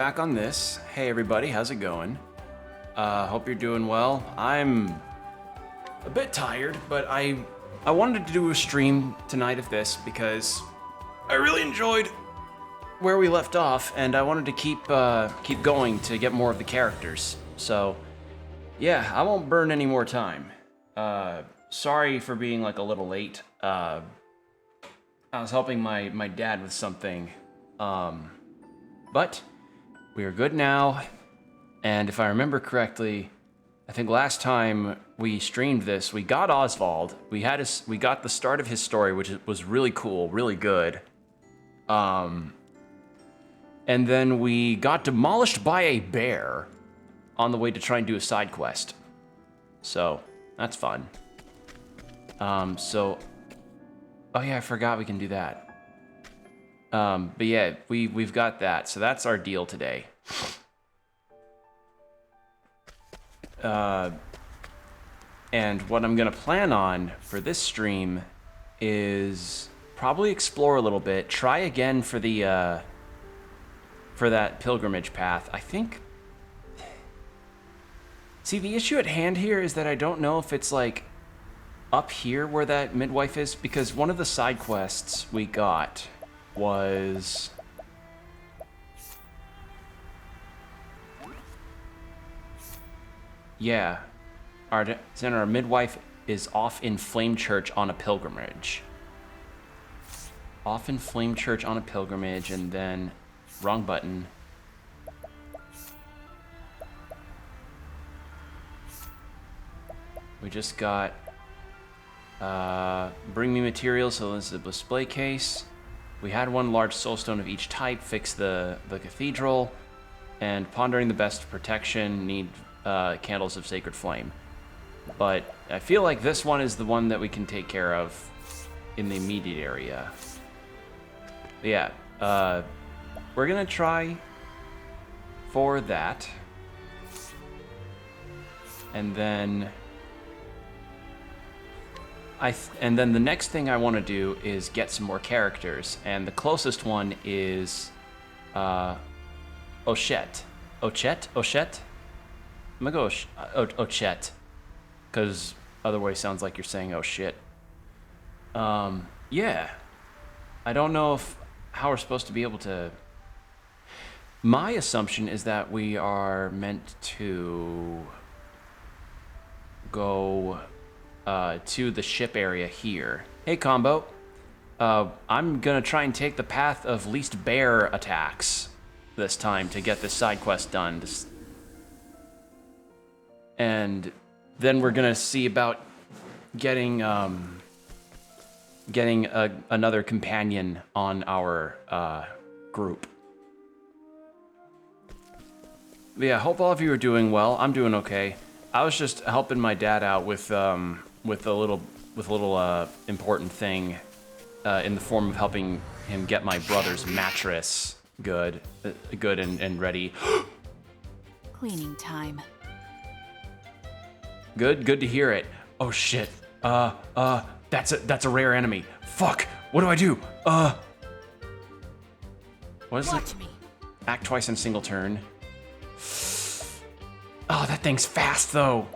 Back on this. Hey everybody, how's it going? Hope you're doing well. I'm a bit tired, but I wanted to do a stream tonight of this because I really enjoyed where we left off, and I wanted to keep going to get more of the characters. So yeah, I won't burn any more time. Sorry for being like a little late. I was helping my dad with something, but we are good now. And if I remember correctly, I think last time we streamed this, we got Oswald. We got the start of his story, which was really cool, really good. And then we got demolished by a bear on the way to try and do a side quest. So that's fun. Oh yeah, I forgot we can do that. But yeah, we've got that. So that's our deal today. And what I'm gonna plan on for this stream is probably explore a little bit, try again for the for that pilgrimage path. I think. See, the issue at hand here is that I don't know if it's like up here where that midwife is, because one of the side quests we got was yeah, our midwife is off in Flame Church on a pilgrimage. Off in Flame Church on a pilgrimage, and then wrong button. We just got bring me materials, so this is a display case. We had one large soulstone of each type, fix the cathedral, and pondering the best protection, need candles of sacred flame. But I feel like this one is the one that we can take care of in the immediate area. But yeah, we're gonna try for that. And then and then the next thing I want to do is get some more characters, and the closest one is Ochet. Ochet? I'm gonna go Ochet, because otherwise sounds like you're saying oh shit. Yeah. I don't know how we're supposed to be able to. My assumption is that we are meant to go to the ship area here. Hey, Combo. I'm gonna try and take the path of least bear attacks this time to get this side quest done. And then we're gonna see about getting another companion on our group. But yeah, hope all of you are doing well. I'm doing okay. I was just helping my dad out with a little important thing in the form of helping him get my brother's mattress good and ready. Cleaning time. Good to hear it. Oh shit. That's a rare enemy. Fuck. What do I do? What is Watch it? me. Act twice in single turn. Oh, that thing's fast though.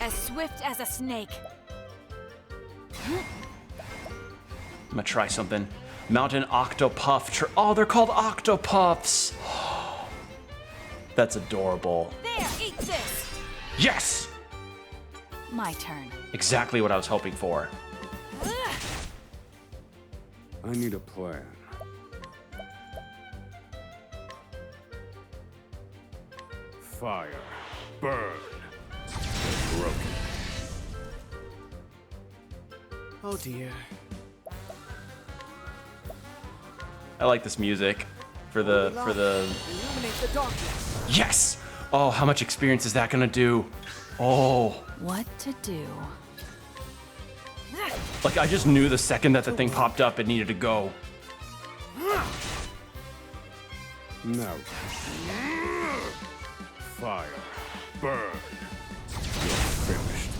As swift as a snake. I'm gonna try something. Mountain Octopath. Oh, they're called Octopuffs. That's adorable. There, eat this. Yes! My turn. Exactly what I was hoping for. I need a plan. Fire. Burn. Broken. Oh dear. I like this music for the Illuminate the darkness. Yes! Oh, how much experience is that gonna do? Oh. What to do? Like, I just knew the second that the thing popped up, it needed to go. Now. Fire. Burn. You're finished.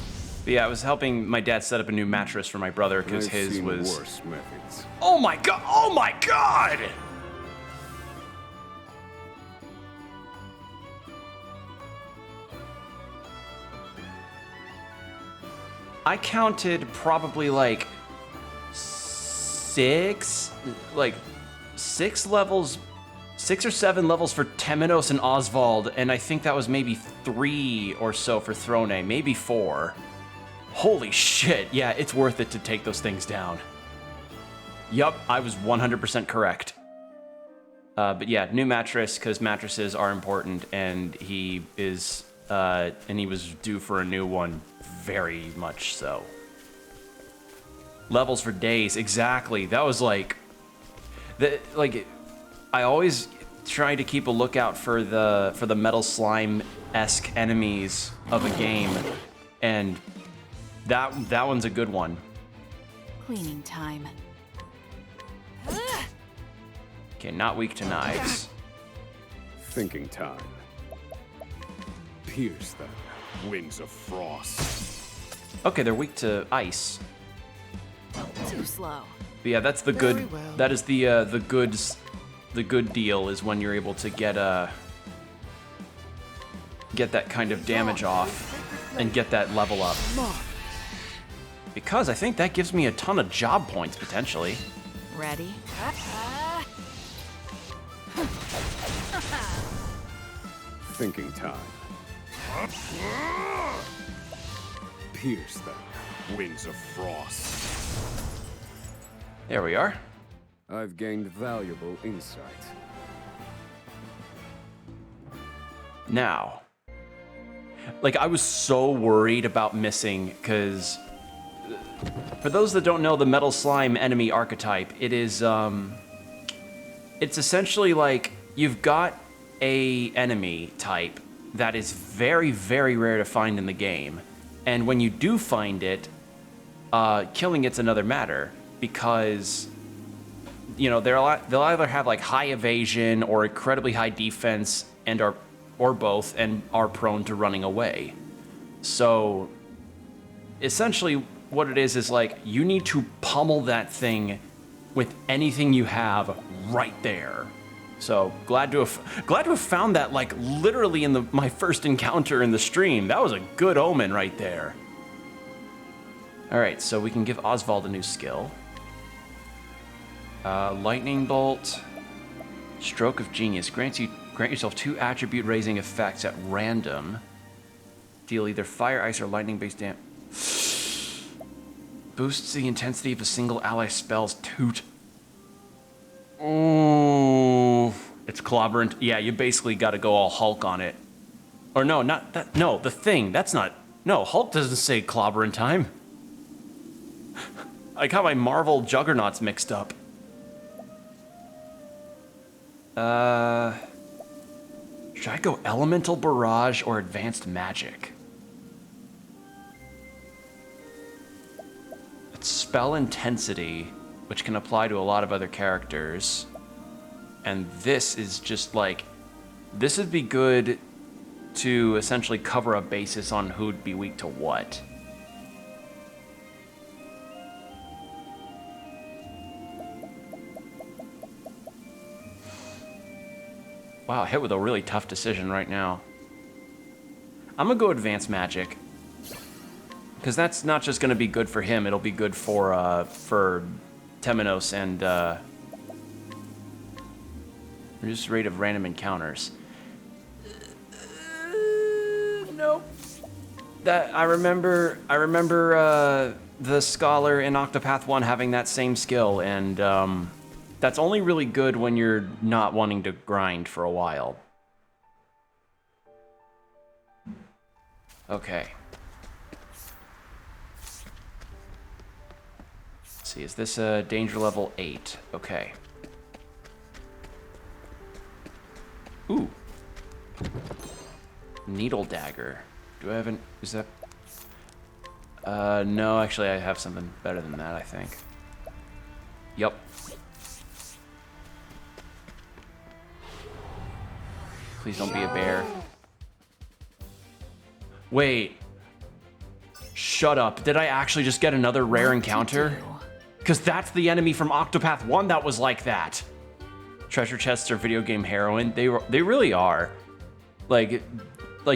But yeah, I was helping my dad set up a new mattress for my brother because I've his seen was. worse methods. Oh my god! Oh my god! I counted probably like six levels, 6 or 7 levels for Temenos and Oswald, and I think that was maybe 3 or so for Throne, maybe 4. Holy shit, yeah, it's worth it to take those things down. Yup, I was 100% correct. But yeah, new mattress, because mattresses are important, and he was due for a new one, very much so. Levels for days, exactly. That was like, I always try to keep a lookout for the metal slime-esque enemies of a game, and that one's a good one. Cleaning time. Okay, not weak to knives. Thinking time. Pierce them. Winds of frost. Okay, they're weak to ice. Too slow. But yeah, that's the Very good. well. That is the good deal is when you're able to get that kind of damage off and get that level up. Because I think that gives me a ton of job points potentially. Ready? Thinking time. Pierce them. Winds of frost. There we are. I've gained valuable insight. Now, like I was so worried about missing because for those that don't know the metal slime enemy archetype, it is it's essentially like you've got a enemy type that is very, very rare to find in the game. And when you do find it, killing it's another matter because, you know, they'll either have like high evasion or incredibly high defense and or both and are prone to running away. So essentially what it is like you need to pummel that thing with anything you have right there. So glad to have found that like literally in my first encounter in the stream. That was a good omen right there. All right, so we can give Oswald a new skill. Lightning Bolt, Stroke of Genius. Grant yourself 2 attribute raising effects at random. Deal either fire, ice, or lightning-based damage. Boosts the intensity of a single ally spell's toot. Ooh, it's clobberant. Yeah, you basically got to go all Hulk on it. Or no, not that. No, the thing. That's not. No, Hulk doesn't say clobberant time. I got my Marvel Juggernauts mixed up. Should I go Elemental Barrage or Advanced Magic? It's Spell Intensity, which can apply to a lot of other characters. And this is just like, this would be good to essentially cover a basis on who'd be weak to what. Wow, hit with a really tough decision right now. I'm gonna go Advanced Magic. Because that's not just gonna be good for him, it'll be good for Temenos and reduced rate of random encounters. Nope. That I remember the scholar in Octopath 1 having that same skill, and that's only really good when you're not wanting to grind for a while. Okay. Let's see, is this a danger level 8? Okay. Ooh. Needle dagger. Do I have an... is that... no, actually I have something better than that, I think. Yup. Please don't be a bear. Wait. Shut up. Did I actually just get another rare encounter? Because that's the enemy from Octopath 1 that was like that. Treasure chests are video game heroin. They really are. Like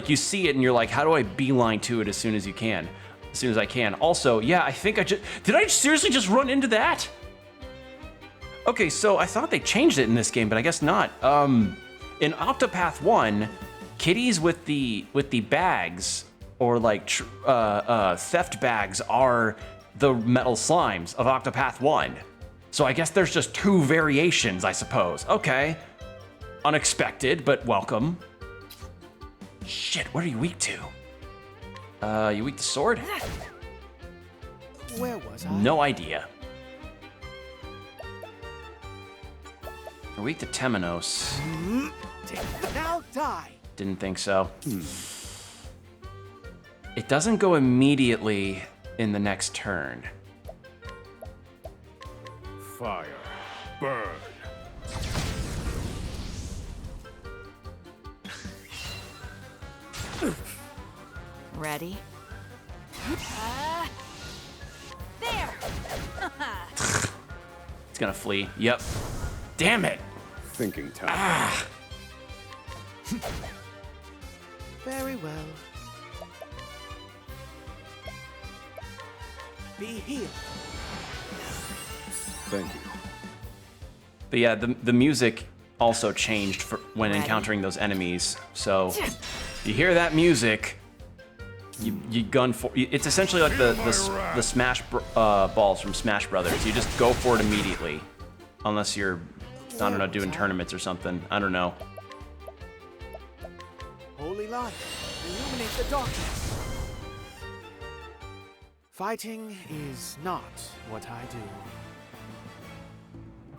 you see it and you're like, how do I beeline to it as soon as I can? Also, yeah, I think did I seriously just run into that? Okay, so I thought they changed it in this game, but I guess not. In Octopath 1, kitties with the bags, or like theft bags, are the metal slimes of Octopath 1. So I guess there's just 2 variations, I suppose. Okay. Unexpected, but welcome. Shit, what are you weak to? You weak to sword? Where was I? No idea. You're weak to Temenos. Now die. Didn't think so. It doesn't go immediately in the next turn. Fire. Burn. Ready? There! It's gonna flee. Yep. Damn it! Thinking time. Very well. Be healed. Thank you. But yeah, the music also changed for when Ready? encountering those enemies. So you hear that music, you gun for. It's essentially like the Smash balls from Smash Brothers. You just go for it immediately, unless you're, I don't know, doing tournaments or something. I don't know. Holy light, illuminate the darkness. Fighting is not what I do.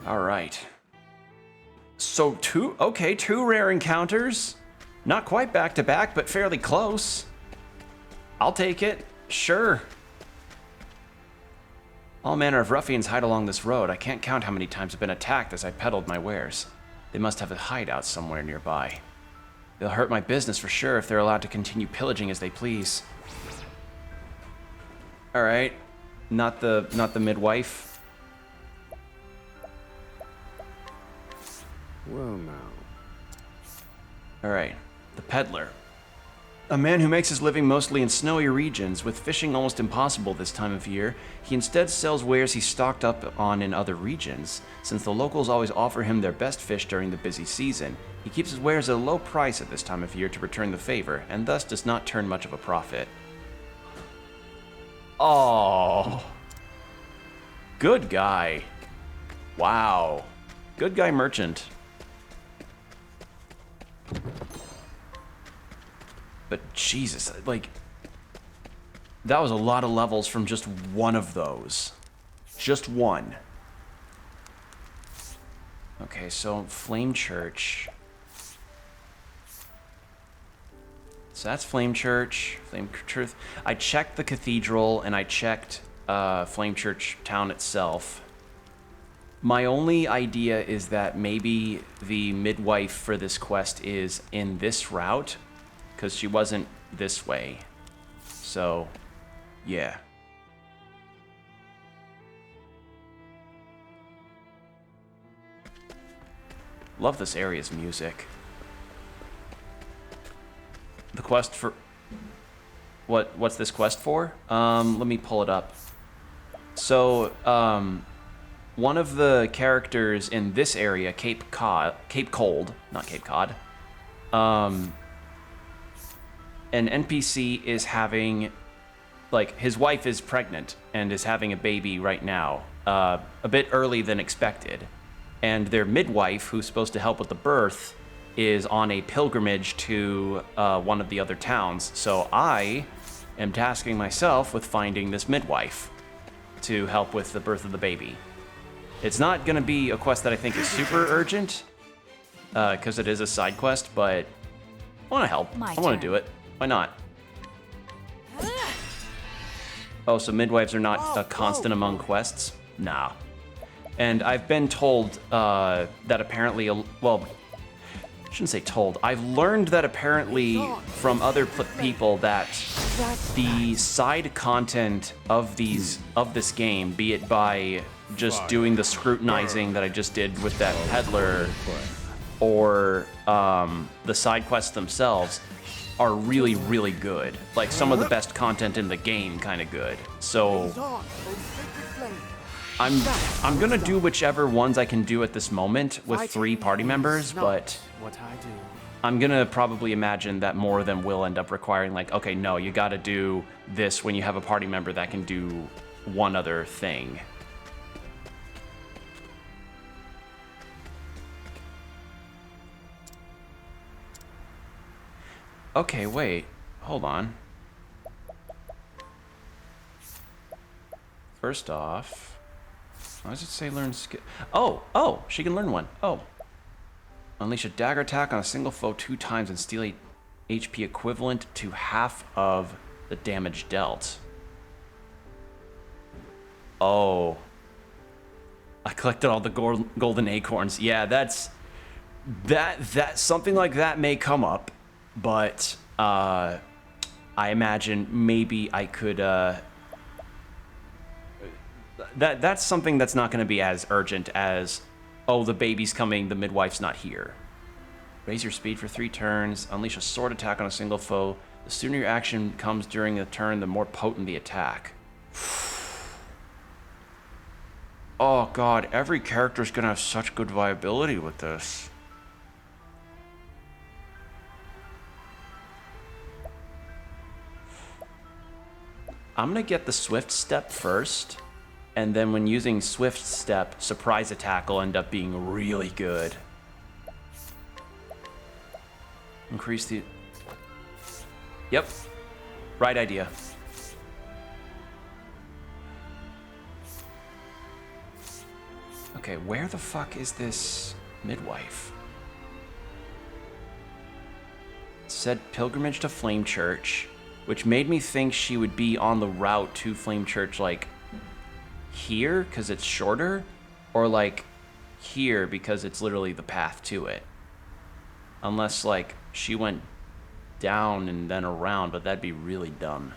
All right. So two rare encounters. Not quite back to back, but fairly close. I'll take it. Sure. All manner of ruffians hide along this road. I can't count how many times I've been attacked as I peddled my wares. They must have a hideout somewhere nearby. They'll hurt my business for sure if they're allowed to continue pillaging as they please. All right. Not the midwife. Well now. All right. The peddler. A man who makes his living mostly in snowy regions, with fishing almost impossible this time of year. He instead sells wares he's stocked up on in other regions, since the locals always offer him their best fish during the busy season. He keeps his wares at a low price at this time of year to return the favor, and thus does not turn much of a profit. Oh. Good guy. Wow. Good guy merchant. But Jesus, like, that was a lot of levels from just one of those. Just one. Okay, so Flame Church. So that's Flame Church, Flame Church. I checked the cathedral and I checked Flame Church town itself. My only idea is that maybe the midwife for this quest is in this route, because she wasn't this way. So, yeah. Love this area's music. The quest for... What's this quest for? Let me pull it up. So, one of the characters in this area, Cape Cold, not Cape Cod, an NPC is having, like, his wife is pregnant and is having a baby right now, a bit early than expected. And their midwife, who's supposed to help with the birth, is on a pilgrimage to one of the other towns. So I am tasking myself with finding this midwife to help with the birth of the baby. It's not going to be a quest that I think is super urgent, because it is a side quest, but I want to help. I want to do it. Why not? Oh, so midwives are not a constant among quests? Nah. And I've been told that apparently, well, shouldn't say told. I've learned that apparently from other people that the side content of this game, be it by just doing the scrutinizing that I just did with that peddler, or the side quests themselves, are really, really good. Like some of the best content in the game, kind of good. So I'm gonna do whichever ones I can do at this moment with 3 party members, but what I do. I'm gonna probably imagine that more of them will end up requiring, like, okay, no, you gotta do this when you have a party member that can do one other thing. Okay, wait, hold on. First off, why does it say learn skill? Oh, she can learn one. Oh. Unleash a dagger attack on a single foe 2 times and steal HP equivalent to half of the damage dealt. Oh. I collected all the golden acorns. Yeah, that something like that may come up, but I imagine maybe I could that's something that's not going to be as urgent as, oh, the baby's coming, the midwife's not here. Raise your speed for 3 turns. Unleash a sword attack on a single foe. The sooner your action comes during a turn, the more potent the attack. Oh god, every character's going to have such good viability with this. I'm going to get the Swift Step first. And then when using Swift Step, Surprise Attack will end up being really good. Increase the... Yep. Right idea. Okay, where the fuck is this midwife? It said pilgrimage to Flame Church, which made me think she would be on the route to Flame Church, like... here because it's shorter, or like here because it's literally the path to it, unless like she went down and then around, but that'd be really dumb.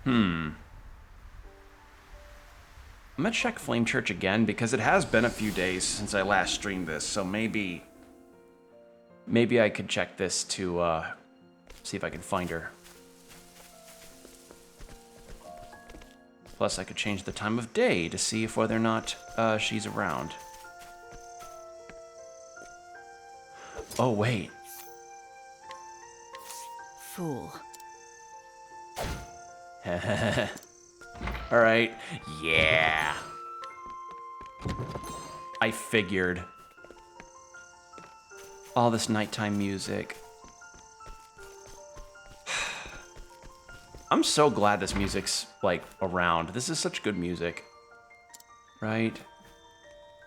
I'm gonna check Flame Church again because it has been a few days since I last streamed this, so maybe I could check this to see if I can find her. Plus, I could change the time of day to see if whether or not she's around. Oh, wait. Fool. Alright. Yeah. I figured. All this nighttime music. I'm so glad this music's, like, around. This is such good music. Right?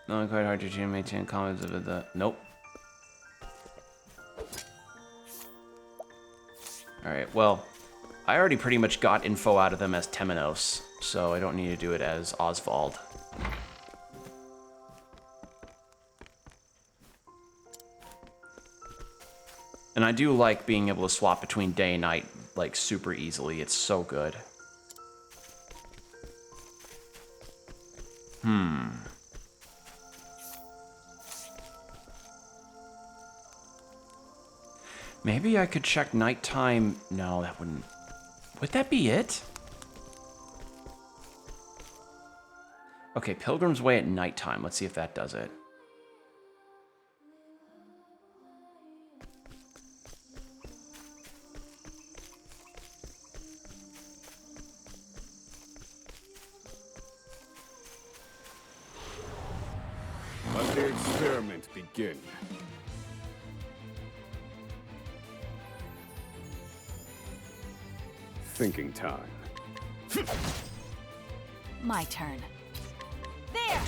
Not quite hard to maintain comments of the... Nope. Alright, well, I already pretty much got info out of them as Temenos, so I don't need to do it as Oswald. And I do like being able to swap between day and night, like, super easily. It's so good. Maybe I could check nighttime. No, that wouldn't. Would that be it? Okay, Pilgrim's Way at nighttime. Let's see if that does it. Let the experiment begin. Thinking time. My turn. There!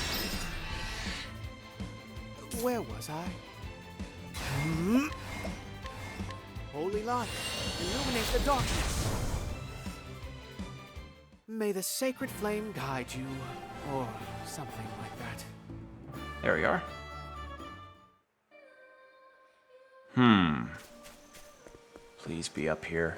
Where was I? Holy light, illuminate the darkness. May the sacred flame guide you, or something like that. There we are. Please be up here.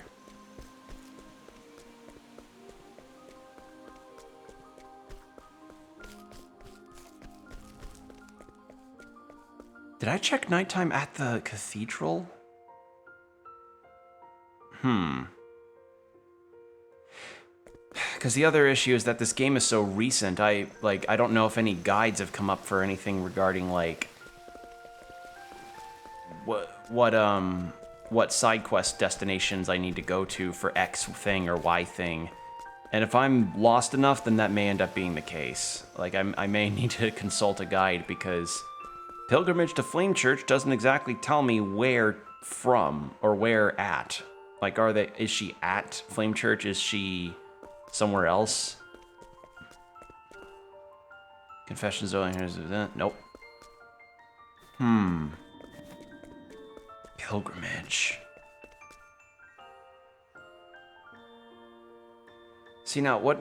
Did I check nighttime at the cathedral? Because the other issue is that this game is so recent. I don't know if any guides have come up for anything regarding like what side quest destinations I need to go to for X thing or Y thing. And if I'm lost enough, then that may end up being the case. Like I may need to consult a guide because Pilgrimage to Flame Church doesn't exactly tell me where from or where at. Like, is she at Flame Church? Is she somewhere else? Confessions only. Nope. Pilgrimage. See now, what...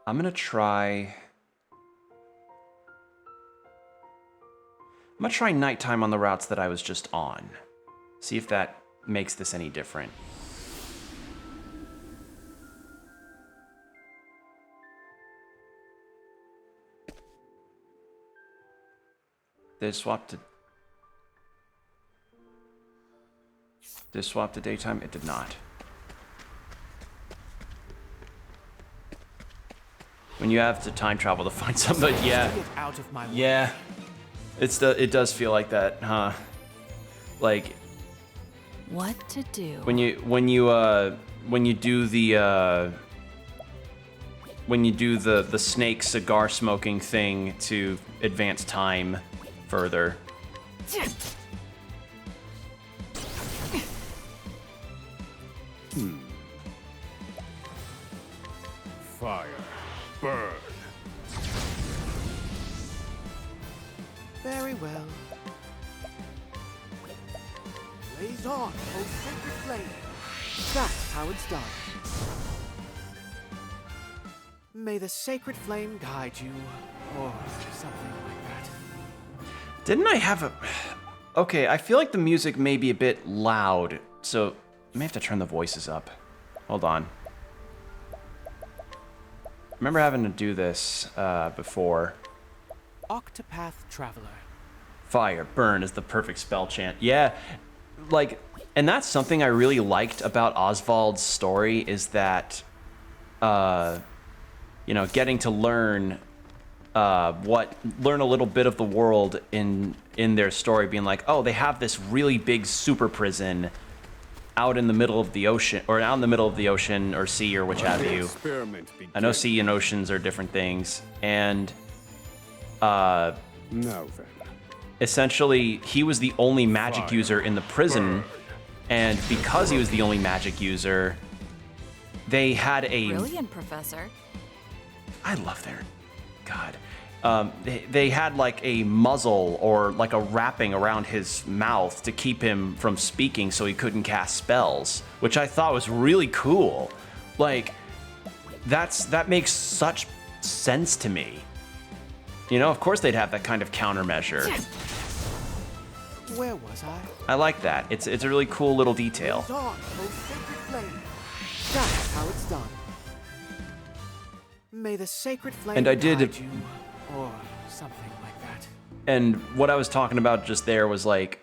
I'm gonna try nighttime on the routes that I was just on. See if that makes this any different. Did it swap to daytime? It did not. When you have to time travel to find somebody, yeah. Get out of my way. Yeah. It does feel like that, huh? Like What to do? when you do the snake cigar smoking thing to advance time further. Fire. Burn. Very well. Blaze on, O sacred flame. That's how it's done. May the sacred flame guide you, or something like that. Didn't I have a... Okay, I feel like the music may be a bit loud, so I may have to turn the voices up. Hold on. I remember having to do this before. Octopath Traveler. Fire, burn is the perfect spell chant. Yeah, like, and that's something I really liked about Oswald's story is that, you know, getting to learn a little bit of the world in their story, being like, oh, they have this really big super prison out in the middle of the ocean, or out in the middle of the ocean or sea or which have you. I know sea and oceans are different things, and Now then. essentially he was the only magic user in the prison, and because he was the only magic user, they had a... Brilliant, Professor. I love their... God. They had like a muzzle or like a wrapping around his mouth to keep him from speaking so he couldn't cast spells, which I thought was really cool. Like, that makes such sense to me. You know, of course they'd have that kind of countermeasure. Where was I? I like that. It's a really cool little detail. Blaze on, O sacred flame. That's how it's done. May the sacred flame And I did- guide you, or something like that. And what I was talking about just there was like,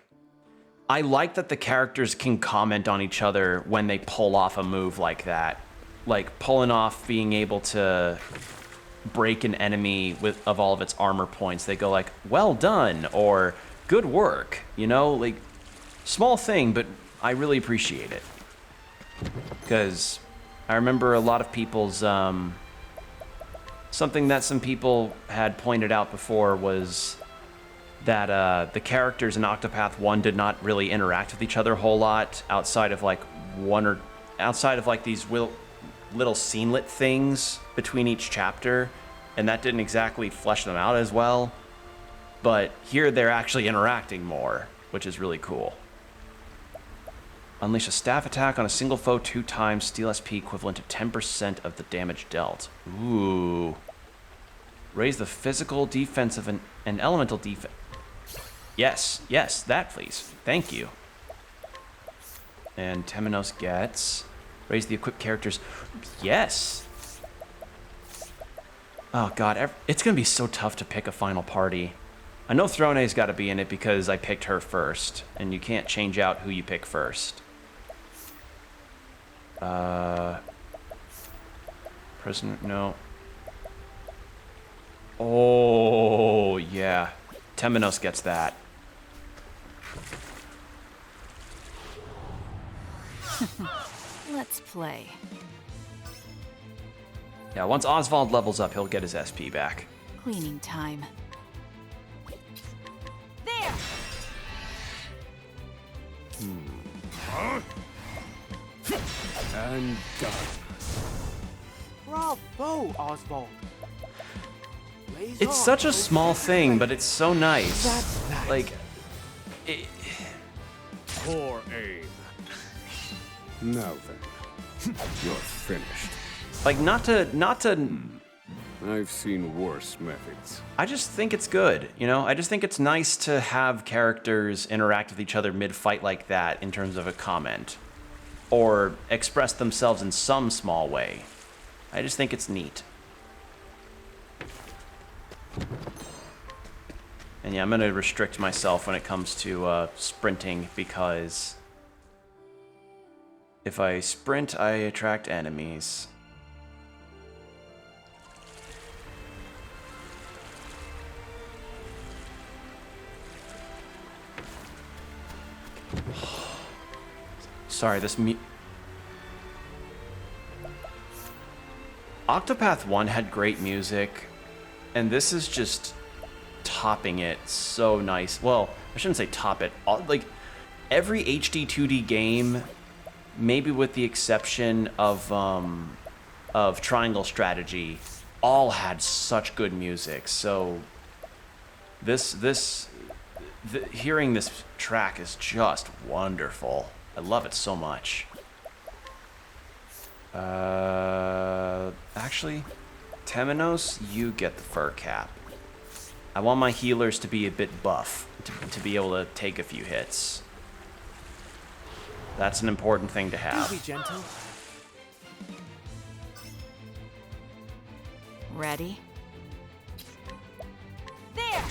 I like that the characters can comment on each other when they pull off a move like that. Like pulling off being able to break an enemy of all of its armor points. They go like, well done, or good work, you know? Like, small thing, but I really appreciate it. Because I remember a lot of people's, something that some people had pointed out before was that the characters in Octopath 1 did not really interact with each other a whole lot outside of like these little scenelet things between each chapter, and that didn't exactly flesh them out as well. But here they're actually interacting more, which is really cool. Unleash a staff attack on a single foe 2 times, steal SP equivalent to 10% of the damage dealt. Ooh. Raise the physical defense of an elemental defense. Yes, yes, that please. Thank you. And Temenos gets... Raise the equipped characters. Yes! Oh god, it's gonna be so tough to pick a final party. I know Throne's gotta be in it because I picked her first, and you can't change out who you pick first. Prisoner, no. Oh, yeah. Temenos gets that. Let's play. Yeah, once Oswald levels up, he'll get his SP back. Cleaning time. There! And done. Bravo, Oswald. Blaze It's on, such a O small sacred thing, flame. but it's so nice. That's nice. Like, it, Poor aim. Now then, you're finished. like not to. I've seen worse methods. I just think it's good, you know? I just think it's nice to have characters interact with each other mid-fight like that in terms of a comment. Or express themselves in some small way. I just think it's neat. And yeah, I'm gonna restrict myself when it comes to sprinting because if I sprint, I attract enemies. Sorry, Octopath 1 had great music, and this is just topping it so nice. Well, I shouldn't say top it. Like, every HD 2D game, maybe with the exception of Triangle Strategy, all had such good music. So, hearing this track is just wonderful. I love it so much. Actually, Temenos, you get the fur cap. I want my healers to be a bit buff, to be able to take a few hits. That's an important thing to Do have. be gentle. Ready? There!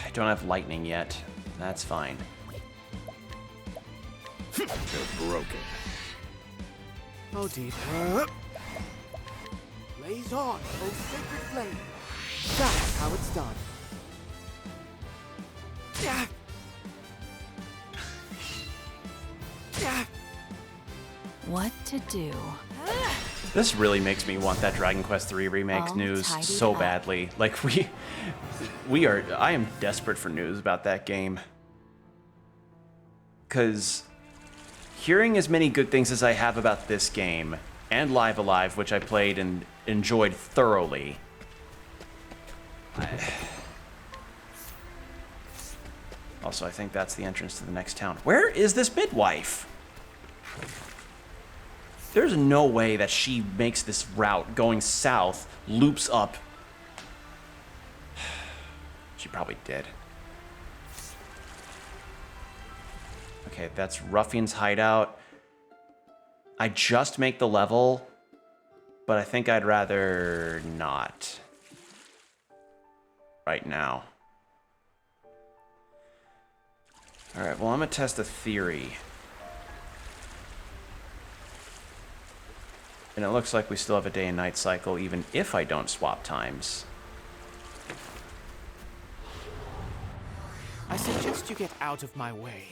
I don't have lightning yet. That's fine. They're broken. Oh, deep. Blaze on, O sacred flame. That's how it's done. Yeah. Yeah. What to do? This really makes me want that Dragon Quest III remake All news tidied so up. badly. Like, I am desperate for news about that game. Because hearing as many good things as I have about this game, and Live Alive, which I played and enjoyed thoroughly, also, I think that's the entrance to the next town. Where is this midwife? There's no way that she makes this route going south, loops up. She probably did. Okay, that's Ruffian's hideout. I just make the level, but I think I'd rather not right now. All right, well, I'm gonna test a theory. And it looks like we still have a day and night cycle, even if I don't swap times. I suggest you get out of my way.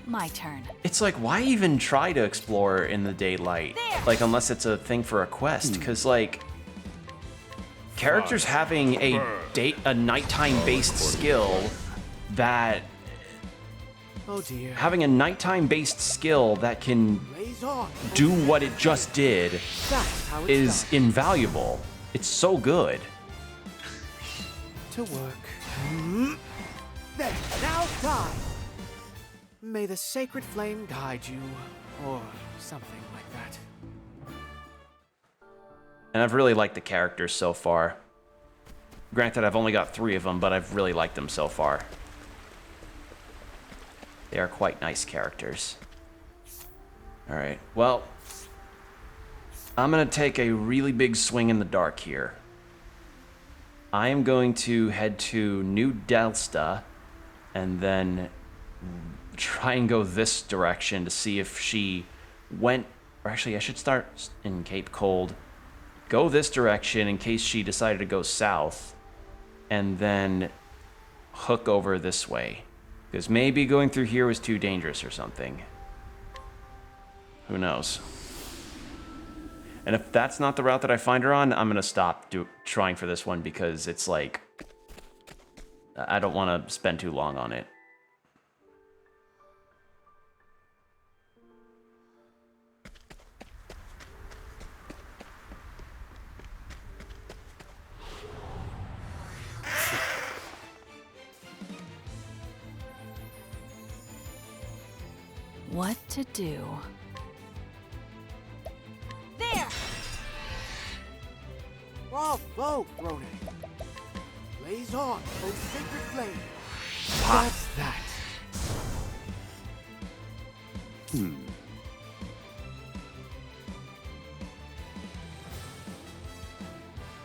My turn. It's like, why even try to explore in the daylight? Like, unless it's a thing for a quest, because, like, characters having a nighttime-based skill that... Oh dear. Having a nighttime-based skill that can Blaze do what it just did That's how it's is done. invaluable. It's so good. To work. There, now die! May the sacred flame guide you, or something like that. And I've really liked the characters so far. Granted, I've only got 3 of them, but I've really liked them so far. They are quite nice characters. Alright, well, I'm gonna take a really big swing in the dark here. I am going to head to New Delsta and then try and go this direction to see if she went, or actually I should start in Cape Cold, go this direction in case she decided to go south, and then hook over this way. Because maybe going through here was too dangerous or something. Who knows? And if that's not the route that I find her on, I'm gonna stop trying for this one because it's like, I don't want to spend too long on it. What to do? There! Bravo, Throne. Blaze on, O sacred flame. That's that.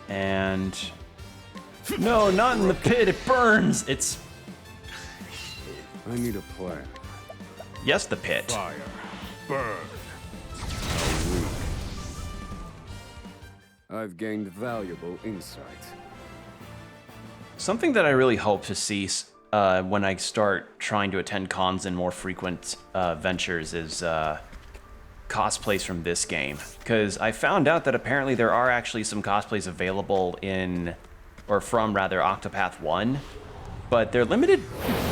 And... No, not in the pit, it burns! It's... I need a plan. Yes, the pit. Fire. Burn. I've gained valuable insight. Something that I really hope to see when I start trying to attend cons and more frequent ventures is cosplays from this game. Because I found out that apparently there are actually some cosplays available in, or from rather, Octopath 1. But they're limited,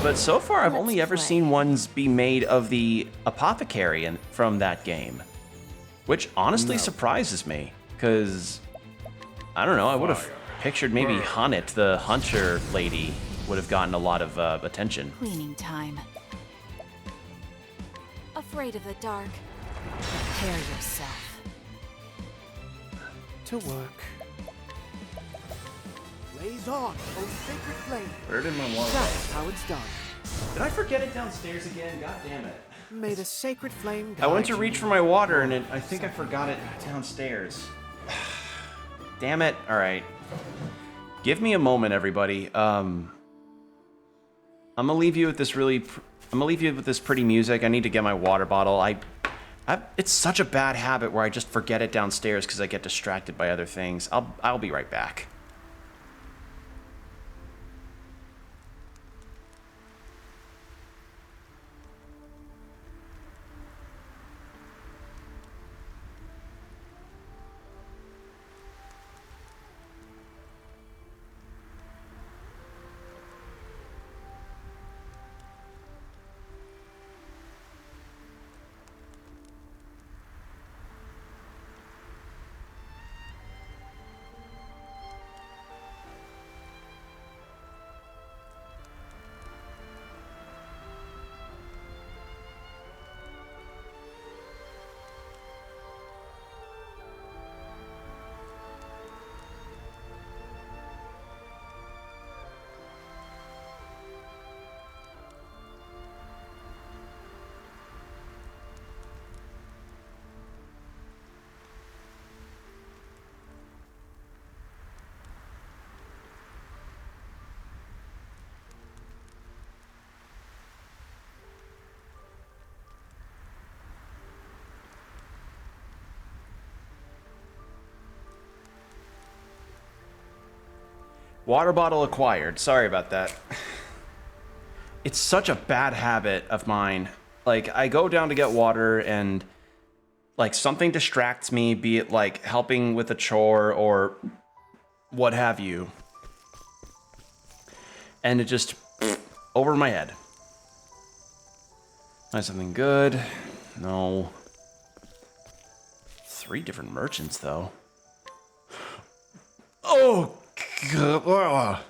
but so far I've only ever seen ones be made of the apothecary from that game. Which honestly surprises me, because, I don't know, I would have pictured maybe Hunnet, the hunter lady, would have gotten a lot of attention. Cleaning time. Afraid of the dark? Prepare yourself. To work. Blaze on, O sacred flame. Where did my water That's how it's done. Did I forget it downstairs again? God damn it. May the sacred flame guide I went to you. reach for my water and I think I forgot it downstairs. Damn it. Alright. Give me a moment, everybody. I'm gonna leave you with this pretty music. I need to get my water bottle. It's such a bad habit where I just forget it downstairs because I get distracted by other things. I'll be right back. Water bottle acquired. Sorry about that. It's such a bad habit of mine. Like, I go down to get water and, like, something distracts me, be it, like, helping with a chore or what have you. And it just, over my head. Find something good. No. 3 different merchants, though. Oh, God.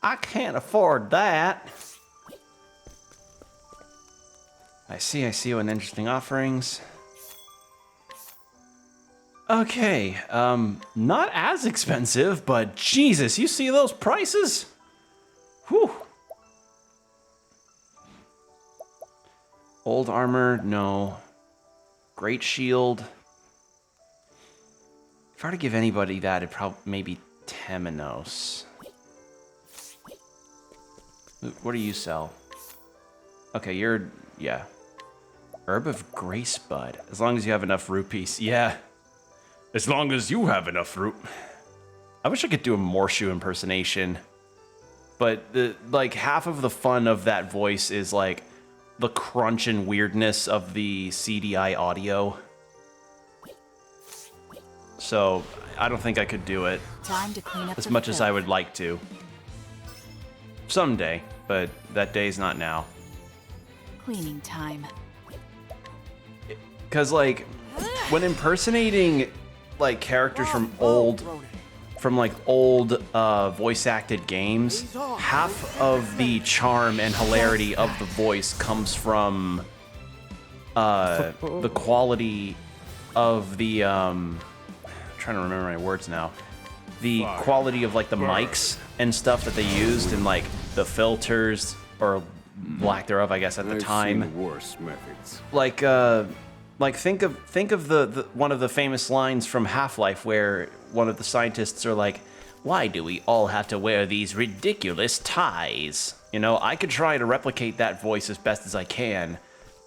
I can't afford that. I see what interesting offerings. Okay, not as expensive, but Jesus, you see those prices? Whew. Old armor, no. Great shield. If I were to give anybody that, it'd probably maybe Temenos. What do you sell? Okay, you're, yeah. Herb of Grace Bud. As long as you have enough rupees. Yeah. As long as you have enough I wish I could do a Morshu impersonation. But, like, half of the fun of that voice is, like, the crunch and weirdness of the CDI audio. So, I don't think I could do it. Time to clean up as the much as I filth. would like to. Someday, but that day's not now. Cleaning time. Because, like, when impersonating, like, characters from old voice-acted games, half of the charm and hilarity of the voice comes from the quality of the, I'm trying to remember my words now. The quality of, like, the mics and stuff that they used and, like, the filters, or lack therereof, I guess, at the I've time. seen worse methods. Like think of the one of the famous lines from Half-Life where one of the scientists are like, "Why do we all have to wear these ridiculous ties?" You know, I could try to replicate that voice as best as I can,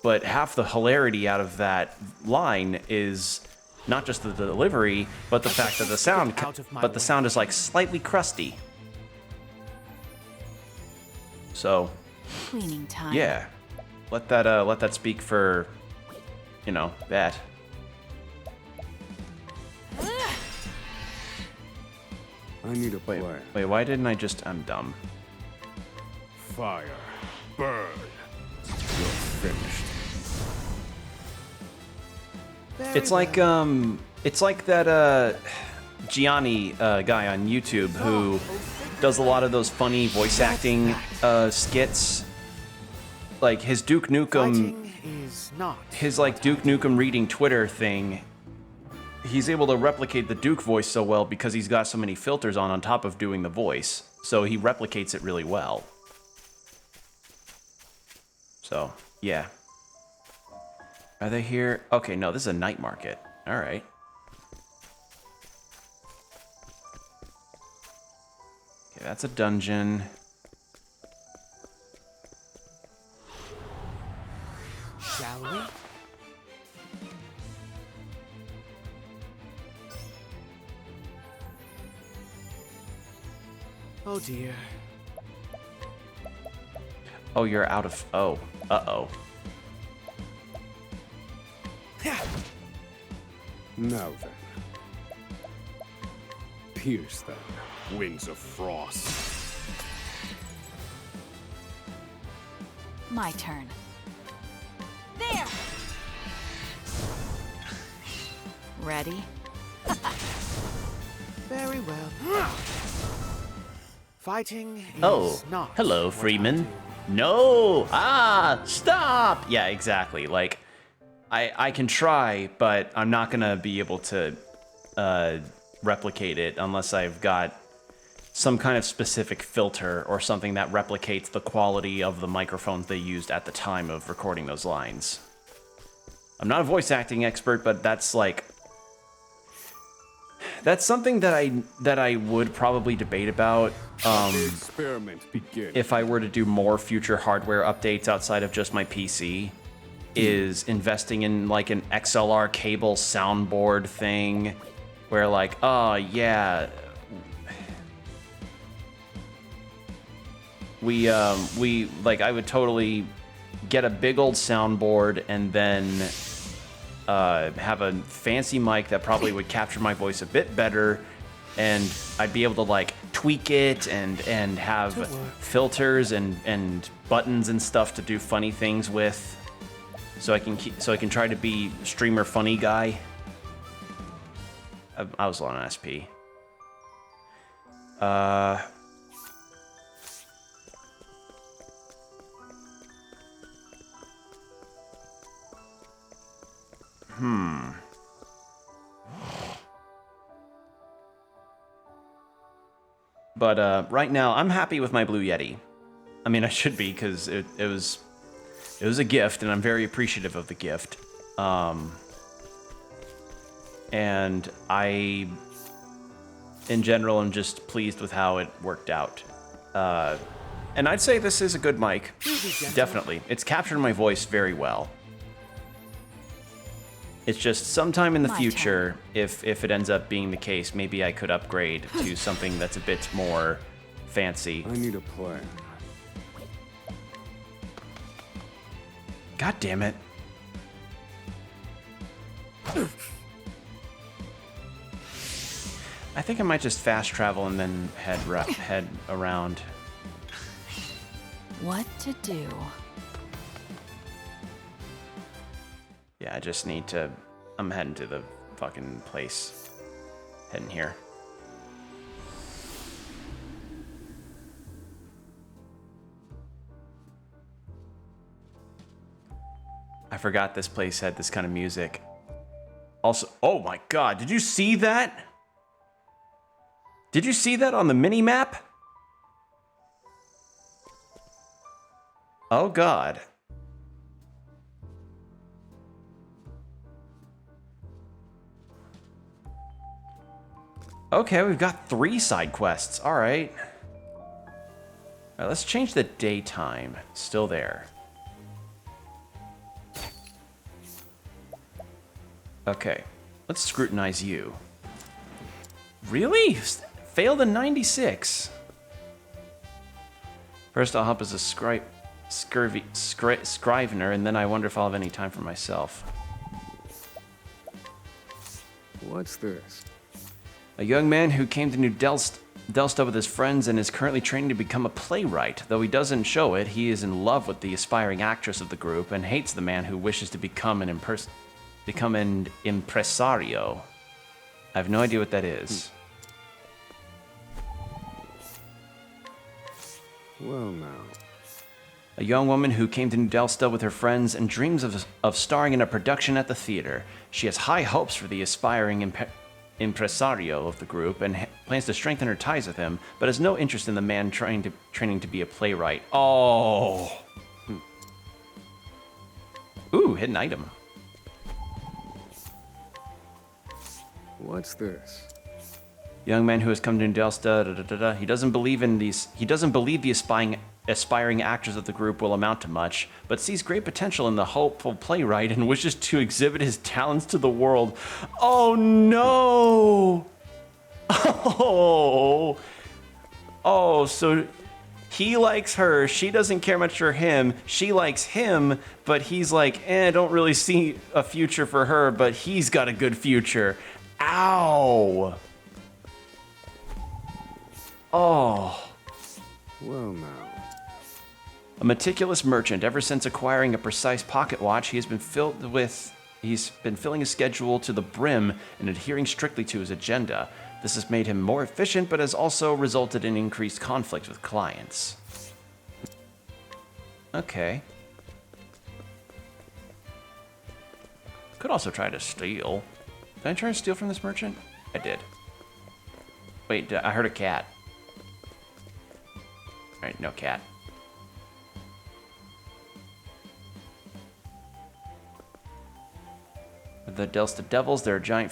but half the hilarity out of that line is not just the delivery, but the fact that the sound is like slightly crusty. So, Cleaning time. yeah, let that speak for, you know, that. I need a plan. Wait, why didn't I just? I'm dumb. Fire. Burn. You're finished. It's like that Gianni guy on YouTube who does a lot of those funny voice acting skits. Like his Duke Nukem, his like Duke Nukem reading Twitter thing. He's able to replicate the Duke voice so well because he's got so many filters on top of doing the voice. So he replicates it really well. So, yeah. Are they here? Okay, no, this is a night market. All right. Okay, that's a dungeon. Shall we? Oh dear. Oh, you're out of... Oh. Uh-oh. Now then. Pierce them, wings of frost. My turn. There! Ready? Very well. Fighting is Oh, not hello, what I Freeman. do. No! Ah, stop! Yeah, exactly. Like, I can try, but I'm not gonna be able to replicate it unless I've got some kind of specific filter or something that replicates the quality of the microphones they used at the time of recording those lines. I'm not a voice acting expert, but that's like... That's something that I would probably debate about The experiment begins. if I were to do more future hardware updates outside of just my PC, is investing in like an XLR cable soundboard thing where like, oh yeah, we like I would totally get a big old soundboard and then have a fancy mic that probably would capture my voice a bit better, and I'd be able to like tweak it and have filters and buttons and stuff to do funny things with. So I can try to be streamer funny guy. I was on SP. But right now, I'm happy with my Blue Yeti. I mean, I should be, because it was a gift, and I'm very appreciative of the gift. And I, in general, am just pleased with how it worked out. And I'd say this is a good mic. Definitely. It's captured my voice very well. It's just sometime in the future, if it ends up being the case, maybe I could upgrade to something that's a bit more fancy. I need a plan. God damn it. I think I might just fast travel and then head around. What to do? Yeah, I just need to... I'm heading to the fucking place. Heading here. I forgot this place had this kind of music. Also, oh my god, did you see that? Did you see that on the mini-map? Oh god. Okay, we've got 3 side quests. All right. All right, let's change the daytime. Still there. Okay, let's scrutinize you. Really? Failed a 96. First, I'll help as a scrivener, and then I wonder if I'll have any time for myself. What's this? A young man who came to New Delsta with his friends and is currently training to become a playwright. Though he doesn't show it, he is in love with the aspiring actress of the group and hates the man who wishes to become an impresario. I have no idea what that is. Well, now. A young woman who came to New Delsta with her friends and dreams of starring in a production at the theater. She has high hopes for the aspiring impresario of the group and plans to strengthen her ties with him, but has no interest in the man training to be a playwright. Oh. Ooh, hidden item. What's this? Young man who has come to New Delsta. He doesn't believe the aspiring actors of the group will amount to much, but sees great potential in the hopeful playwright and wishes to exhibit his talents to the world. Oh no! Oh, so he likes her, she doesn't care much for him, she likes him, but he's like, don't really see a future for her, but he's got a good future. Ow! Oh. Well, now. A meticulous merchant. Ever since acquiring a precise pocket watch, he's been filling his schedule to the brim and adhering strictly to his agenda. This has made him more efficient, but has also resulted in increased conflict with clients. Okay. Could also try to steal. Did I try to steal from this merchant? I did. Wait, I heard a cat. Alright, no cat. The Delsta Devils, they're giant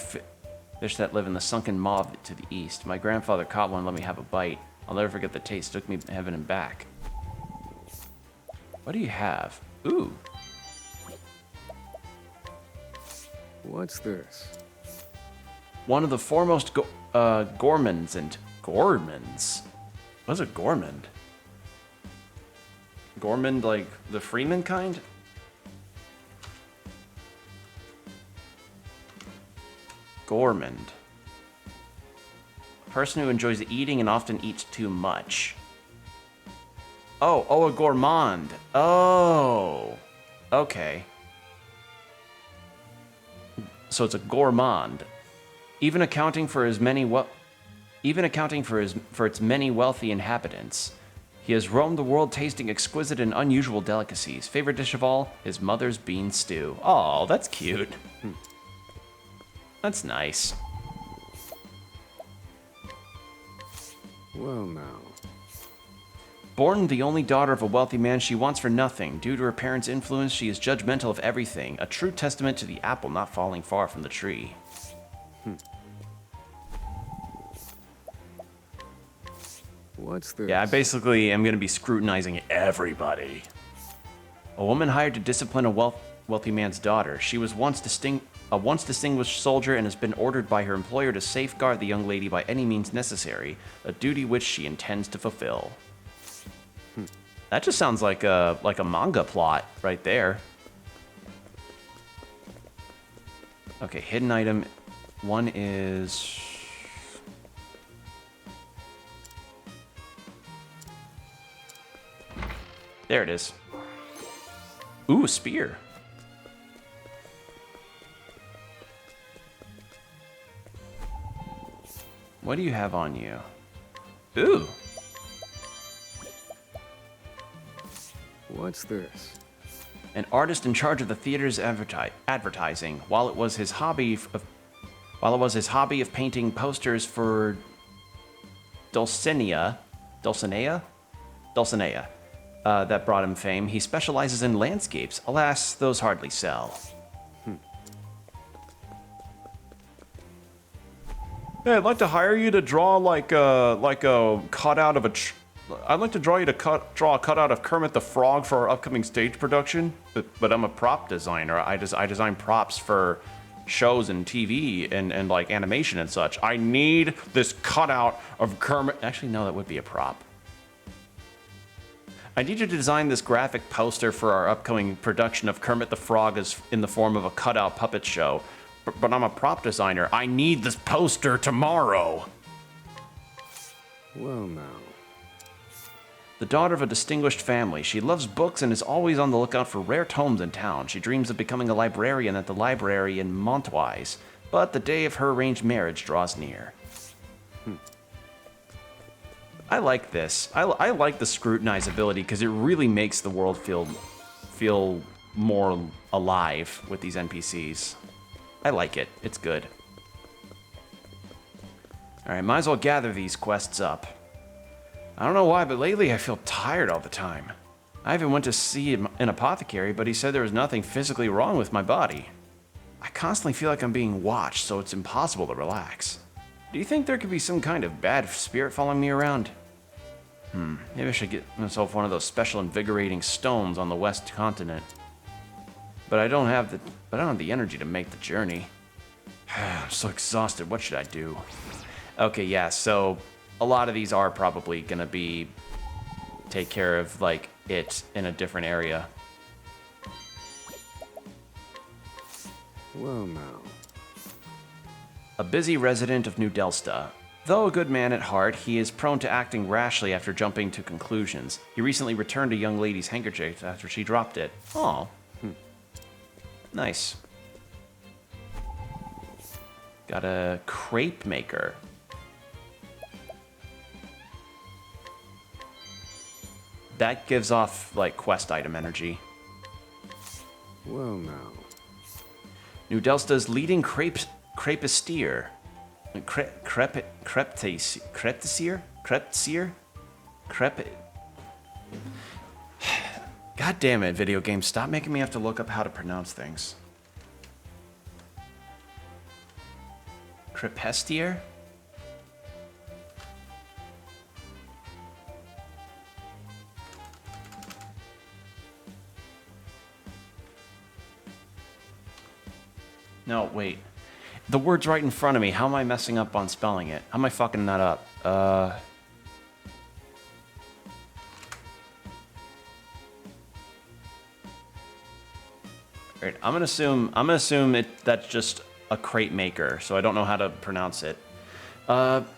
fish that live in the sunken maw to the east. My grandfather caught one and let me have a bite. I'll never forget the taste. It took me heaven and back. What do you have? Ooh. What's this? One of the foremost gourmands and... Gourmands? What's a gourmand? Gourmand, like the Freeman kind? Gourmand. A person who enjoys eating and often eats too much. Oh, a gourmand. Oh, okay. So it's a gourmand. Even accounting for its many wealthy inhabitants. He has roamed the world tasting exquisite and unusual delicacies. Favorite dish of all, his mother's bean stew. Oh, that's cute. That's nice. Well, now. Born the only daughter of a wealthy man, she wants for nothing. Due to her parents' influence, she is judgmental of everything. A true testament to the apple not falling far from the tree. What's this? Yeah, I basically am going to be scrutinizing everybody. A woman hired to discipline a wealthy man's daughter. She was once a once distinguished soldier and has been ordered by her employer to safeguard the young lady by any means necessary, a duty which she intends to fulfill. That just sounds like a manga plot right there. Okay, hidden item. One is... There it is. Ooh, a spear. What do you have on you? Ooh. What's this? An artist in charge of the theater's advertising. While it was his hobby of painting posters for Dulcinea, that brought him fame, he specializes in landscapes. Alas, those hardly sell. Hey, I'd like to hire you to draw like a cutout of a. I'd like to draw you to draw a cutout of Kermit the Frog for our upcoming stage production. But I'm a prop designer. I design props for shows and TV and like animation and such. I need this cutout of Kermit. Actually, no, that would be a prop. I need you to design this graphic poster for our upcoming production of Kermit the Frog as in the form of a cutout puppet show. But I'm a prop designer. I need this poster tomorrow. Well, now. The daughter of a distinguished family, she loves books and is always on the lookout for rare tomes in town. She dreams of becoming a librarian at the library in Montwise, but the day of her arranged marriage draws near. I like this. I like the scrutinizability because it really makes the world feel more alive with these NPCs. I like it. It's good. Alright, might as well gather these quests up. I don't know why, but lately I feel tired all the time. I even went to see an apothecary, but he said there was nothing physically wrong with my body. I constantly feel like I'm being watched, so it's impossible to relax. Do you think there could be some kind of bad spirit following me around? Maybe I should get myself one of those special invigorating stones on the west continent. But I don't have the energy to make the journey. I'm so exhausted. What should I do? Okay, yeah, so a lot of these are probably gonna be take care of like it in a different area. Well, now. A busy resident of New Delsta. Though a good man at heart, he is prone to acting rashly after jumping to conclusions. He recently returned a young lady's handkerchief after she dropped it. Aw. Nice. Got a crepe maker. That gives off, like, quest item energy. Well, now. New Delsta's leading crepestier. God damn it, video games. Stop making me have to look up how to pronounce things. Crepestier? No, wait. The word's right in front of me. How am I messing up on spelling it? How am I fucking that up? Alright, I'm gonna assume that's just a crepe maker, so I don't know how to pronounce it.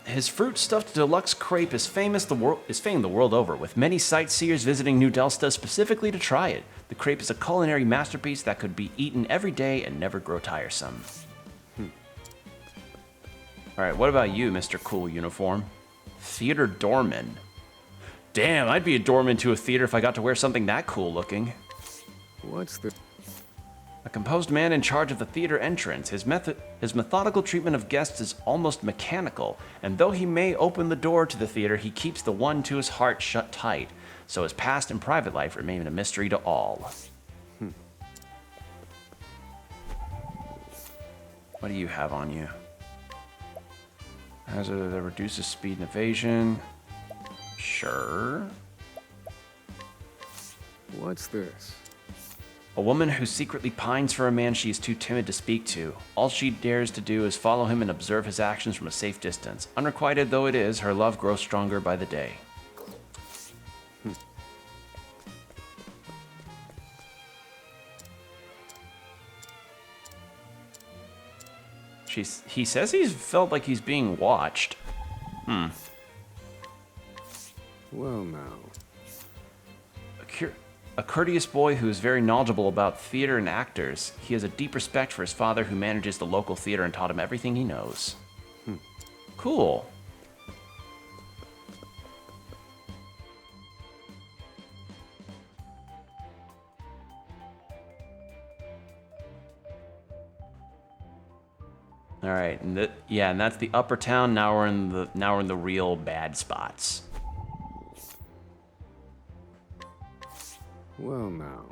His fruit stuffed deluxe crepe is famed the world over, with many sightseers visiting New Delsta specifically to try it. The crepe is a culinary masterpiece that could be eaten every day and never grow tiresome. All right, what about you, Mr. Cool Uniform? Theater doorman. Damn, I'd be a doorman to a theater if I got to wear something that cool looking. What's the... A composed man in charge of the theater entrance. His methodical treatment of guests is almost mechanical, and though he may open the door to the theater, he keeps the one to his heart shut tight, so his past and private life remain a mystery to all. What do you have on you? Hazard that reduces speed and evasion. Sure. What's this? A woman who secretly pines for a man she is too timid to speak to. All she dares to do is follow him and observe his actions from a safe distance. Unrequited though it is, her love grows stronger by the day. He says he's felt like he's being watched. Well, now. A courteous boy who is very knowledgeable about theater and actors. He has a deep respect for his father who manages the local theater and taught him everything he knows. Cool. All right, and and that's the upper town. Now we're in the real bad spots. Well, now.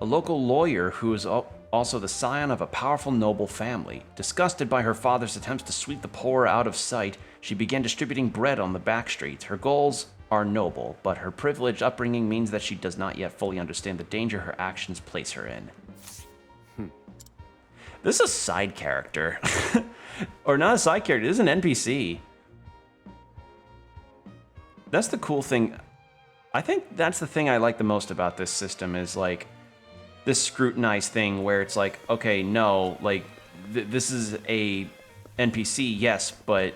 A local lawyer who is also the scion of a powerful noble family. Disgusted by her father's attempts to sweep the poor out of sight, she began distributing bread on the back streets. Her goals are noble, but her privileged upbringing means that she does not yet fully understand the danger her actions place her in. This is a side character. Or not a side character, this is an NPC. That's the cool thing. I think that's the thing I like the most about this system is like this scrutinized thing where it's like, okay, no, like this is a NPC, yes, but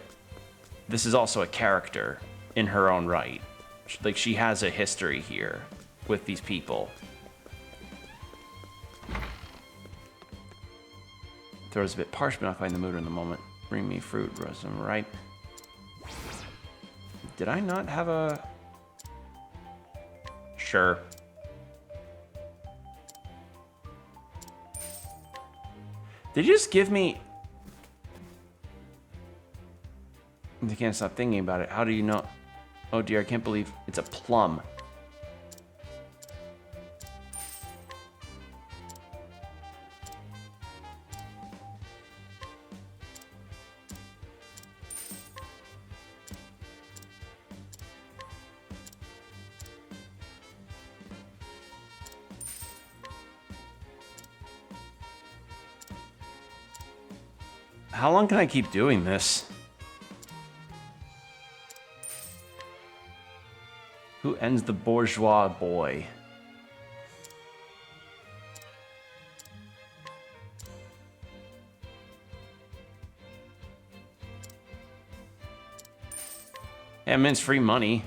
this is also a character in her own right. Like she has a history here with these people. Throws a bit parched, but not quite in the mood in the moment. Bring me fruit, roasted right. Did I not have a... Sure. Did you just give me... I can't stop thinking about it. How do you know? Oh dear, I can't believe it's a plum. How long can I keep doing this? Who ends the bourgeois boy? Yeah, I mean, it's free money.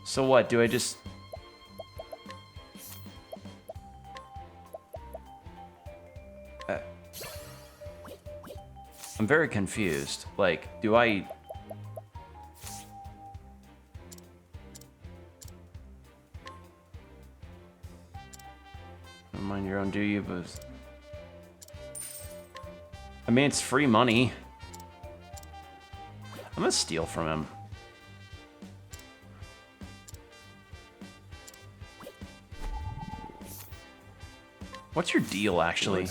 So what, do I just... I'm very confused. Like, do I... Don't mind your own, do you? But I mean, it's free money. I'm gonna steal from him. What's your deal, actually?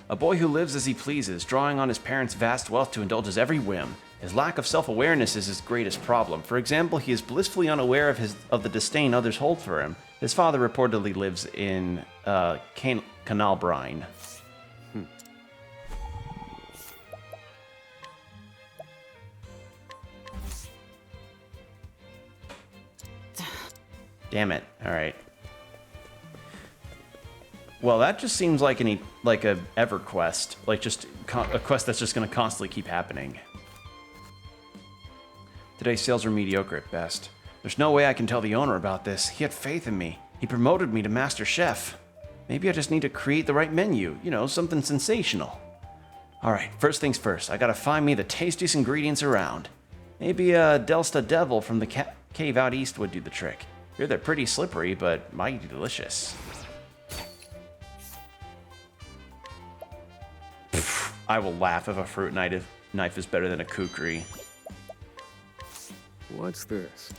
A boy who lives as he pleases, drawing on his parents' vast wealth to indulge his every whim. His lack of self-awareness is his greatest problem. For example, he is blissfully unaware of the disdain others hold for him. His father reportedly lives in Canal Brine. Damn it. All right. Well, that just seems like a EverQuest, like just a quest that's just going to constantly keep happening. Today's sales are mediocre at best. There's no way I can tell the owner about this. He had faith in me. He promoted me to Master Chef. Maybe I just need to create the right menu, you know, something sensational. All right, first things first, I gotta find me the tastiest ingredients around. Maybe a Delsta Devil from the cave out east would do the trick. Here they're pretty slippery, but mighty delicious. I will laugh if a fruit knife is better than a kukri. What's this?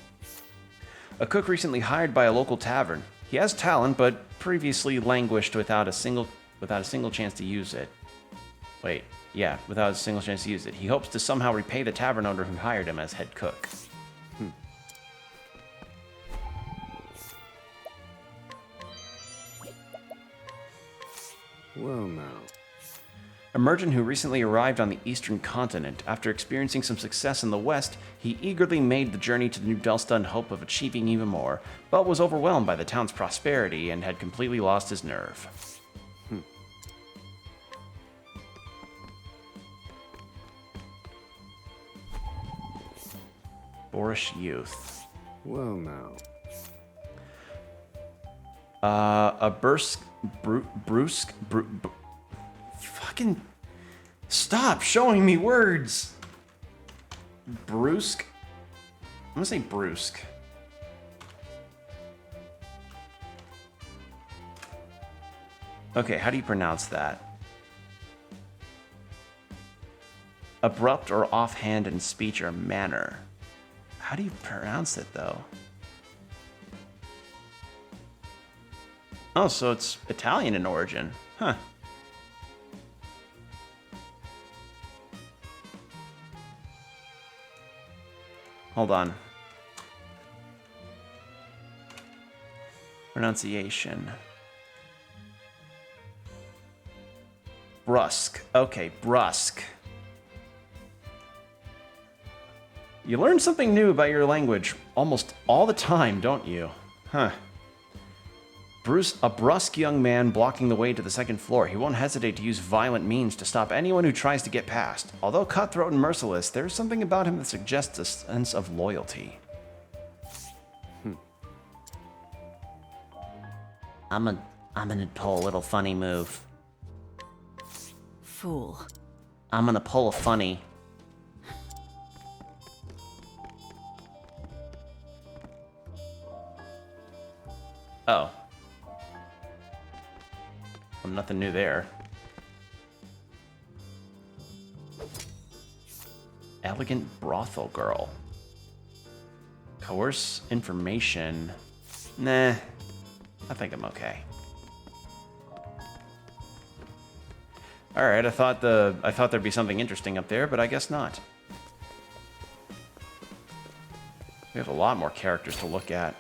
A cook recently hired by a local tavern. He has talent, but previously languished without a single chance to use it. Wait, yeah, without a single chance to use it. He hopes to somehow repay the tavern owner who hired him as head cook. Well, now. A merchant who recently arrived on the eastern continent. After experiencing some success in the west, he eagerly made the journey to New Delsta in hope of achieving even more, but was overwhelmed by the town's prosperity and had completely lost his nerve. Boorish youth. Well, now. Fucking stop showing me words. Brusque. I'm gonna say brusque. Okay, how do you pronounce that? Abrupt or offhand in speech or manner. How do you pronounce it, though? Oh, so it's Italian in origin. Huh. Hold on. Pronunciation. Brusque. Okay, brusque. You learn something new about your language almost all the time, don't you? Huh. A brusque young man blocking the way to the second floor. He won't hesitate to use violent means to stop anyone who tries to get past. Although cutthroat and merciless, there's something about him that suggests a sense of loyalty. I'm gonna pull a little funny move. Fool. I'm gonna pull a funny. Oh. Well, nothing new there. Elegant brothel girl. Coerce information. Nah, I think I'm okay. All right, I thought there'd be something interesting up there, but I guess not. We have a lot more characters to look at.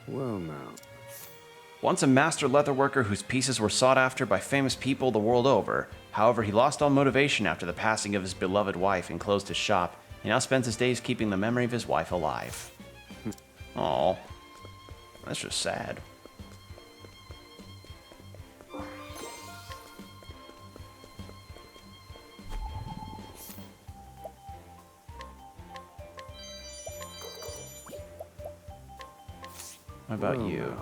Well, now. Once a master leatherworker whose pieces were sought after by famous people the world over. However, he lost all motivation after the passing of his beloved wife and closed his shop. He now spends his days keeping the memory of his wife alive. Aw, that's just sad. What about you?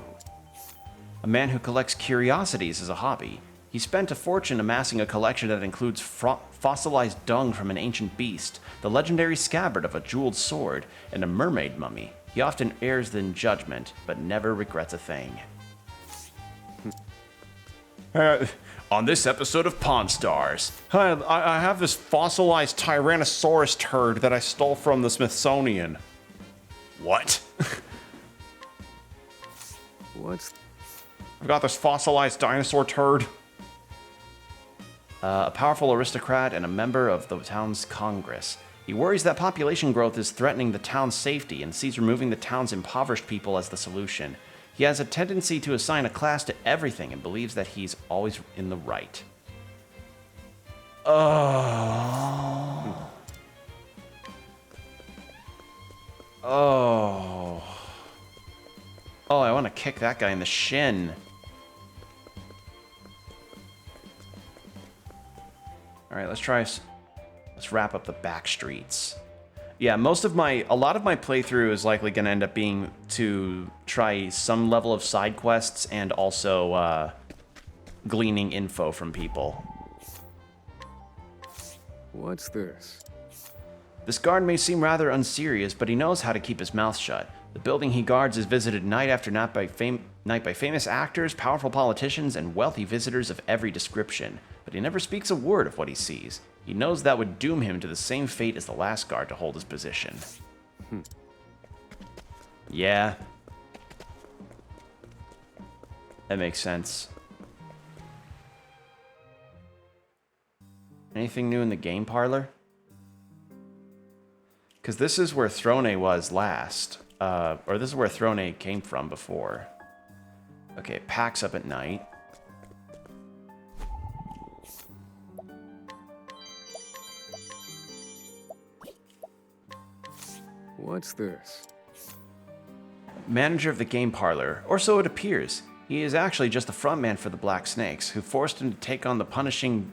A man who collects curiosities as a hobby. He spent a fortune amassing a collection that includes fossilized dung from an ancient beast, the legendary scabbard of a jeweled sword, and a mermaid mummy. He often errs in judgment, but never regrets a thing. On this episode of Pawn Stars, I have this fossilized Tyrannosaurus turd that I stole from the Smithsonian. What? I've got this fossilized dinosaur turd. A powerful aristocrat and a member of the town's Congress. He worries that population growth is threatening the town's safety and sees removing the town's impoverished people as the solution. He has a tendency to assign a class to everything and believes that he's always in the right. Oh. Oh. Oh, I want to kick that guy in the shin. All right, let's wrap up the back streets. Yeah, a lot of my playthrough is likely going to end up being to try some level of side quests and also gleaning info from people. What's this? This guard may seem rather unserious, but he knows how to keep his mouth shut. The building he guards is visited night after night by famous actors, powerful politicians, and wealthy visitors of every description. But he never speaks a word of what he sees. He knows that would doom him to the same fate as the last guard to hold his position. Yeah. That makes sense. Anything new in the game parlor? Because this is where Throne was last. Or this is where Throne came from before. Okay, it packs up at night. What's this? Manager of the game parlor, or so it appears. He is actually just the frontman for the Black Snakes, who forced him to take on the punishing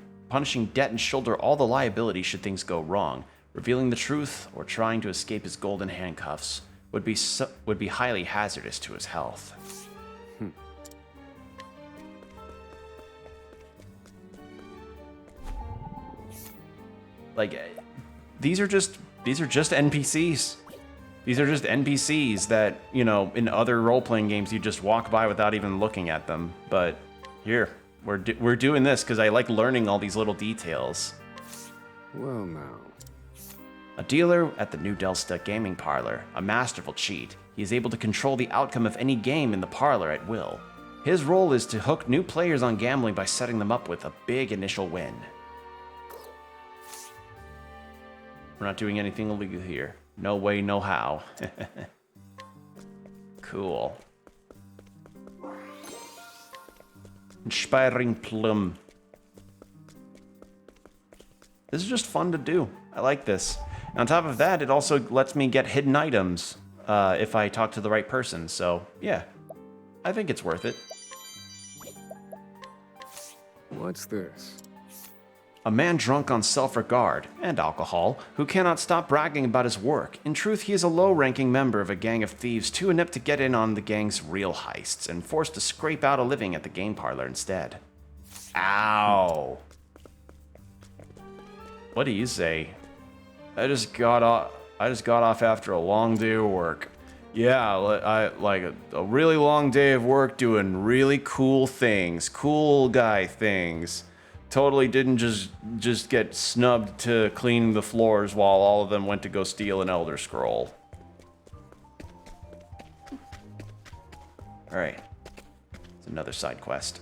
debt and shoulder all the liability should things go wrong. Revealing the truth or trying to escape his golden handcuffs would be highly hazardous to his health. Like, these are just NPCs. These are just NPCs that, you know, in other role-playing games you just walk by without even looking at them. But here, we're doing this because I like learning all these little details. Well, now. A dealer at the New Delsta gaming parlor, a masterful cheat. He is able to control the outcome of any game in the parlor at will. His role is to hook new players on gambling by setting them up with a big initial win. We're not doing anything illegal here. No way, no how. Cool. Inspiring plum. This is just fun to do. I like this. And on top of that, it also lets me get hidden items if I talk to the right person. So, yeah. I think it's worth it. What's this? A man drunk on self-regard and alcohol, who cannot stop bragging about his work. In truth, he is a low-ranking member of a gang of thieves too inept to get in on the gang's real heists and forced to scrape out a living at the game parlor instead. Ow. What do you say? I just got off after a long day of work. Yeah, I like a really long day of work doing really cool things, cool guy things. Totally didn't just get snubbed to clean the floors while all of them went to go steal an Elder Scroll. Alright. It's another side quest.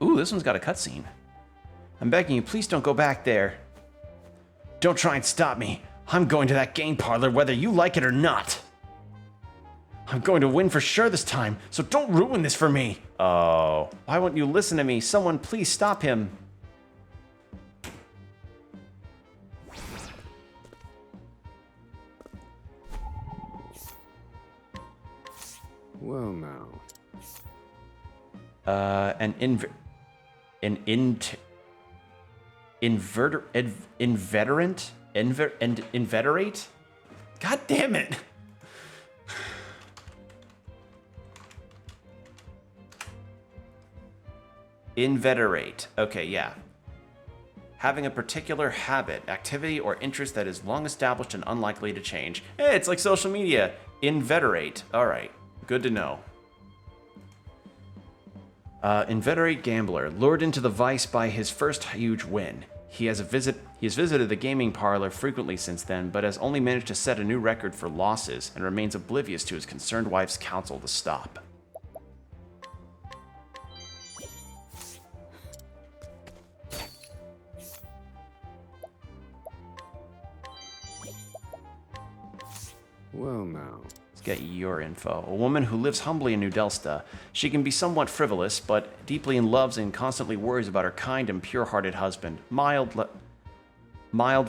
Ooh, this one's got a cutscene. I'm begging you, please don't go back there. Don't try and stop me. I'm going to that game parlor whether you like it or not. I'm going to win for sure this time, so don't ruin this for me. Oh, why won't you listen to me? Someone please stop him. Well, now. Inveterate? God damn it. Inveterate. Okay, yeah. Having a particular habit, activity, or interest that is long established and unlikely to change. Hey, it's like social media. Inveterate. Alright, good to know. Inveterate gambler, lured into the vice by his first huge win. He has visited the gaming parlor frequently since then, but has only managed to set a new record for losses and remains oblivious to his concerned wife's counsel to stop. Well, now. Let's get your info. A woman who lives humbly in New Delsta. She can be somewhat frivolous, but deeply in love and constantly worries about her kind and pure-hearted husband. Mild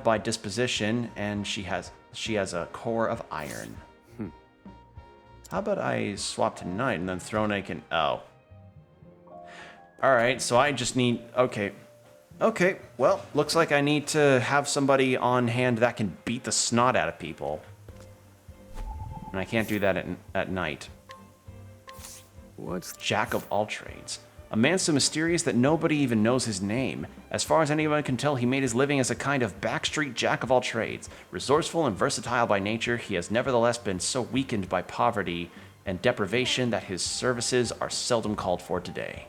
by disposition, and she has she has a core of iron. How about I swap to night and then Throne can... Oh. Alright, so I just need... Okay. Okay, well, looks like I need to have somebody on hand that can beat the snot out of people. And I can't do that at night. What's... Jack of all trades. A man so mysterious that nobody even knows his name. As far as anyone can tell, he made his living as a kind of backstreet jack of all trades. Resourceful and versatile by nature, he has nevertheless been so weakened by poverty and deprivation that his services are seldom called for today.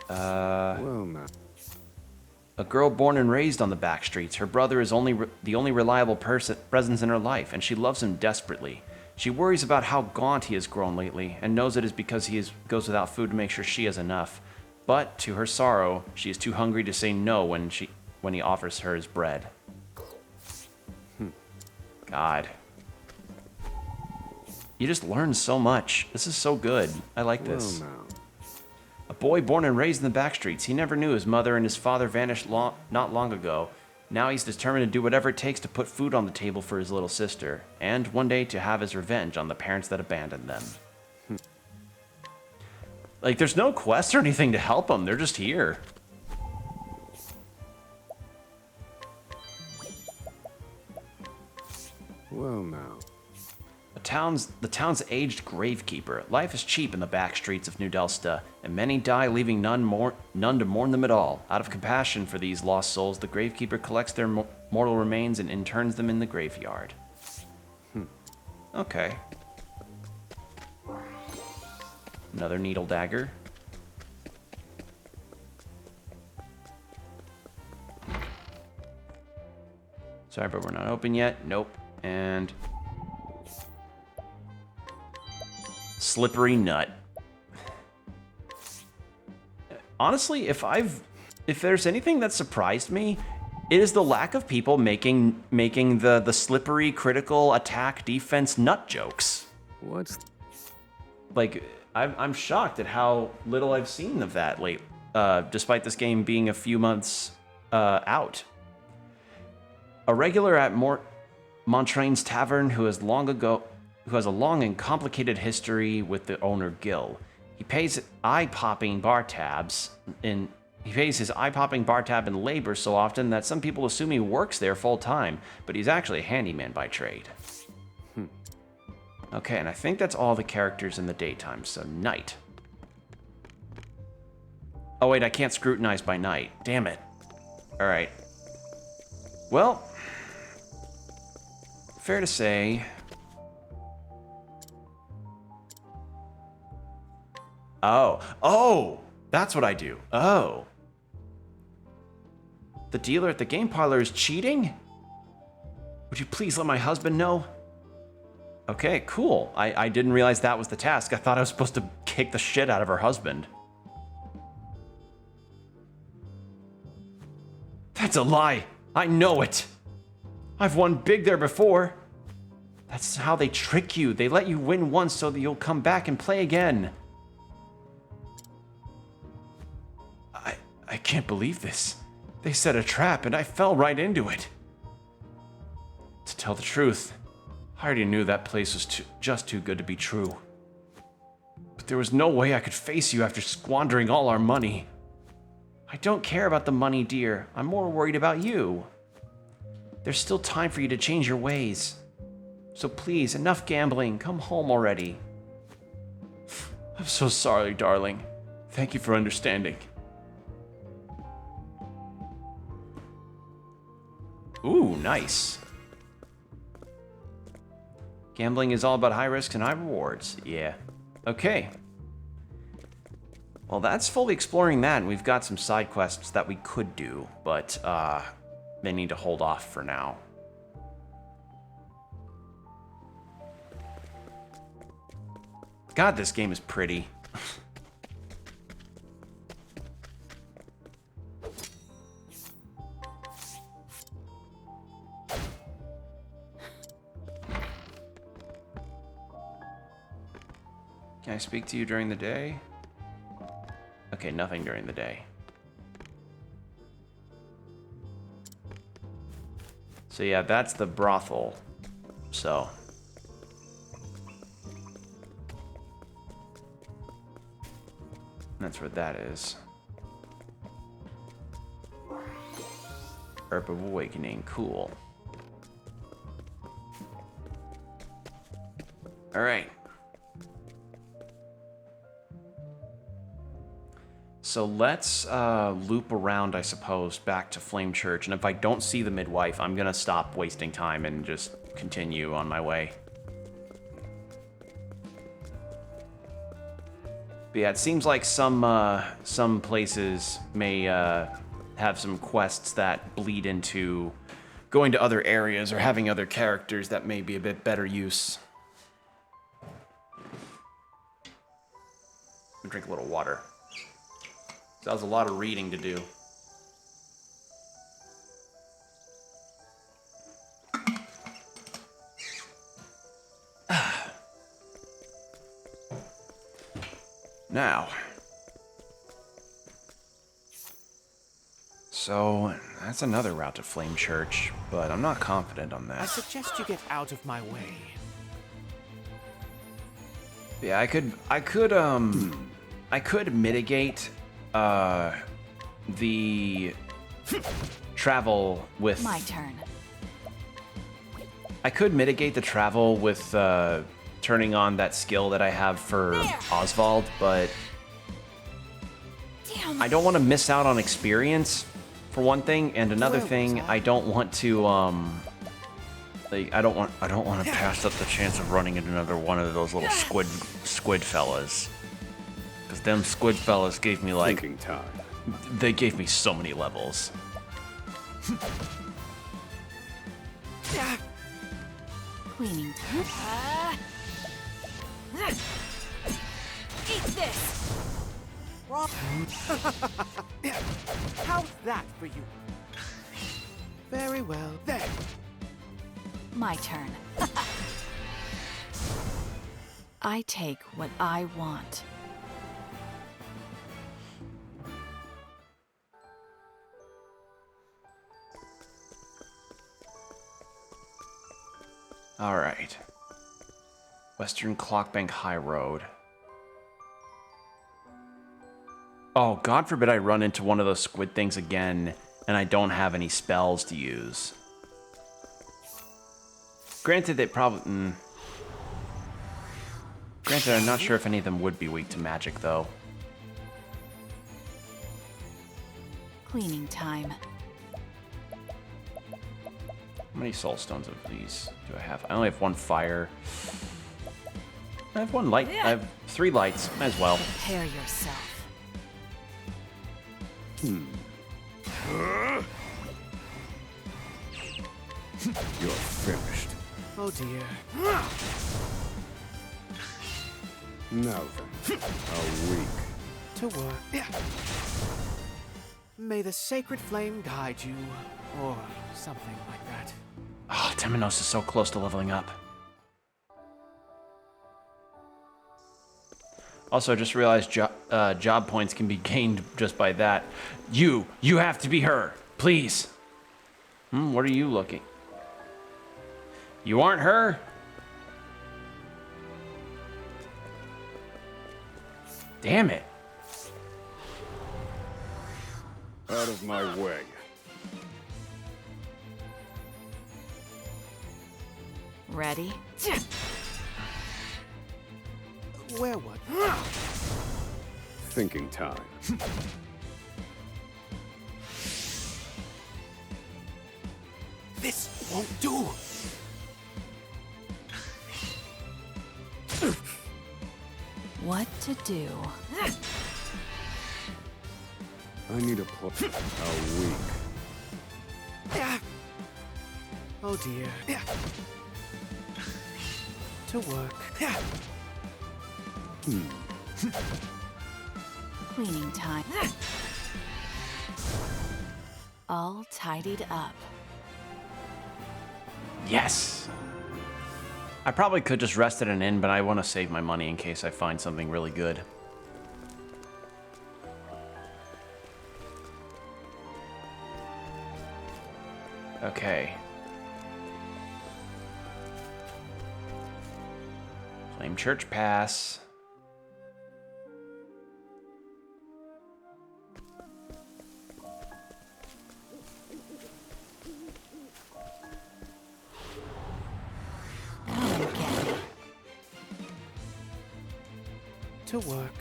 Well, now. A girl born and raised on the back streets, her brother is the only reliable presence in her life, and she loves him desperately. She worries about how gaunt he has grown lately, and knows it is because goes without food to make sure she has enough. But, to her sorrow, she is too hungry to say no when he offers her his bread. God. You just learn so much. This is so good. I like this. Well, now. A boy born and raised in the back streets. He never knew his mother and his father vanished not long ago. Now he's determined to do whatever it takes to put food on the table for his little sister, and one day to have his revenge on the parents that abandoned them. Like, there's no quest or anything to help them. They're just here. Well, now. The town's aged gravekeeper. Life is cheap in the back streets of New Delsta, and many die, leaving none to mourn them at all. Out of compassion for these lost souls, the gravekeeper collects their mortal remains and interns them in the graveyard. Okay. Another needle dagger. Sorry, but we're not open yet. Nope. And... slippery nut. Honestly, if there's anything that surprised me, it is the lack of people making the slippery critical attack defense nut jokes. What's... Like, I'm shocked at how little I've seen of that late, despite this game being a few months out. A regular at Montrain's Tavern who has a long and complicated history with the owner Gil. He pays his eye-popping bar tab in labor so often that some people assume he works there full-time, but he's actually a handyman by trade. Okay, and I think that's all the characters in the daytime, so night. Oh wait, I can't scrutinize by night. Damn it. Alright. Well, fair to say... Oh, that's what I do. Oh. The dealer at the game parlor is cheating? Would you please let my husband know? Okay, cool. I didn't realize that was the task. I thought I was supposed to kick the shit out of her husband. That's a lie. I know it. I've won big there before. That's how they trick you. They let you win once so that you'll come back and play again. I can't believe this. They set a trap and I fell right into it. To tell the truth, I already knew that place was just too good to be true. But there was no way I could face you after squandering all our money. I don't care about the money, dear. I'm more worried about you. There's still time for you to change your ways. So please, enough gambling. Come home already. I'm so sorry, darling. Thank you for understanding. Ooh, nice. Gambling is all about high risks and high rewards. Yeah. Okay. Well, that's fully exploring that, and we've got some side quests that we could do, but they need to hold off for now. God, this game is pretty. Can I speak to you during the day? Okay, nothing during the day. So yeah, that's the brothel. So. That's where that is. Herb of Awakening, cool. Alright. So let's loop around, I suppose, back to Flame Church. And if I don't see the midwife, I'm gonna stop wasting time and just continue on my way. But yeah, it seems like some places may have some quests that bleed into going to other areas or having other characters that may be a bit better use. Drink a little water. That was a lot of reading to do. Now. So, that's another route to Flame Church, but I'm not confident on I that. suggest you get out of my way. Yeah, I could mitigate the travel with My turn. I could mitigate the travel with turning on that skill that I have for Oswald, but Damn. I don't want to miss out on experience for one thing, and another thing, I don't want to like I don't want to pass up the chance of running into another one of those little squid fellas. Cuz them squid fellas gave me like Thinking time. they gave me so many levels. Cleaning time. Eat this. How's that for you? Very well. There. My turn. I take what I want. All right. Western Clockbank High Road. Oh, God forbid I run into one of those squid things again and I don't have any spells to use. Granted, they probably... Granted, I'm not sure if any of them would be weak to magic, though. Cleaning time. How many soul stones of these do I have? I only have one fire. I have one light. I have 3 lights. Might as well. Prepare yourself. You're finished. Oh dear. Now then, a week. To work. May the sacred flame guide you, or something like that. Oh, Temenos is so close to leveling up. Also, I just realized job points can be gained just by that. You have to be her, please. What are you looking? You aren't her? Damn it. Out of my way. Ready? Where what? Thinking time. This won't do. What to do? I need a week. Oh dear. To work. Cleaning time. All tidied up. Yes. I probably could just rest at an inn, but I want to save my money in case I find something really good. Okay. Flame Church Pass. To work.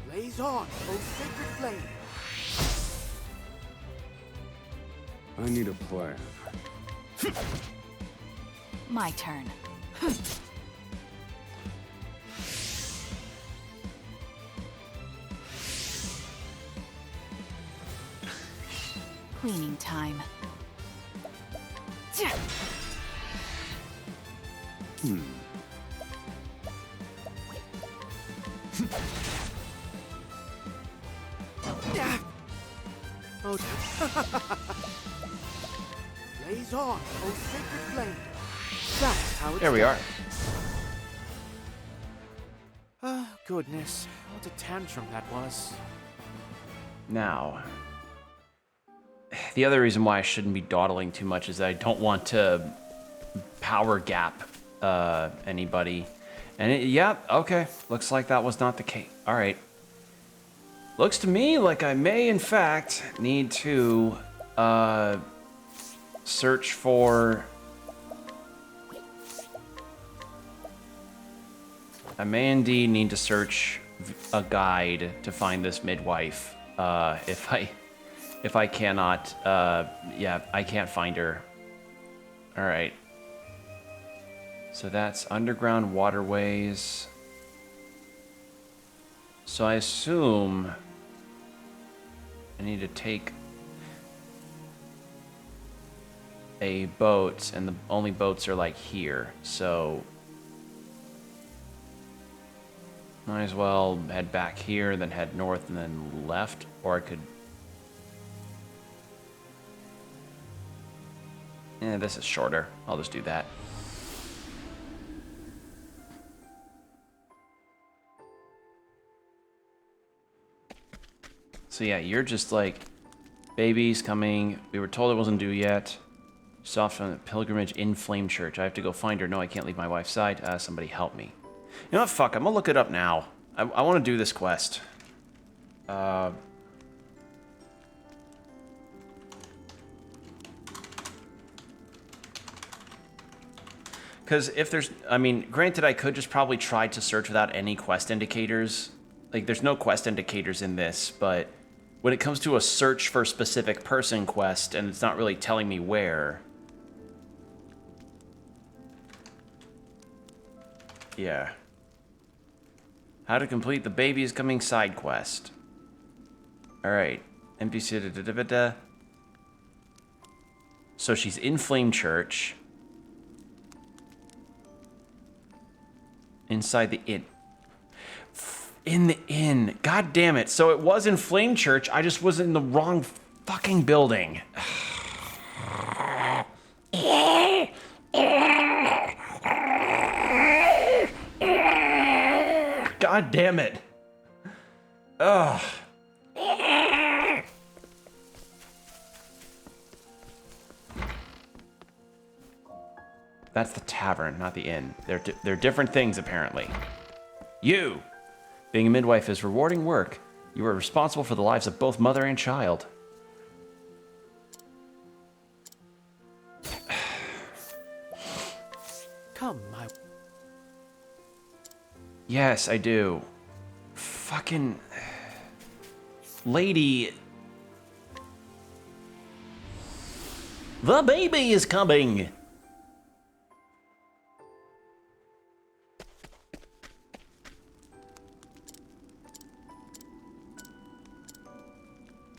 Blaze on, O sacred flame. I need a plan. My turn. Cleaning time. Oh, blaze on, O sacred flame. That's how it's There we done. are. Goodness, what a tantrum that was. Now, the other reason why I shouldn't be dawdling too much is that I don't want to power gap anybody. And yeah, okay, looks like that was not the case. All right. Looks to me like I may, in fact, need to search for... I may indeed need to search a guide to find this midwife. If I cannot, yeah, I can't find her. All right. So that's underground waterways. So I assume I need to take a boat, and the only boats are like here. So might as well head back here, then head north, and then left. Or I could... Yeah, this is shorter. I'll just do that. So yeah, you're just like, baby's coming. We were told it wasn't due yet. She's off on a pilgrimage in Flame Church. I have to go find her. No, I can't leave my wife's side. Somebody help me. You know what? Fuck, I'm gonna look it up now. I want to do this quest. Because if there's... I mean, granted, I could just probably try to search without any quest indicators. Like, there's no quest indicators in this, but when it comes to a search for a specific person quest, and it's not really telling me where... Yeah. How to complete the baby is coming side quest. Alright. NPC... Da-da-da-da-da. So she's in Flame Church. Inside the inn. In the inn. God damn it. So it was in Flame Church. I just was in the wrong fucking building. God damn it. Ugh. That's the tavern, not the inn. They're different things, apparently. You! Being a midwife is rewarding work. You are responsible for the lives of both mother and child. Come, my... Yes, I do. Fucking... Lady... The baby is coming!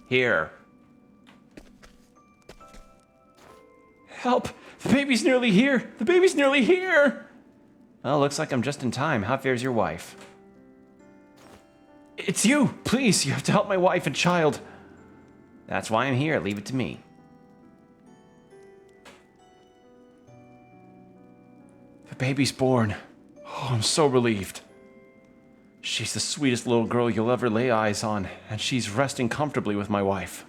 Here. Help! The baby's nearly here! The baby's nearly here! Well, looks like I'm just in time. How fares your wife? It's you! Please, you have to help my wife and child. That's why I'm here. Leave it to me. The baby's born. Oh, I'm so relieved. She's the sweetest little girl you'll ever lay eyes on, and she's resting comfortably with my wife.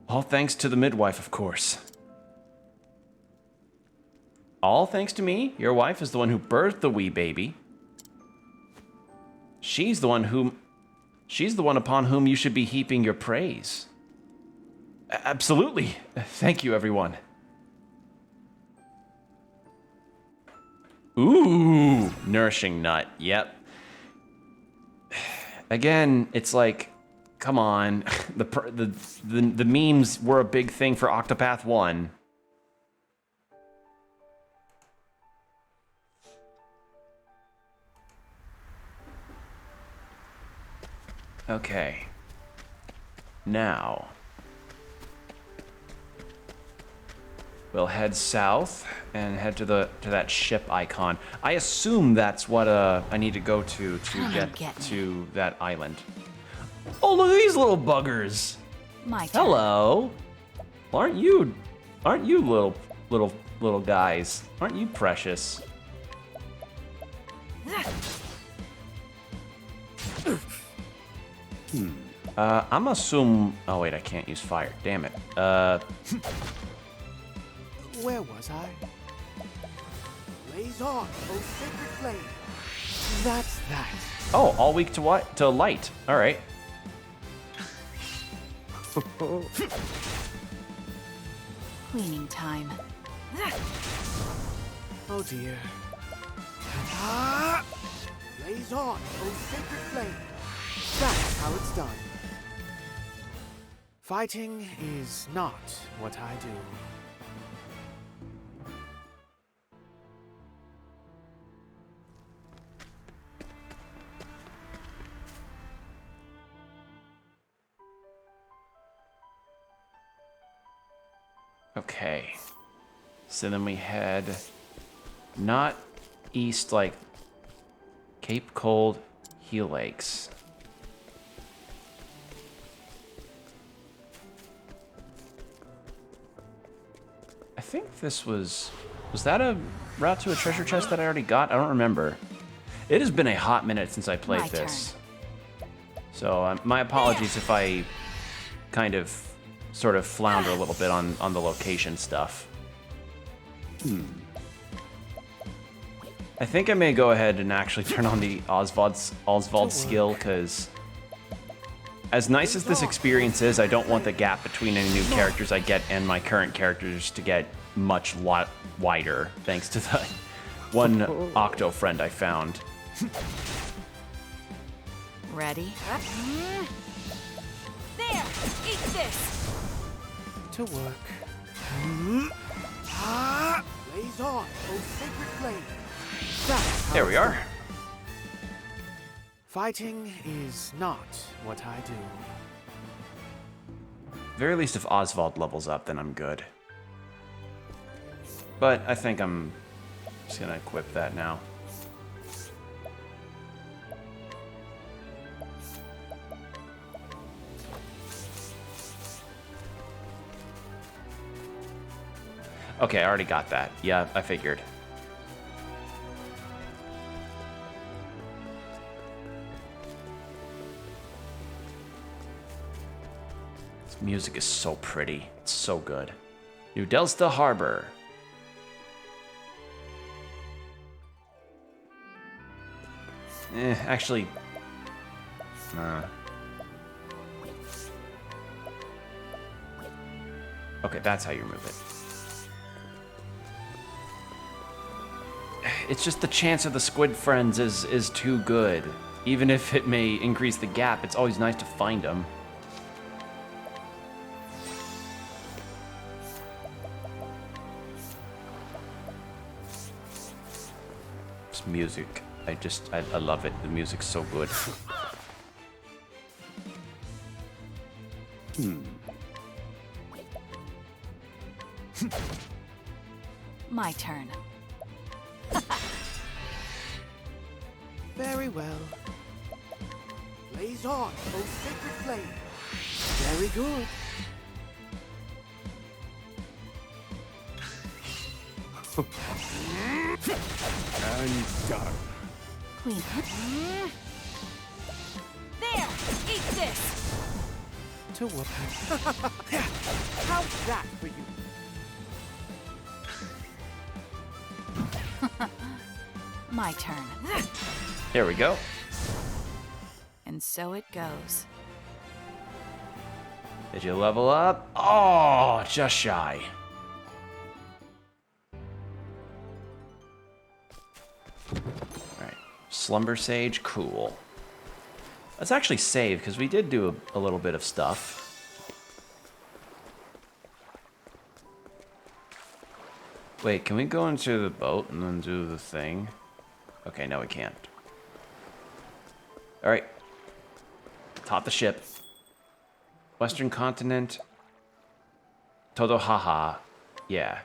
All thanks to the midwife, of course. All thanks to me? Your wife is the one who birthed the wee baby. She's the one upon whom you should be heaping your praise. Absolutely. Thank you, everyone. Ooh, nourishing nut. Yep. Again, it's like, come on. The memes were a big thing for Octopath 1. Okay. Now we'll head south and head to that ship icon. I assume that's what I need to go to get to that island. Oh, look at these little buggers. My turn. Hello. Aren't you little guys? Aren't you precious? I'm assuming. Oh wait, I can't use fire. Damn it. Where was I? Blaze on, oh sacred flame. That's that. Oh, all weak to what? To light. All right. Cleaning time. Oh dear. Blaze on, oh sacred flame. That's how it's done. Fighting is not what I do. Okay. So then we head not east like Cape Cold, Heel Lakes. I think this was that a route to a treasure chest that I already got? I don't remember. It has been a hot minute since I played this. So my apologies if I kind of sort of flounder a little bit on the location stuff. I think I may go ahead and actually turn on the Oswald skill, because as nice as this experience is, I don't want the gap between any new characters I get and my current characters to get much wider, thanks to the one Octo friend I found. Ready? There! Eat this! To work. Blaze on, oh sacred flame. That's how There we are. Fighting is not what I do. Very least if Oswald levels up, then I'm good. But I think I'm just gonna equip that now. Okay, I already got that. Yeah, I figured. This music is so pretty. It's so good. New Delsta Harbor. Actually... Okay, that's how you remove it. It's just the chance of the squid friends is too good. Even if it may increase the gap, it's always nice to find them. This music, I love it. The music's so good. My turn. Very well. Blaze on, oh sacred flame. Very good. And done. Clean. There! Eat this! to whoop. How's that for you? My turn. There we go. And so it goes. Did you level up? Oh, just shy. Alright. Slumber Sage, cool. Let's actually save, because we did do a little bit of stuff. Wait, can we go into the boat and then do the thing? Okay, no we can't. Alright. Top the ship. Western continent. Todohaha. Yeah.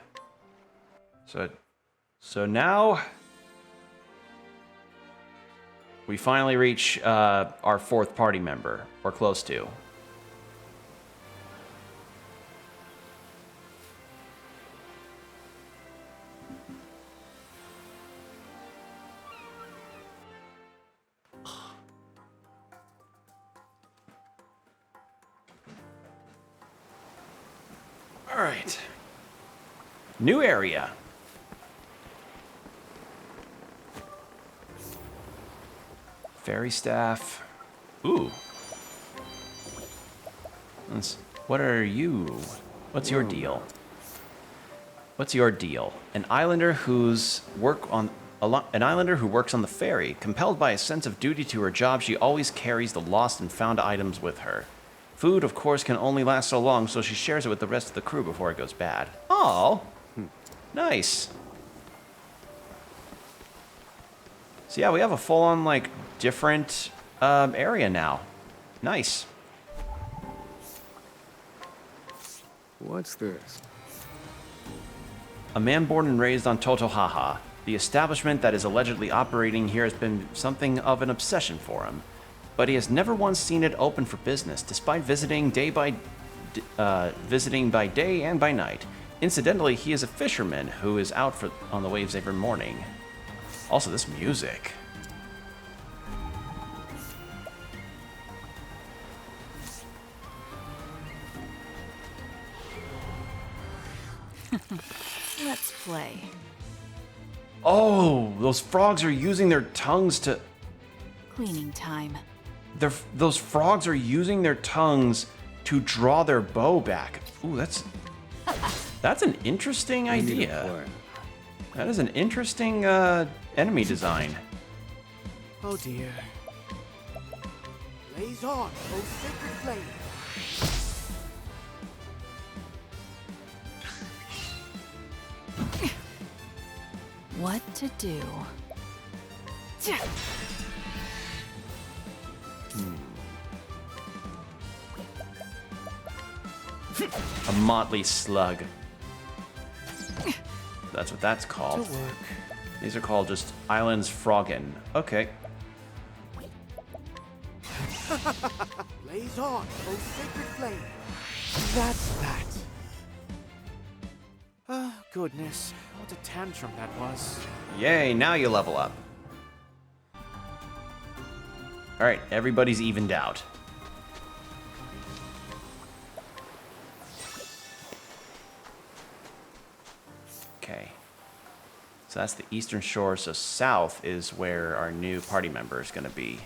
So now we finally reach our fourth party member, or close to. All right. New area. Fairy staff. Ooh. What are you? What's your deal? What's your deal? An islander who works on the ferry. Compelled by a sense of duty to her job, she always carries the lost and found items with her. Food, of course, can only last so long, so she shares it with the rest of the crew before it goes bad. Oh, nice. So yeah, we have a full-on, like, different area now. Nice. What's this? A man born and raised on Totohaha. The establishment that is allegedly operating here has been something of an obsession for him. But he has never once seen it open for business, despite visiting by day and by night. Incidentally, he is a fisherman who is out on the waves every morning. Also, this music. Let's play. Oh, those frogs are using their tongues to... Cleaning time. Those frogs are using their tongues to draw their bow back. Ooh, that's an interesting idea. That is an interesting enemy design. Oh dear. Blaze on, O sacred flame. What to do? A motley slug. That's what that's called. To work. These are called just islands froggin'. Okay. Blaze on, O sacred flame. That's that. Goodness. What a tantrum that was. Yay, now you level up. Alright, everybody's evened out. Okay. So that's the eastern shore, so south is where our new party member is going to be.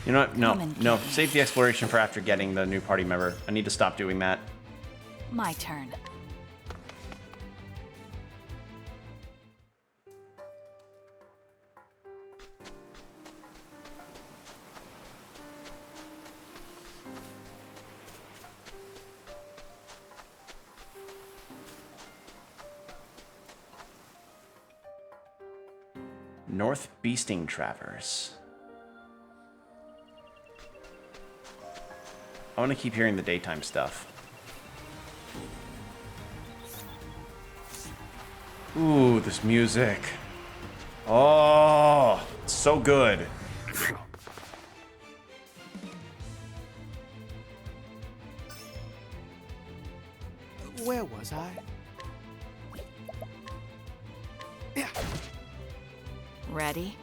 You know what? No. Save the exploration for after getting the new party member. I need to stop doing that. My turn. North Beasting Traverse. I want to keep hearing the daytime stuff. Ooh, this music. Oh, it's so good. Ready?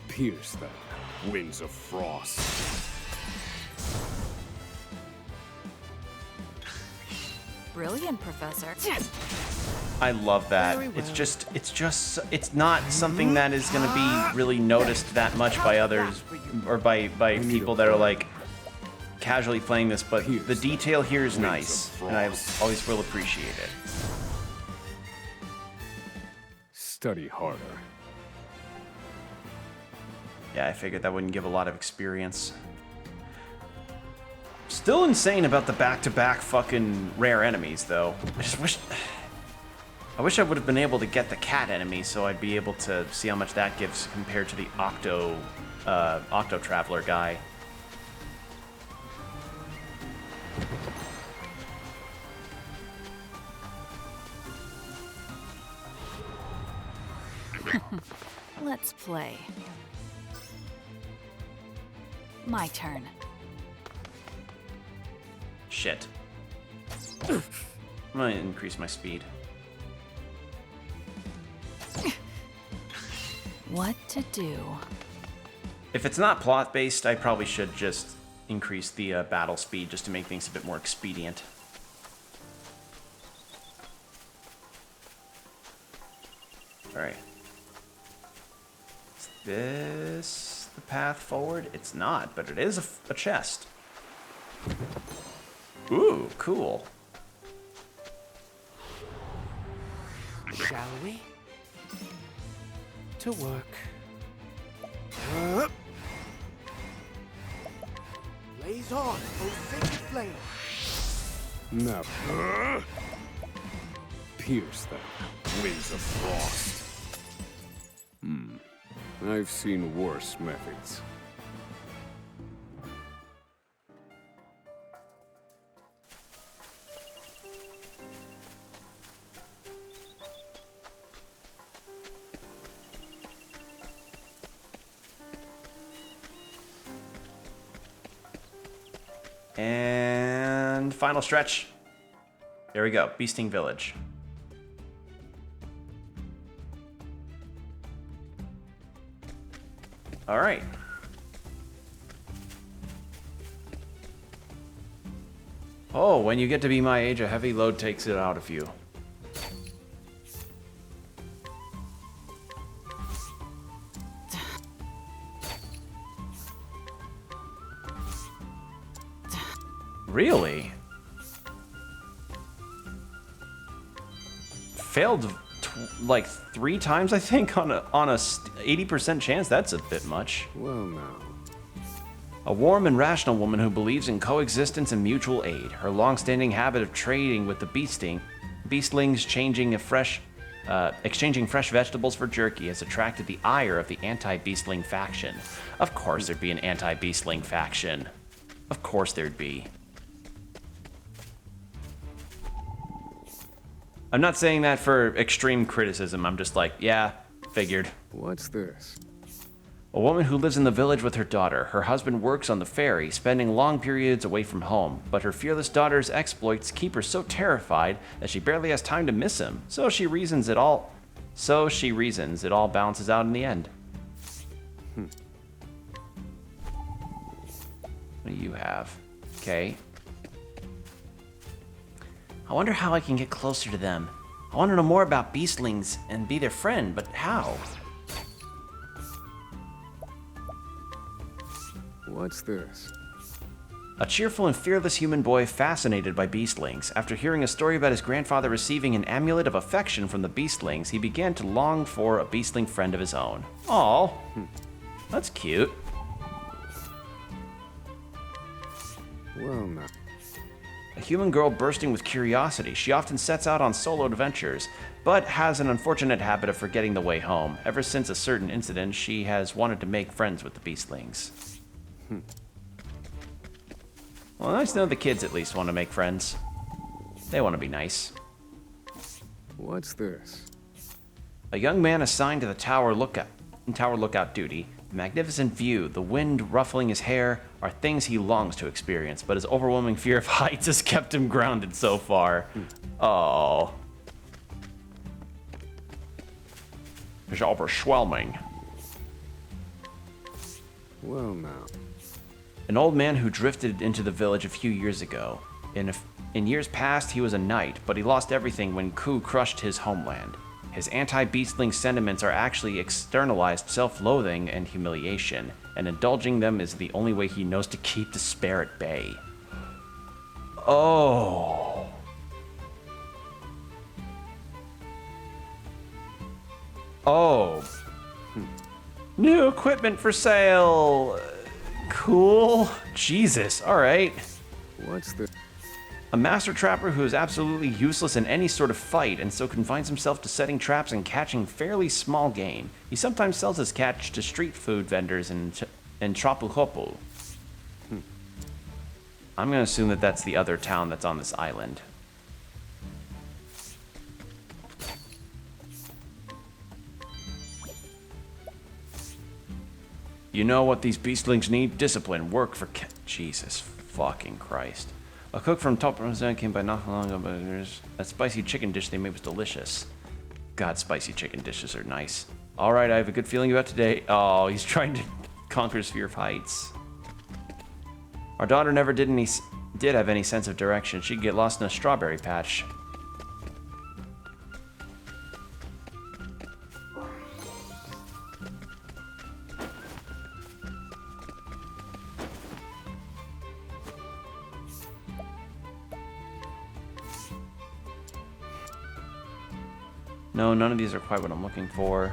Pierce them. Winds of frost. Brilliant, Professor. I love that. Very well. It's not something that is going to be really noticed that much by others or by people that are like casually playing this, but the detail here is nice, and I always will appreciate it. Study harder. Yeah, I figured that wouldn't give a lot of experience. Still insane about the back-to-back fucking rare enemies, though. I wish I would have been able to get the cat enemy, so I'd be able to see how much that gives compared to the Octo Traveler guy. Let's play. My turn. Shit. I'm gonna increase my speed. What to do? If it's not plot-based, I probably should just increase the battle speed just to make things a bit more expedient. Alright. Is this the path forward? It's not, but it is a chest. Ooh, cool. Shall we? To work. Blaze on, O sacred flame. Now. Pierce them. Winds of frost. I've seen worse methods. And final stretch. There we go, Beasting Village. All right. Oh, when you get to be my age, a heavy load takes it out of you. Really? Failed like 3 times, I think, on a 80% chance. That's a bit much. Well, now. A warm and rational woman who believes in coexistence and mutual aid. Her long-standing habit of trading with the beastlings, exchanging fresh vegetables for jerky, has attracted the ire of the anti-beastling faction. Of course there'd be an anti-beastling faction. Of course there'd be. I'm not saying that for extreme criticism. I'm just like, yeah, figured. What's this? A woman who lives in the village with her daughter. Her husband works on the ferry, spending long periods away from home, but her fearless daughter's exploits keep her so terrified that she barely has time to miss him. So she reasons it all balances out in the end. What do you have? Okay. I wonder how I can get closer to them. I want to know more about beastlings and be their friend, but how? What's this? A cheerful and fearless human boy fascinated by beastlings. After hearing a story about his grandfather receiving an amulet of affection from the beastlings, he began to long for a beastling friend of his own. Aw, that's cute. Well, now. A human girl bursting with curiosity. She often sets out on solo adventures, but has an unfortunate habit of forgetting the way home. Ever since a certain incident, she has wanted to make friends with the beastlings. Well, nice to know the kids at least want to make friends. They want to be nice. What's this? A young man assigned to the tower lookout duty The magnificent view, the wind ruffling his hair, are things he longs to experience, but his overwhelming fear of heights has kept him grounded so far. Oh. It's overwhelming. Well, now. An old man who drifted into the village a few years ago. In years past, he was a knight, but he lost everything when Ku crushed his homeland. His anti-beastling sentiments are actually externalized self-loathing and humiliation, and indulging them is the only way he knows to keep despair at bay. Oh. Oh. New equipment for sale. Cool. Jesus. All right. What's the... A master trapper who is absolutely useless in any sort of fight and so confines himself to setting traps and catching fairly small game. He sometimes sells his catch to street food vendors in Trapuhopu. I'm going to assume that that's the other town that's on this island. You know what these beastlings need? Discipline, work for Jesus fucking Christ. A cook from Top Rosette came by not long ago, but there's that spicy chicken dish they made was delicious. God, spicy chicken dishes are nice. All right, I have a good feeling about today. Oh, he's trying to conquer his fear of heights. Our daughter never did have any sense of direction. She'd get lost in a strawberry patch. No, none of these are quite what I'm looking for.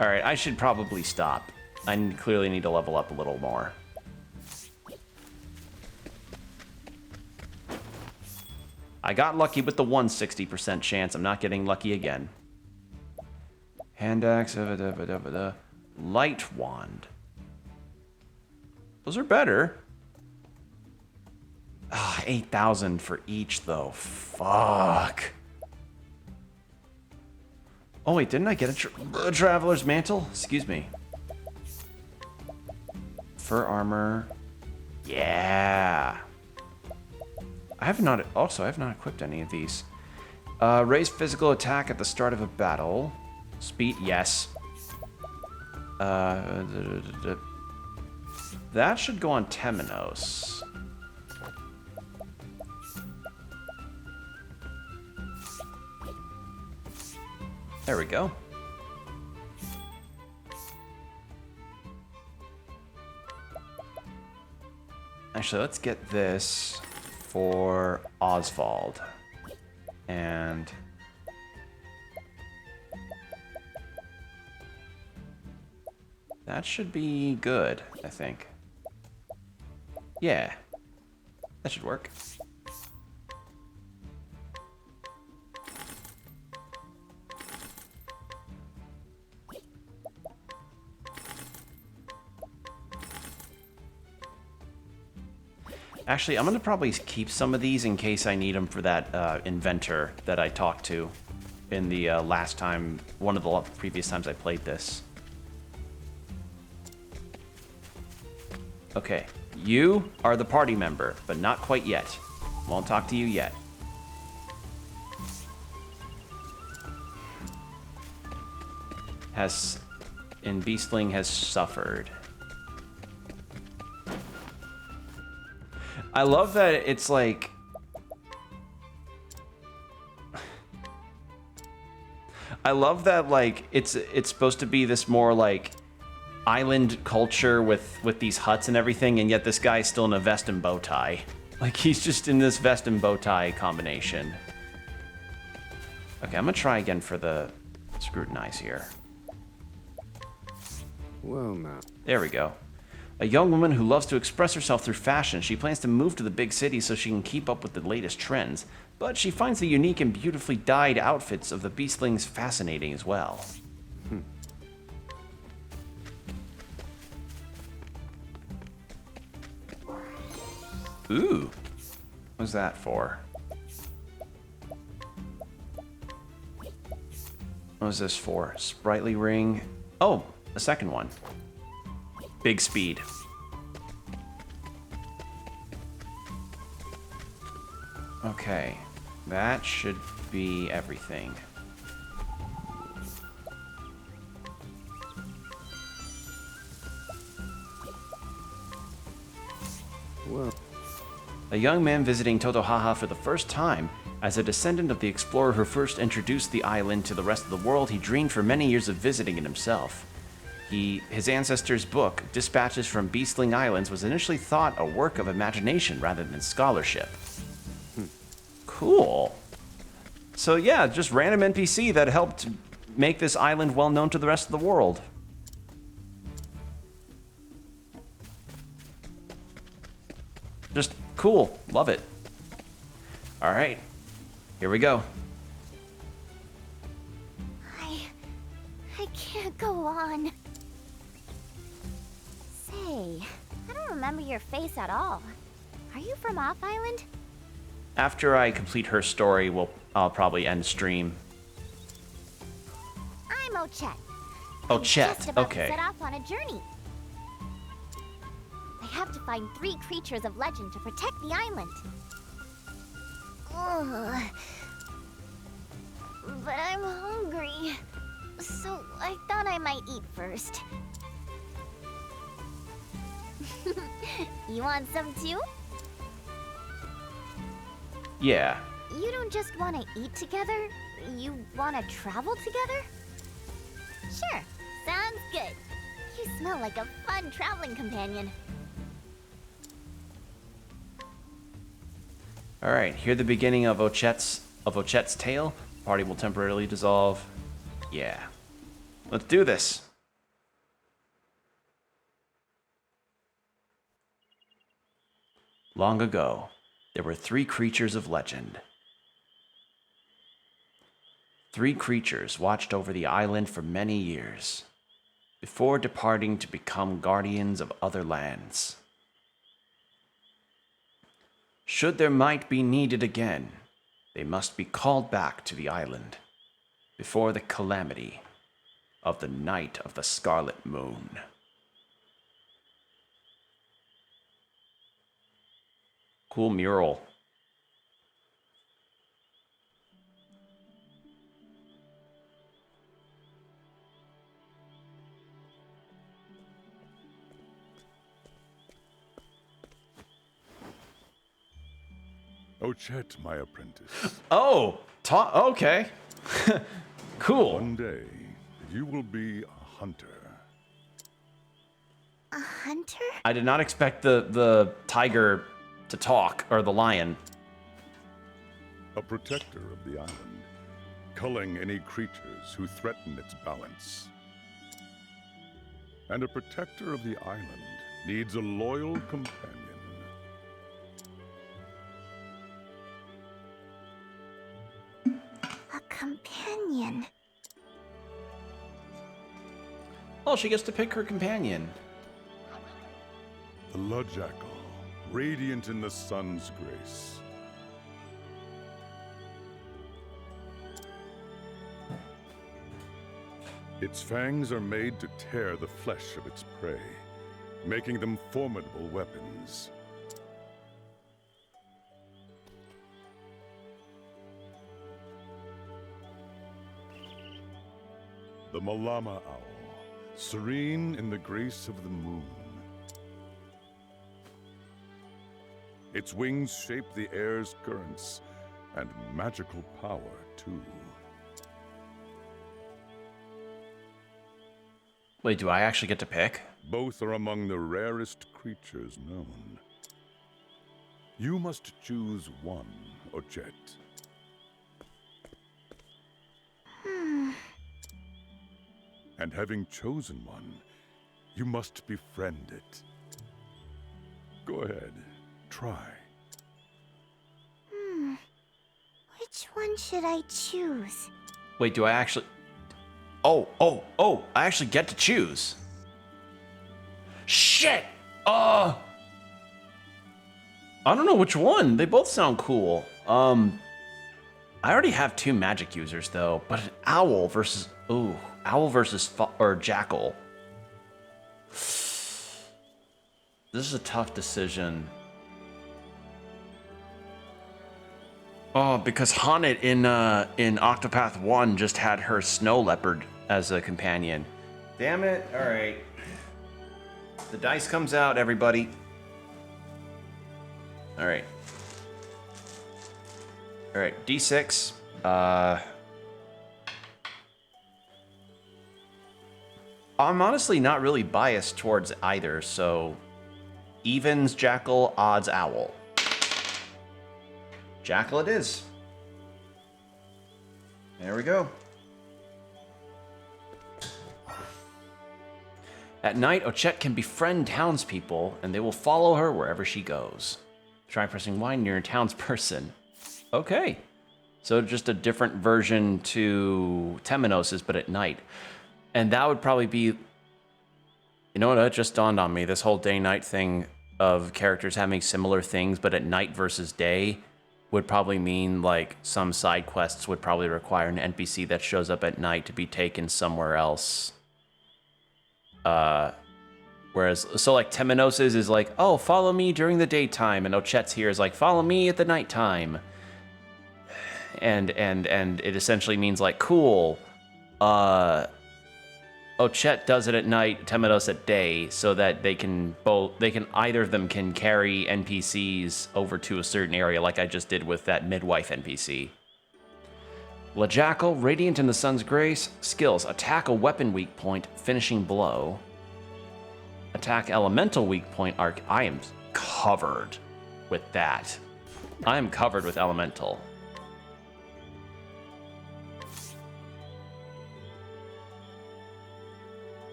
Alright, I should probably stop. I clearly need to level up a little more. I got lucky with the 160% chance. I'm not getting lucky again. Hand axe, light wand. Those are better. 8,000 for each, though. Fuck. Oh, wait, didn't I get a traveler's mantle? Excuse me. Fur armor. Yeah. I have not equipped any of these. Raise physical attack at the start of a battle. Speed, yes. That should go on Temenos. There we go. Actually, let's get this for Oswald. And that should be good, I think. Yeah, that should work. Actually, I'm going to probably keep some of these in case I need them for that inventor that I talked to in the last time, one of the previous times I played this. Okay, you are the party member, but not quite yet. Won't talk to you yet. Beastling has suffered. I love that it's like... I love that, like, it's supposed to be this more, like, island culture with these huts and everything, and yet this guy's still in a vest and bow tie. Like, he's just in this vest and bow tie combination. Okay, I'm gonna try again for the scrutinize here. Well, now. There we go. A young woman who loves to express herself through fashion. She plans to move to the big city so she can keep up with the latest trends, but she finds the unique and beautifully dyed outfits of the beastlings fascinating as well. Ooh, what's that for? was this for? Sprightly ring. Oh, a second one. Big speed. Okay, that should be everything. Well, A young man visiting Totohaha for the first time. As a descendant of the explorer who first introduced the island to the rest of the world, he dreamed for many years of visiting it himself. His ancestor's book, Dispatches from Beastling Islands, was initially thought a work of imagination rather than scholarship. Cool. So yeah, just random NPC that helped make this island well known to the rest of the world. Just cool. Love it. All right. Here we go. I can't go on. Say, I don't remember your face at all. Are you from Off Island? After I complete her story, I'll probably end stream. I'm Ochette. Oh, I'm Chet. just about Okay. to set off on a journey. I have to find 3 creatures of legend to protect the island. Ugh. But I'm hungry, so I thought I might eat first. You want some too? Yeah. You don't just want to eat together, you want to travel together? Sure, sounds good. You smell like a fun traveling companion. All right. Hear the beginning of Ochette's tale. Party will temporarily dissolve. Yeah. Let's do this. Long ago, there were 3 creatures of legend. 3 creatures watched over the island for many years, before departing to become guardians of other lands. Should their might be needed again, they must be called back to the island, before the calamity of the Night of the Scarlet Moon. Cool mural. Ochette, my apprentice. Oh, okay. Cool. One day, you will be a hunter. A hunter? I did not expect the tiger to talk, or the lion. A protector of the island, culling any creatures who threaten its balance. And a protector of the island needs a loyal companion. A companion. Oh, she gets to pick her companion. The Ludjackal, radiant in the sun's grace. Its fangs are made to tear the flesh of its prey, making them formidable weapons. The Malama Owl, serene in the grace of the moon. Its wings shape the air's currents, and magical power, too. Wait, do I actually get to pick? Both are among the rarest creatures known. You must choose one, Ochette. And having chosen one, you must befriend it. Go ahead, try. Which one should I choose? Wait, do I actually... Oh, I actually get to choose. Shit! I don't know which one. They both sound cool. I already have 2 magic users, though, but an owl versus Ooh, owl versus or jackal. This is a tough decision. Oh, because Haunted in Octopath 1 just had her snow leopard as a companion. Damn it. All right. The dice comes out, everybody. All right. All right, D6. I'm honestly not really biased towards either, so evens jackal, odds owl. Jackal it is. There we go. At night, Ochette can befriend townspeople, and they will follow her wherever she goes. Try pressing Y near a townsperson. Okay. So just a different version to Temenos', but at night. And that would probably be... You know what? It just dawned on me. This whole day-night thing of characters having similar things, but at night versus day, would probably mean, like, some side quests would probably require an NPC that shows up at night to be taken somewhere else. Whereas, so, like, Temenos' is like, oh, follow me during the daytime, and Ochette's here is like, follow me at the nighttime. And it essentially means, like, cool, Ochette does it at night, Temenos at day, so that either of them can carry NPCs over to a certain area, like I just did with that midwife NPC. LeJackal, Radiant in the Sun's Grace, skills, attack a weapon weak point, finishing blow. Attack elemental weak point arc. I am covered with that. I am covered with elemental.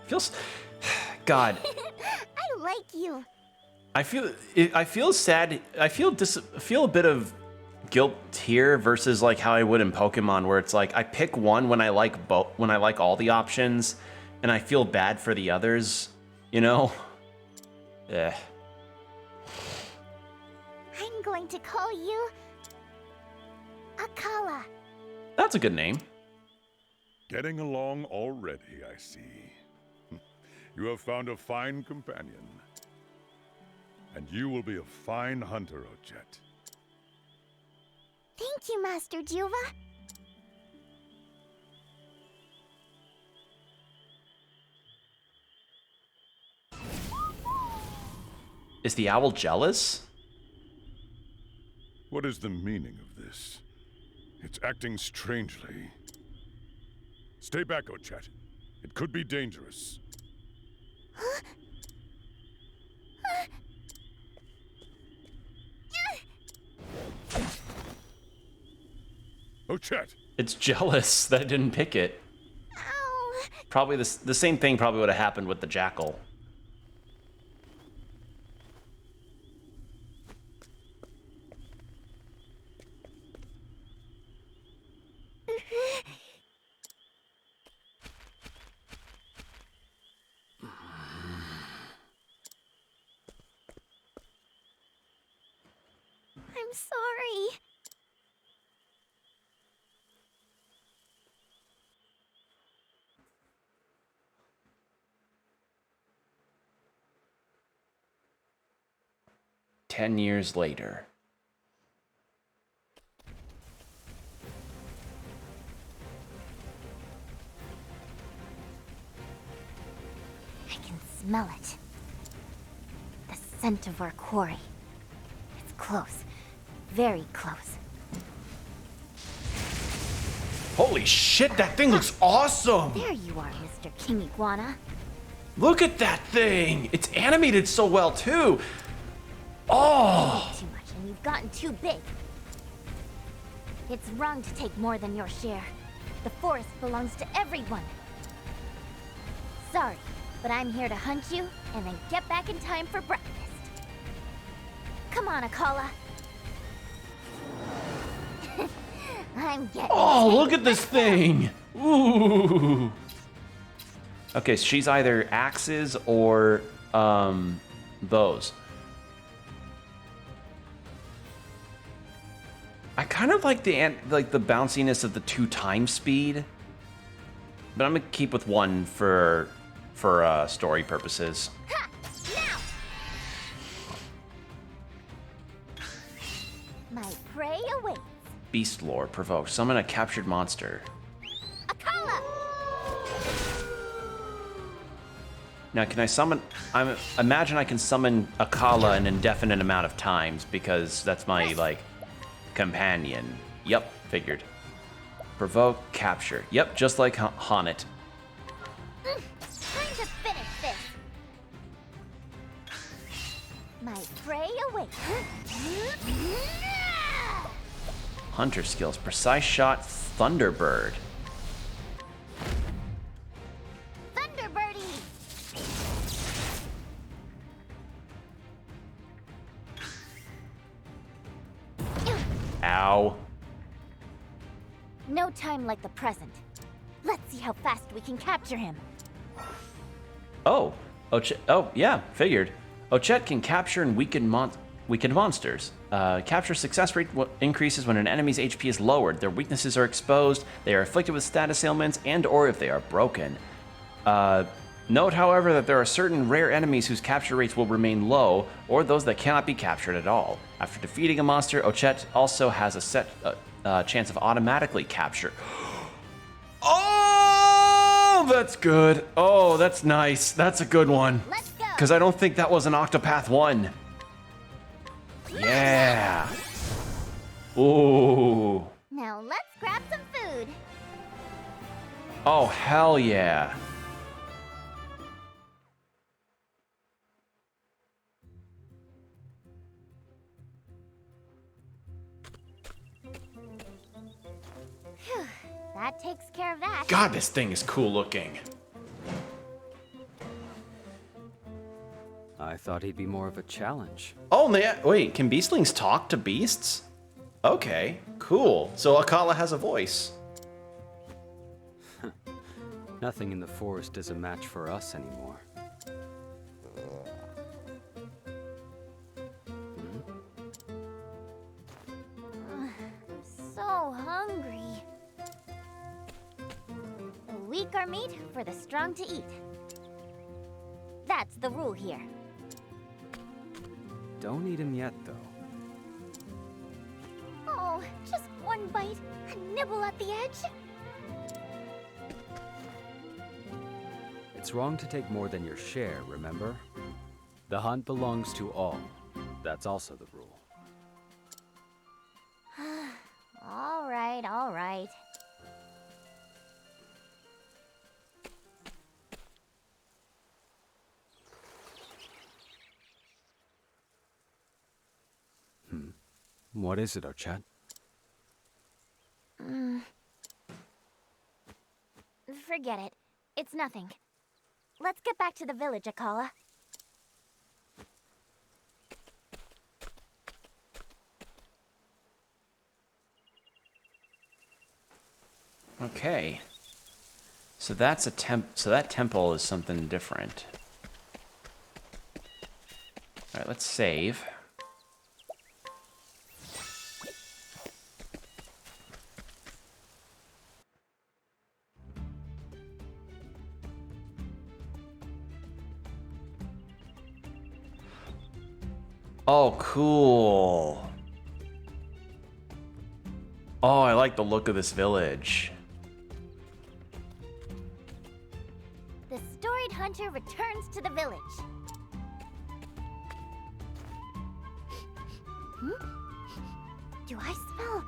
Feels, God. I like you. I feel sad. I feel a bit of guilt here versus like how I would in Pokemon, where it's like I pick one when I like all the options, and I feel bad for the others. You know. Yeah. I'm going to call you Akala. That's a good name. Getting along already, I see. You have found a fine companion. And you will be a fine hunter, Ochette. Thank you, Master Juva. Is the owl jealous? What is the meaning of this? It's acting strangely. Stay back, Ochette. It could be dangerous. Ochette! It's jealous that I didn't pick it. Ow. Probably the same thing probably would have happened with the jackal. I'm sorry. Ten years later. I can smell it. The scent of our quarry. It's close. Very close. Holy shit, that thing looks awesome! There you are, Mr. King Iguana. Look at that thing! It's animated so well, too! Oh! Too much, and you've gotten too big. It's wrong to take more than your share. The forest belongs to everyone. Sorry, but I'm here to hunt you and then get back in time for breakfast. Come on, Akala. I'm getting... Oh, look at this thing! Ooh! Okay, so she's either axes or, bows. I kind of like the bounciness of the 2 times speed. but I'm gonna keep with one for story purposes. Ha! Now! My prey awaits. Beast lore provoked. Summon a captured monster. Akala! Now, can I summon? Imagine I can summon Akala an indefinite amount of times because that's my like companion. Yep, figured. Provoke, capture. Yep, just like Honnet. Time to finish this. My prey awaits. Hunter skills. Precise shot, Thunderbird. Thunderbirdie! Ow. No time like the present. Let's see how fast we can capture him. Oh, yeah, figured. Ochette can capture and weaken monsters. Capture success rate increases when an enemy's HP is lowered. Their weaknesses are exposed. They are afflicted with status ailments, and/or if they are broken. Note, however, that there are certain rare enemies whose capture rates will remain low, or those that cannot be captured at all. After defeating a monster, Ochette also has a set chance of automatically capture. Oh, that's good. Oh, that's nice. That's a good one. Let's go! Because I don't think that was an Octopath 1. Yeah. Ooh. Now let's grab some food. Oh, hell yeah. That takes care of that. God, this thing is cool looking. I thought he'd be more of a challenge. Oh, wait, can beastlings talk to beasts? Okay, cool. So Akala has a voice. Nothing in the forest is a match for us anymore. I'm so hungry. The weak are meat for the strong to eat. That's the rule here. Don't eat him yet, though. Oh, just one bite, a nibble at the edge. It's wrong to take more than your share, remember? The hunt belongs to all. That's also the rule. All right, all right. What is it, Ochette? Forget it. It's nothing. Let's get back to the village, Akala. Okay. So that's a so that temple is something different. All right, let's save. Oh, cool. Oh, I like the look of this village. The storied hunter returns to the village. Do I smell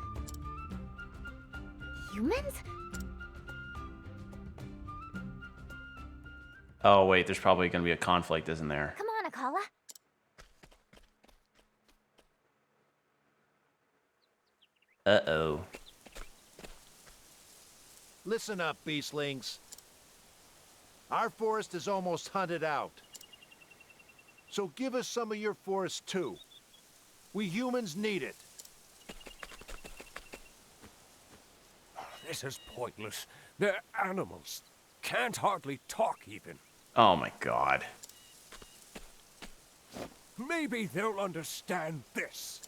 humans? Oh, wait, there's probably going to be a conflict, isn't there? Come on, Akala. Uh-oh. Listen up, beastlings. Our forest is almost hunted out. So give us some of your forest too. We humans need it. This is pointless. They're animals. Can't hardly talk even. Oh my god. Maybe they'll understand this.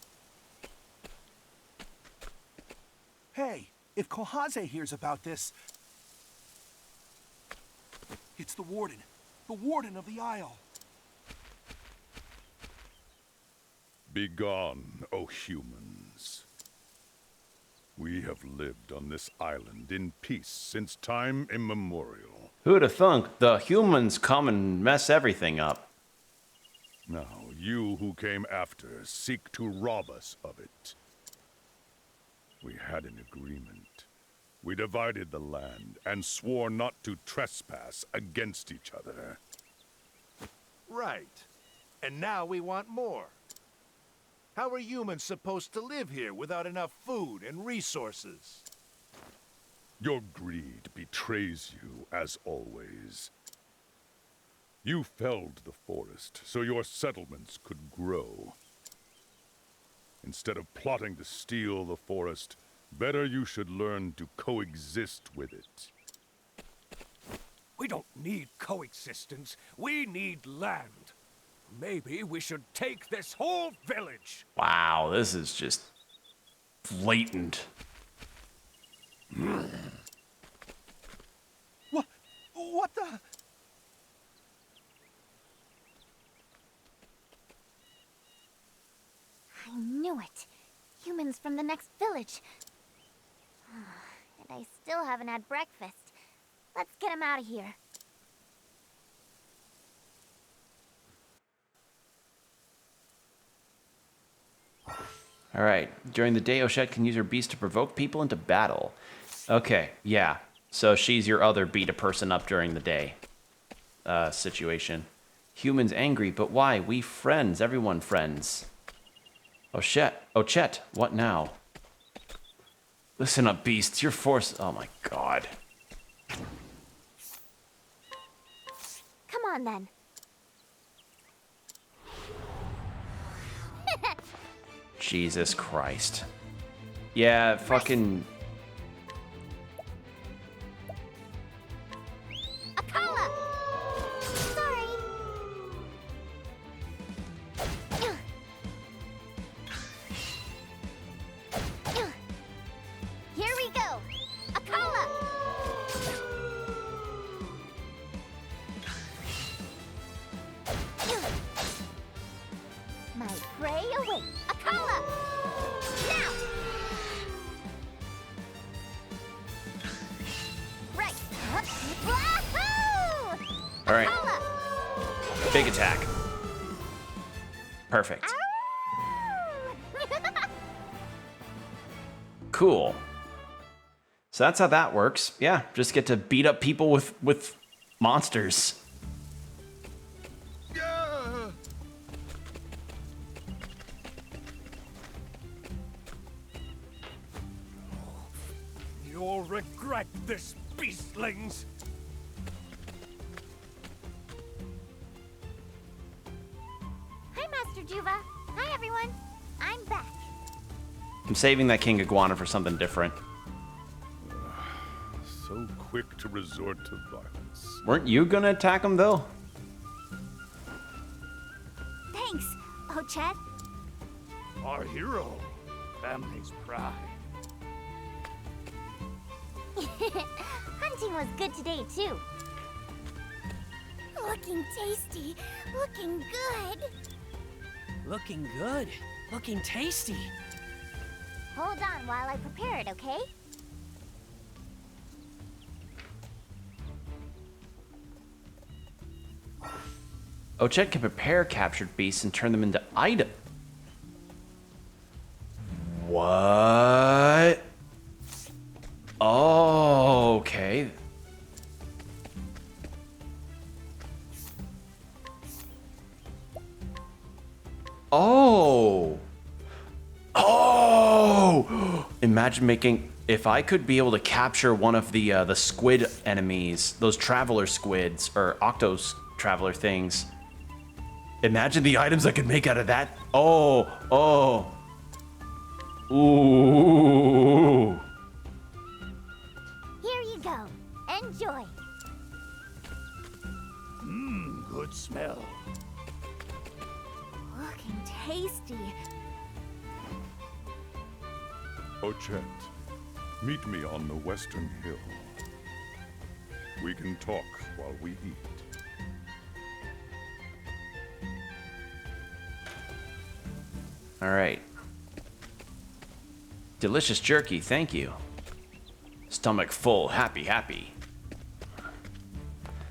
Hey, if Kohaze hears about this... It's the Warden. The Warden of the Isle. Begone, O humans. We have lived on this island in peace since time immemorial. Who'd have thunk the humans come and mess everything up? Now, you who came after seek to rob us of it. We had an agreement. We divided the land and swore not to trespass against each other. Right. And now we want more. How are humans supposed to live here without enough food and resources? Your greed betrays you, as always. You felled the forest so your settlements could grow. Instead of plotting to steal the forest, better you should learn to coexist with it. We don't need coexistence. We need land. Maybe we should take this whole village. Wow, this is just blatant. What the? I knew it. Humans from the next village. And I still haven't had breakfast. Let's get him out of here. All right. During the day, Ochette can use her beast to provoke people into battle. Okay, yeah. So she's your other beat a person up during the day situation. Humans angry, but why? We friends. Everyone friends. Ochette, what now? Listen up, beasts. Your force... Oh, my God. Come on, then. Jesus Christ. Yeah, fucking... Akala! Sorry. Here we go. Akala! My prey awaits. Akala! Now! Right. Wahoo! All right. Akala! Big attack. Perfect. Cool. So that's how that works. Yeah, just get to beat up people with monsters. You'll regret this, beastlings. Hi, Master Juva. Hi, everyone. I'm back. I'm saving that King Iguana for something different. So quick to resort to violence. Weren't you gonna attack him, though? Thanks, Ochette. Our hero. Family's pride. Hunting was good today, too. Looking tasty. Looking good. Looking good. Looking tasty. Hold on while I prepare it, okay? Ochette can prepare captured beasts and turn them into items. What? Oh, okay. Oh. Oh. Imagine making... If I could be able to capture one of the squid enemies, those traveler squids, or octos traveler things. Imagine the items I could make out of that. Oh. Oh. Ooh. Here you go. Enjoy. Good smell. Looking tasty. Ochette, meet me on the western hill. We can talk while we eat. All right. Delicious jerky, thank you. Stomach full, happy, happy.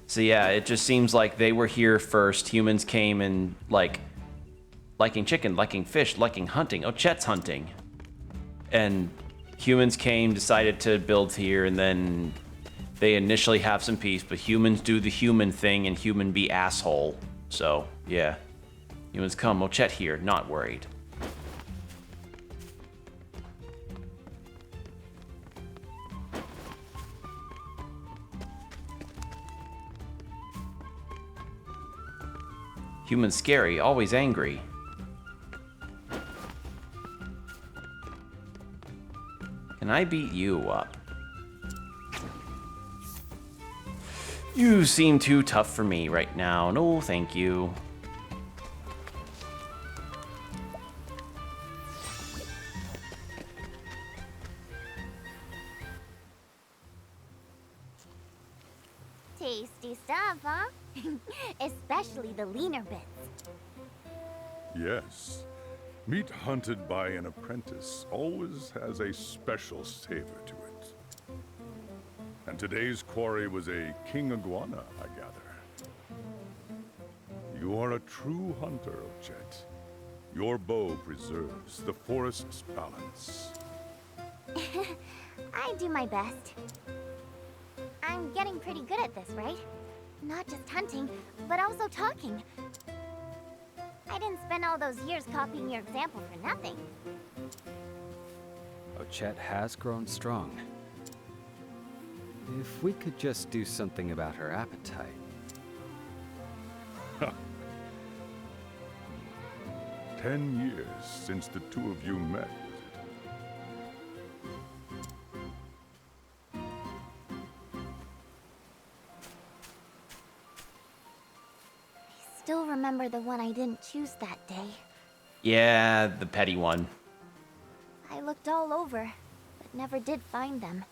So yeah, it just seems like they were here first. Humans came and liking chicken, liking fish, liking hunting. Oh, Chet's hunting. And humans came, decided to build here, and then they initially have some peace, but humans do the human thing and human be asshole. So, yeah. Humans come, oh, Chet here, not worried. Humans scary, always angry. Can I beat you up? You seem too tough for me right now. No, thank you. Tasty stuff, huh? Especially the leaner bits. Yes. Meat hunted by an apprentice always has a special savor to it. And today's quarry was a king iguana, I gather. You are a true hunter, Ochet. Your bow preserves the forest's balance. I do my best. I'm getting pretty good at this, right? Not just hunting, but also talking. I didn't spend all those years copying your example for nothing. Ochet has grown strong. If we could just do something about her appetite. 10 years since the two of you met, is it? I still remember the one I didn't choose that day. Yeah, the petty one. I looked all over, but never did find them.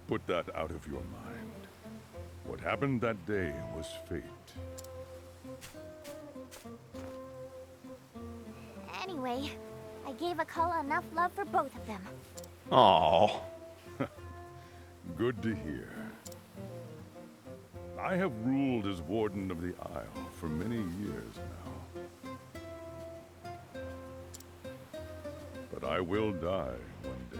Put that out of your mind. What happened that day was fate. Anyway, I gave Akala enough love for both of them. Aww. Good to hear. I have ruled as Warden of the Isle for many years now. But I will die one day,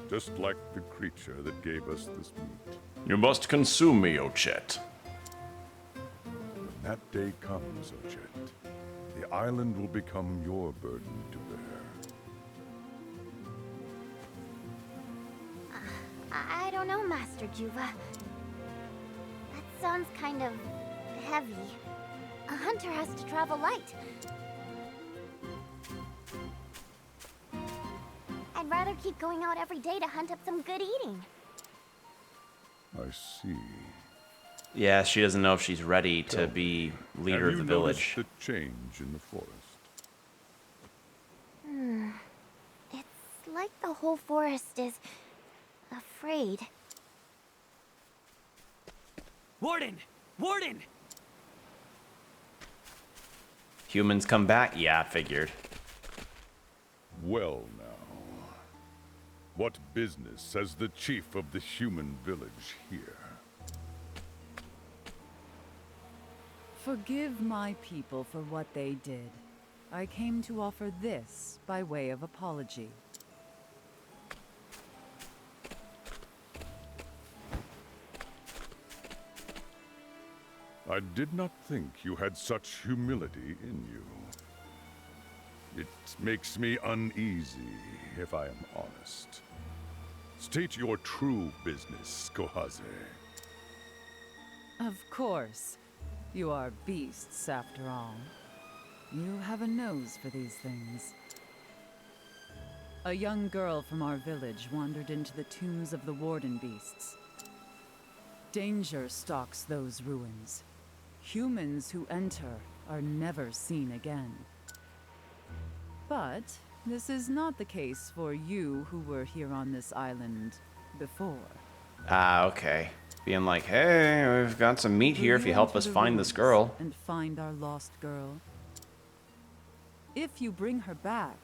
just like the creature that gave us this meat. You must consume me, Ochet. When that day comes, Ochet, the island will become your burden to bear. I don't know, Master Juva. That sounds kind of heavy. A hunter has to travel light. I'd rather keep going out every day to hunt up some good eating. I see. Yeah, she doesn't know if she's ready to be leader of the village. Have you noticed the change in the forest? It's like the whole forest is afraid. Warden! Warden! Humans come back? Yeah, I figured. Well now. What business has the chief of the human village here? Forgive my people for what they did. I came to offer this by way of apology. I did not think you had such humility in you. It makes me uneasy, if I am honest. State your true business, Kohaze. Of course. You are beasts, after all. You have a nose for these things. A young girl from our village wandered into the tombs of the Warden beasts. Danger stalks those ruins. Humans who enter are never seen again. But this is not the case for you who were here on this island before. Ah, okay. Being like, hey, we've got some meat here if you help us find this girl. And find our lost girl. If you bring her back,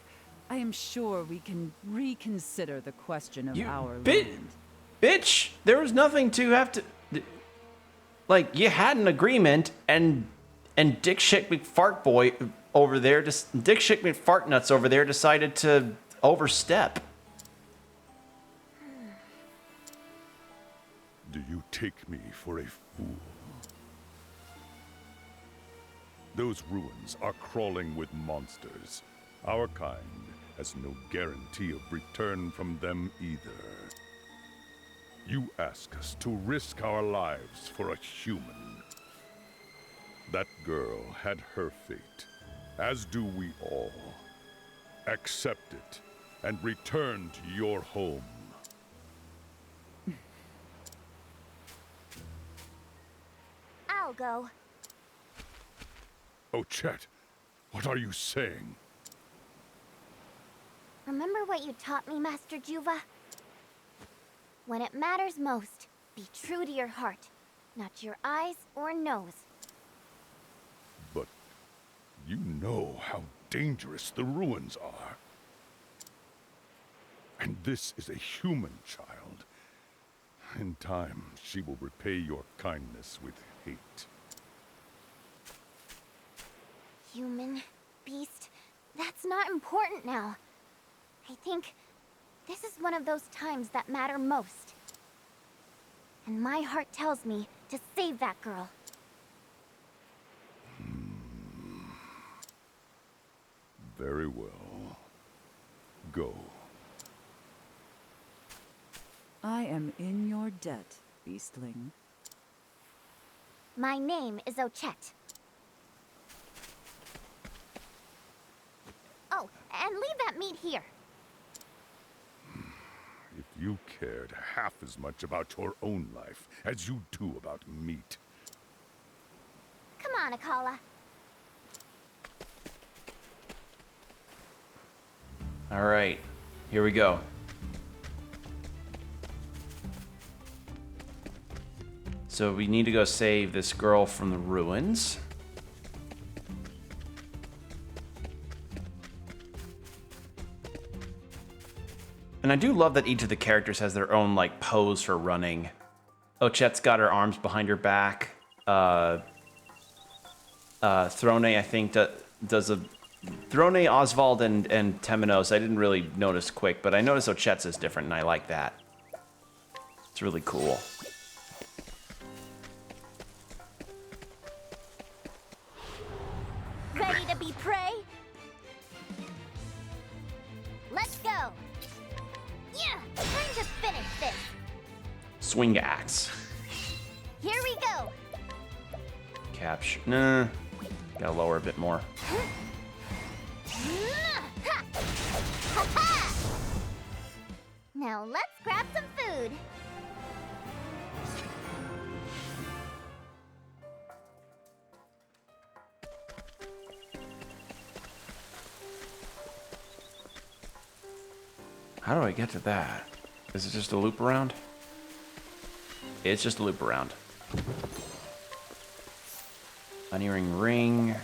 I am sure we can reconsider the question of our land. Bitch, there was nothing to have to... Like, you had an agreement, and Dick Shit McFart Boy over there, Dick Shit McFart Nuts over there decided to overstep. Do you take me for a fool? Those ruins are crawling with monsters. Our kind has no guarantee of return from them either. You ask us to risk our lives for a human. That girl had her fate, as do we all. Accept it and return to your home. I'll go. Oh, Chet, what are you saying? Remember what you taught me, Master Juva? When it matters most, be true to your heart, not your eyes or nose. But you know how dangerous the ruins are. And this is a human child. In time, she will repay your kindness with hate. Human, beast, that's not important now. I think this is one of those times that matter most. And my heart tells me to save that girl. Very well. Go. I am in your debt, beastling. My name is Ochet. Oh, and leave that meat here. If you cared half as much about your own life as you do about meat. Come on, Akala. All right, here we go. So we need to go save this girl from the ruins. And I do love that each of the characters has their own, like, pose for running. Ochet's got her arms behind her back. Throne, I think, does a... Throne, Oswald, and Temenos, I didn't really notice quick, but I noticed Ochet's is different, and I like that. It's really cool. Ready to be prey? Let's go. Yeah, time to finish this. Swing axe. Here we go. Capture. Nah. Gotta lower a bit more. Now let's grab some food. How do I get to that? Is it just a loop around? It's just a loop around. Unearring ring.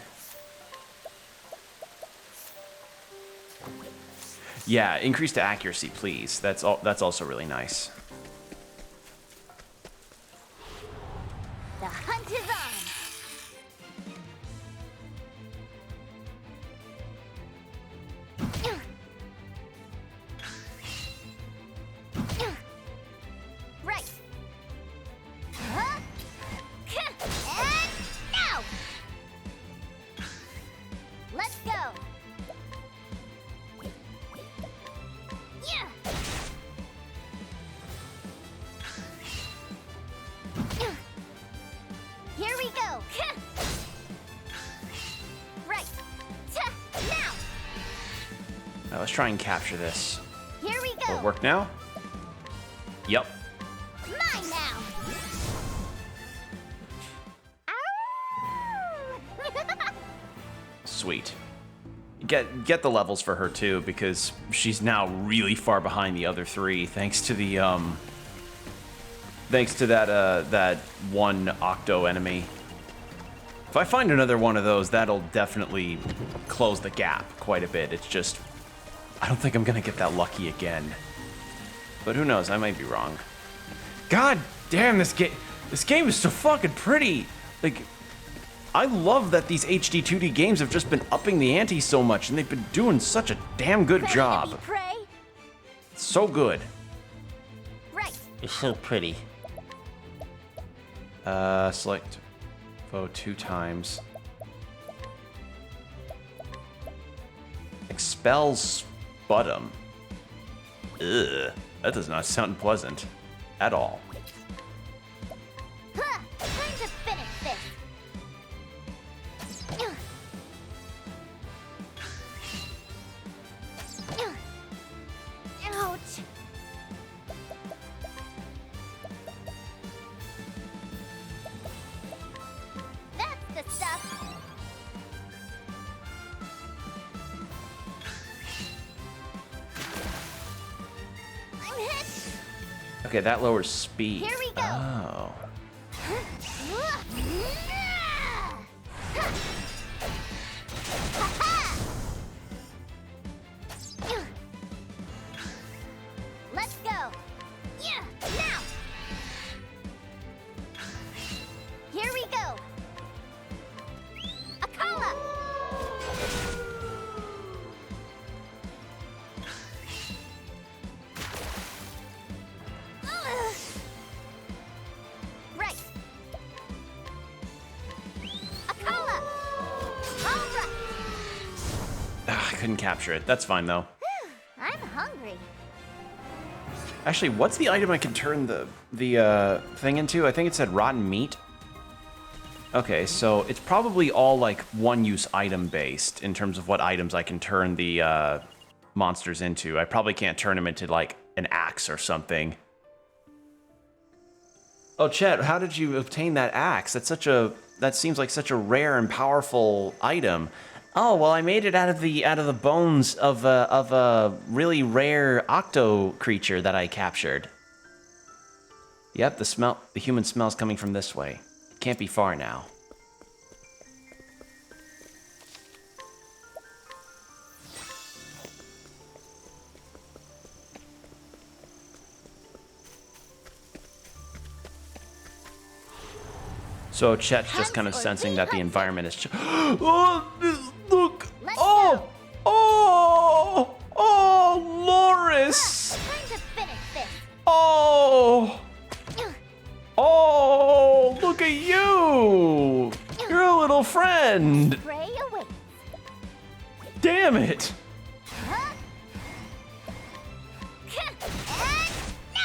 Yeah, increase the accuracy, please. That's also really nice. The hunt is on. Right. Huh? And now. Let's go. Yeah. Here we go. Right. Now. Now let's try and capture this. Here we Will go. it work now? Yep. Mine now. Ow! Sweet. Get the levels for her too, because she's now really far behind the other three, thanks to the Thanks to that one Octo enemy. If I find another one of those, that'll definitely close the gap quite a bit. It's just, I don't think I'm gonna get that lucky again. But who knows? I might be wrong. God damn, this game is so fucking pretty. Like, I love that these HD 2D games have just been upping the ante so much, and they've been doing such a damn good job. It's so good. Right. It's so pretty. Select foe 2 times. Expel Spudum. Ugh, that does not sound pleasant at all. Huh, time to finish this. Ouch. That's the stuff. I'm hit. Okay, that lowers speed. Here we go. Oh. Let's go. Yeah, now. Here we go. Akala. Right. Akala. All right. I couldn't capture it. That's fine though. I'm hungry. Actually, what's the item I can turn the thing into? I think it said rotten meat. Okay, so it's probably all like one-use item based in terms of what items I can turn the monsters into. I probably can't turn them into like an axe or something. Oh, Chet, how did you obtain that axe? That seems like such a rare and powerful item. Oh, well, I made it out of the bones of a really rare octo creature that I captured. Yep, the human smell's coming from this way. Can't be far now. So Chet's just kind of sensing that the environment is. Oh, look! Oh, oh, oh, Loris! Time to finish this. Oh, oh, look at you! You're a little friend. Pray away. Damn it!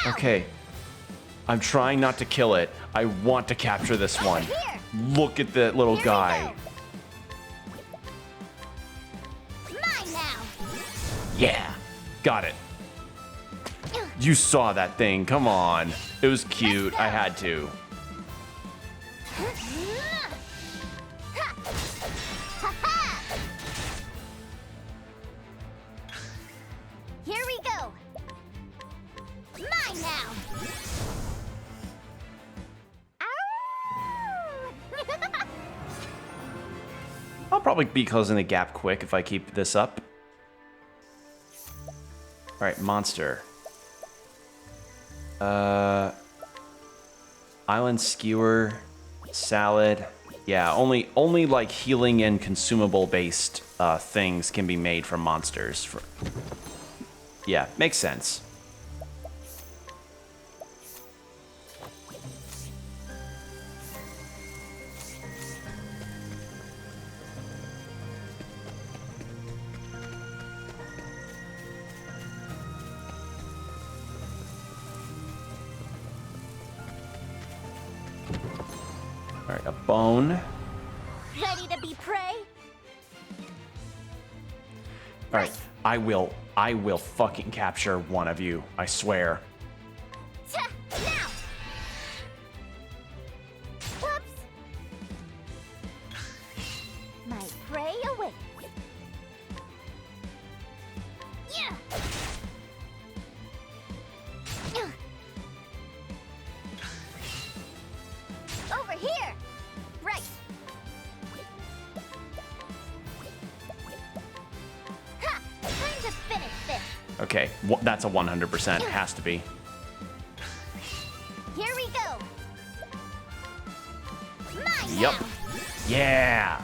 Okay, I'm trying not to kill it. I want to capture this one. Look at that little guy. Mine now. Yeah, got it. You saw that thing, come on. It was cute, I had to. Here we go. Mine now. I'll probably be closing the gap quick if I keep this up. All right, monster. Island skewer, salad. Yeah, only like healing and consumable based things can be made from monsters. Yeah, makes sense. All right, a bone. Ready to be prey? All right, I will fucking capture one of you. I swear. Now. Whoops. My prey awaits. Yeah. Okay, that's a 100%. Has to be. Here we go. Mine Yep. now. Yeah.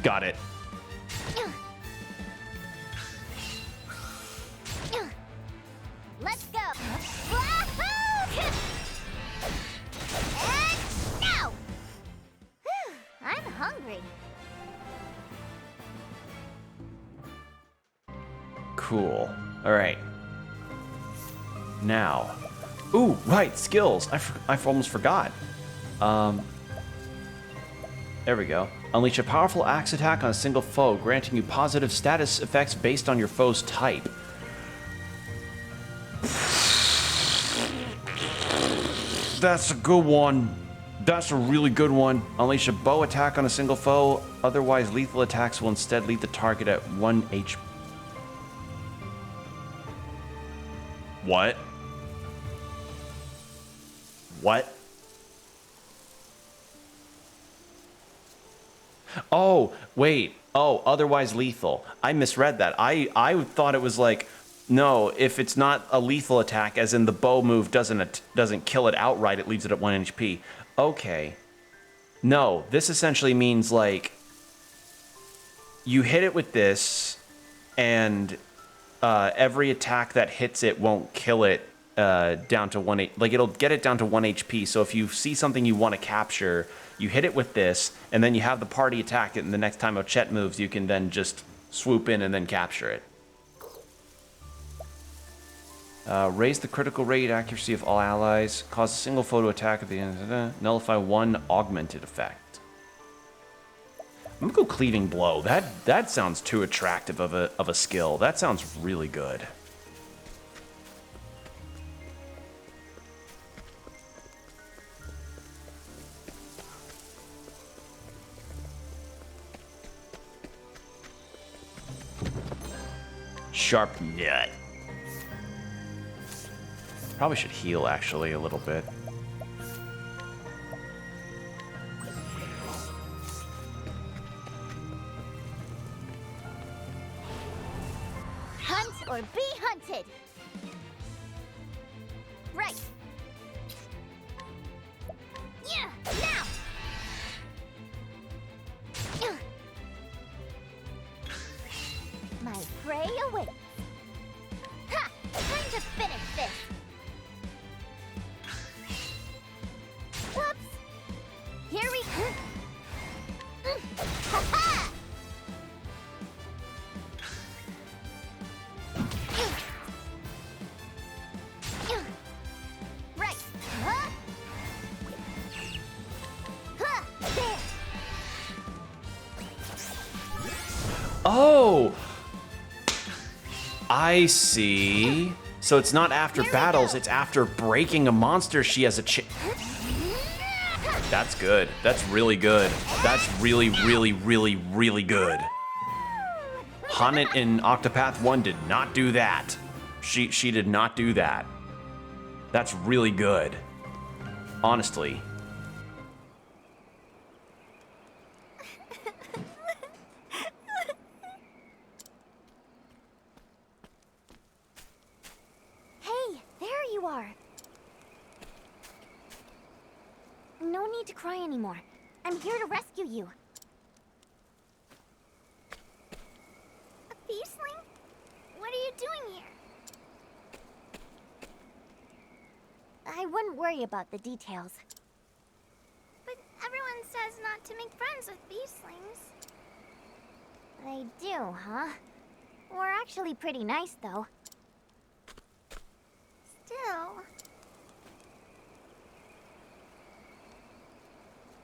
Got it. Let's go. Wahoo! And now. Whew, I'm hungry. Cool. All right. Now. Ooh, right, skills. I almost forgot. There we go. Unleash a powerful axe attack on a single foe, granting you positive status effects based on your foe's type. That's a good one. That's a really good one. Unleash a bow attack on a single foe. Otherwise, lethal attacks will instead leave the target at 1 HP. What? What? Oh, wait. Oh, otherwise lethal. I misread that. I thought it was like, no, if it's not a lethal attack, as in the bow move doesn't kill it outright, it leaves it at 1 HP. Okay. No, this essentially means like you hit it with this, and every attack that hits it won't kill it down to 1 like it'll get it down to 1 HP. So if you see something you want to capture, you hit it with this, and then you have the party attack it, and the next time Ochette moves, you can then just swoop in and then capture it. Raise the critical rate accuracy of all allies. Cause a single foe to attack at the end. Nullify 1 augmented effect. I'm gonna go cleaving blow. That sounds too attractive of a skill. That sounds really good. Sharp nut. Probably should heal actually a little bit. Hunt or be hunted. Right. Yeah, now. My prey awaits. Ha! Time to finish this. Whoops. Here we go. Ha-ha! Right. Huh? Huh. There. Oh! I see. So it's not after battles, it's after breaking a monster she has a That's good. That's really good. That's really, really, really, really good. Haunted in Octopath 1 did not do that. She did not do that. That's really good. Honestly. Hey, there you are. No need to cry anymore. I'm here to rescue you. A beastling? What are you doing here? I wouldn't worry about the details. But everyone says not to make friends with beastlings. They do, huh? We're actually pretty nice, though. Still...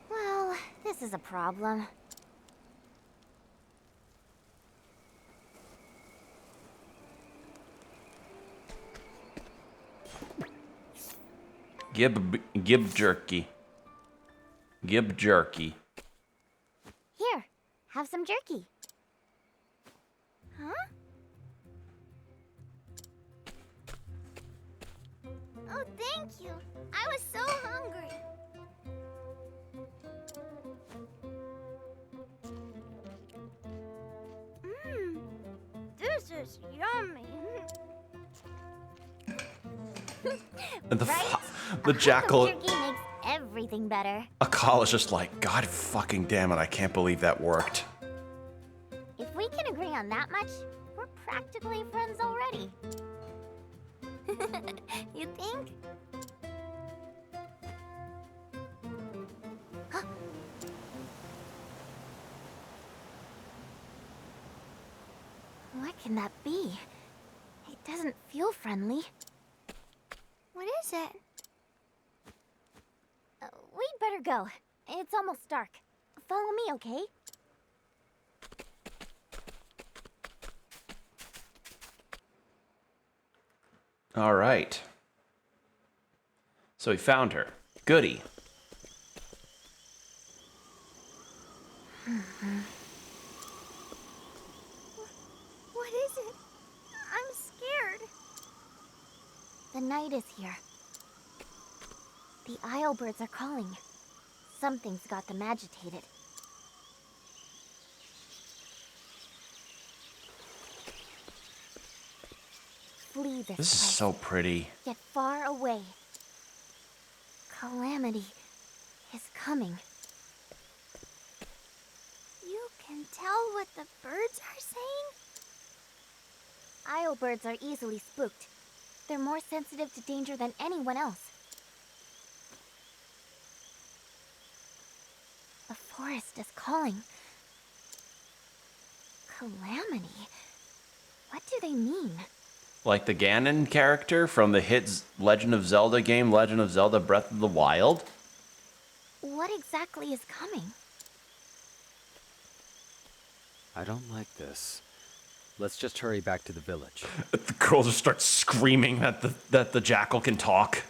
Well, this is a problem. Gib jerky. Gib jerky. Here, have some jerky. Huh? Oh, thank you. I was so hungry. Mmm, this is yummy. And the Right? the jackal. Jerky makes everything better. Akal is just like, God fucking damn it! I can't believe that worked. If we can agree on that much, we're practically friends already. You think? What can that be? It doesn't feel friendly. What is it? We'd better go. It's almost dark. Follow me, okay? All right. So we found her. Goody. What is it? I'm scared. The night is here. The Isle birds are calling. Something's got them agitated. Flee this This place. is so pretty. Get far away. Calamity is coming. You can tell what the birds are saying? Isle birds are easily spooked. They're more sensitive to danger than anyone else. The forest is calling. Calamity? What do they mean? Like the Ganon character from the hit Legend of Zelda game, Legend of Zelda Breath of the Wild. What exactly is coming? I don't like this. Let's just hurry back to the village. The girl just starts screaming that the jackal can talk.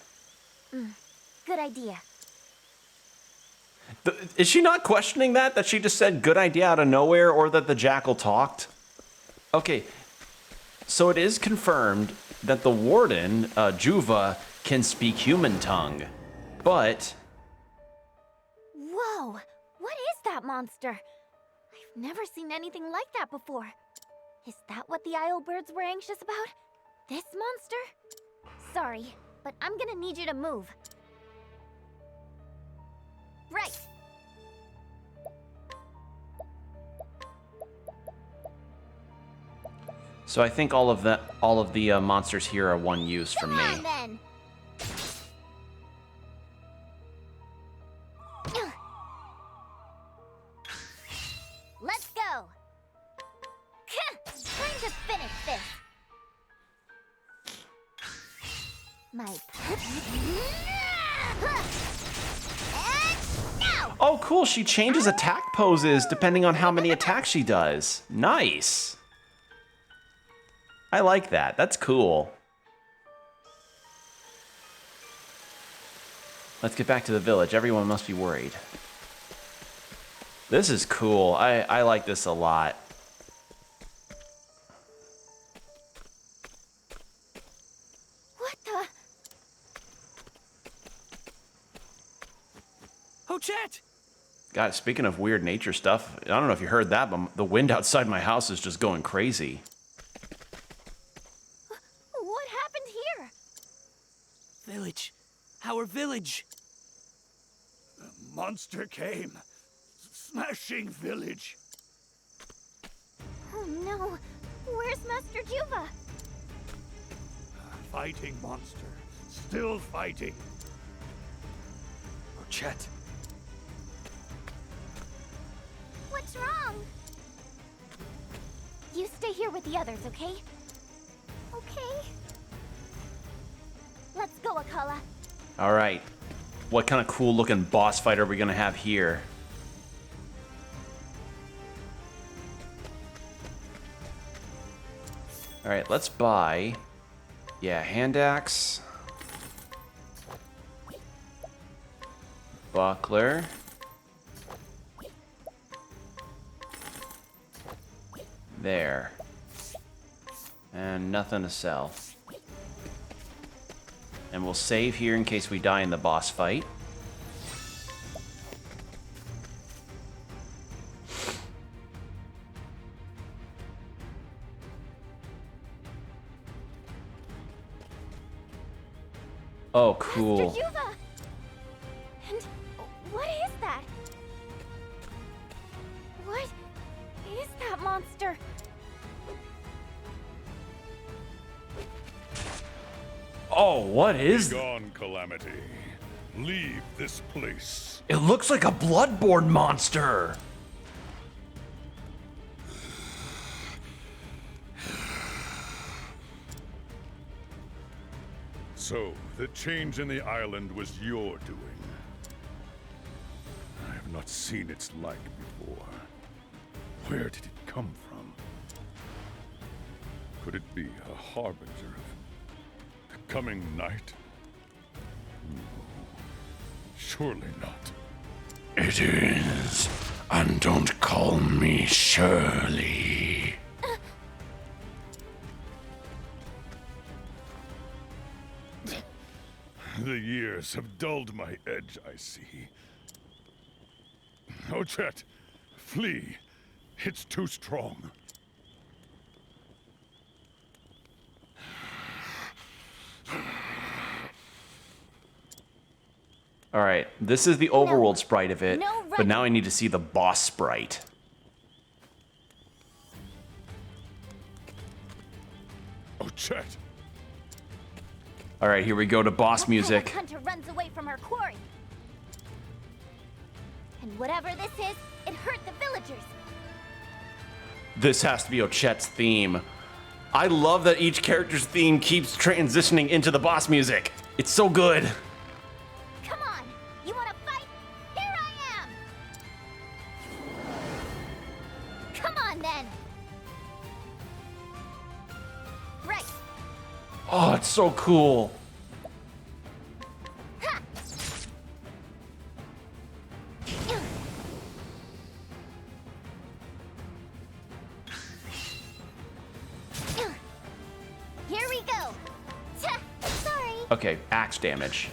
Good idea. Is she not questioning that? That she just said good idea out of nowhere, or that the jackal talked? Okay, so it is confirmed that the warden, Juva, can speak human tongue, but... Whoa! What is that monster? I've never seen anything like that before. Is that what the Isle birds were anxious about? This monster? Sorry, but I'm gonna need you to move. Right! So I think all of the monsters here are one use from me. Come on, then! Let's go! Time to finish this! My... And now! Oh, cool. She changes attack poses depending on how many attacks she does. Nice. I like that. That's cool. Let's get back to the village. Everyone must be worried. This is cool. I like this a lot. What the... Oh, Chet! God, speaking of weird nature stuff, I don't know if you heard that, but the wind outside my house is just going crazy. What happened here? Village. Our village. The monster came, smashing village. Oh no, where's Master Juva? Fighting monster, still fighting. Oh, Chet. What's wrong? You stay here with the others, okay? Okay. Let's go, Akala. All right. What kind of cool looking boss fight are we going to have here? All right, let's buy... Yeah, hand axe. Buckler. There. And nothing to sell. And we'll save here in case we die in the boss fight. Oh, cool. Master Yuva! And what is that? What is that monster? Oh, what is Be gone, Calamity. Leave this place. It looks like a bloodborne monster. So, the change in the island was your doing. I have not seen its like before. Where did it come from? Could it be a harbinger of the coming night? No, surely not. It is, and don't call me Shirley. The years have dulled my edge, I see. Oh, Chet, flee. It's too strong. All right, this is the overworld sprite of it, No but now I need to see the boss sprite. Oh, Chet. All right, here we go to boss What music. kind of hunter runs away from her quarry? And whatever this is, it hurt the villagers. This has to be Ochet's theme. I love that each character's theme keeps transitioning into the boss music. It's so good. Come on, you want to fight? Here I am. Come on then. Right. Oh, it's so cool. Ha. Here we go. Sorry. Okay, axe damage.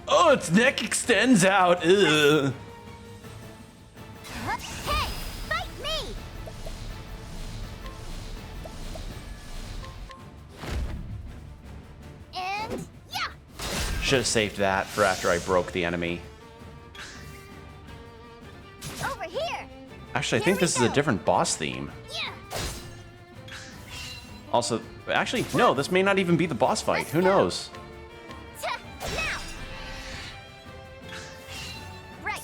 Oh, its neck extends out. Ugh. Hey, fight me. And yeah. Should have saved that for after I broke the enemy. Over here. Actually, I think this is a different boss theme. Yeah. Also, actually, no, this may not even be the boss fight. Who knows? Now. Right.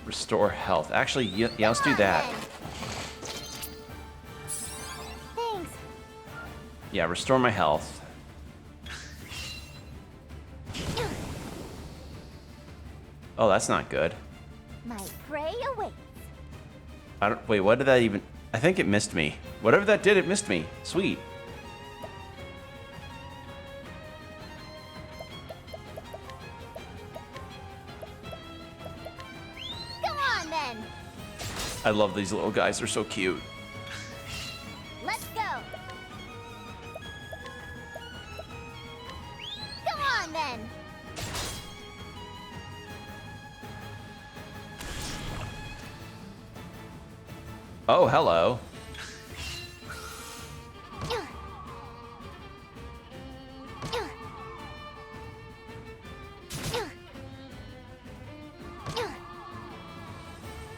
Restore health. Actually, yeah, let's do that. Thanks. Yeah, restore my health. Oh, that's not good. My prey awaits. I don't. Wait, what did that even? I think it missed me. Whatever that did, it missed me. Sweet. Go on then. I love these little guys. They're so cute. Let's go. Go on then. Oh, hello.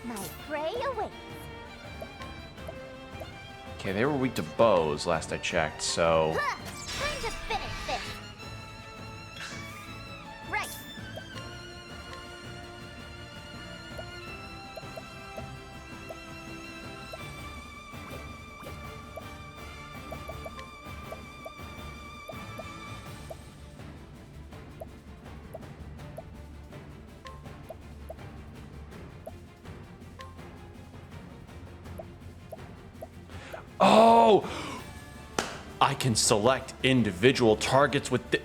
My prey awaits. Okay, they were weak to bows last I checked, so... Huh, time to finish this. Right. Oh! I can select individual targets with the...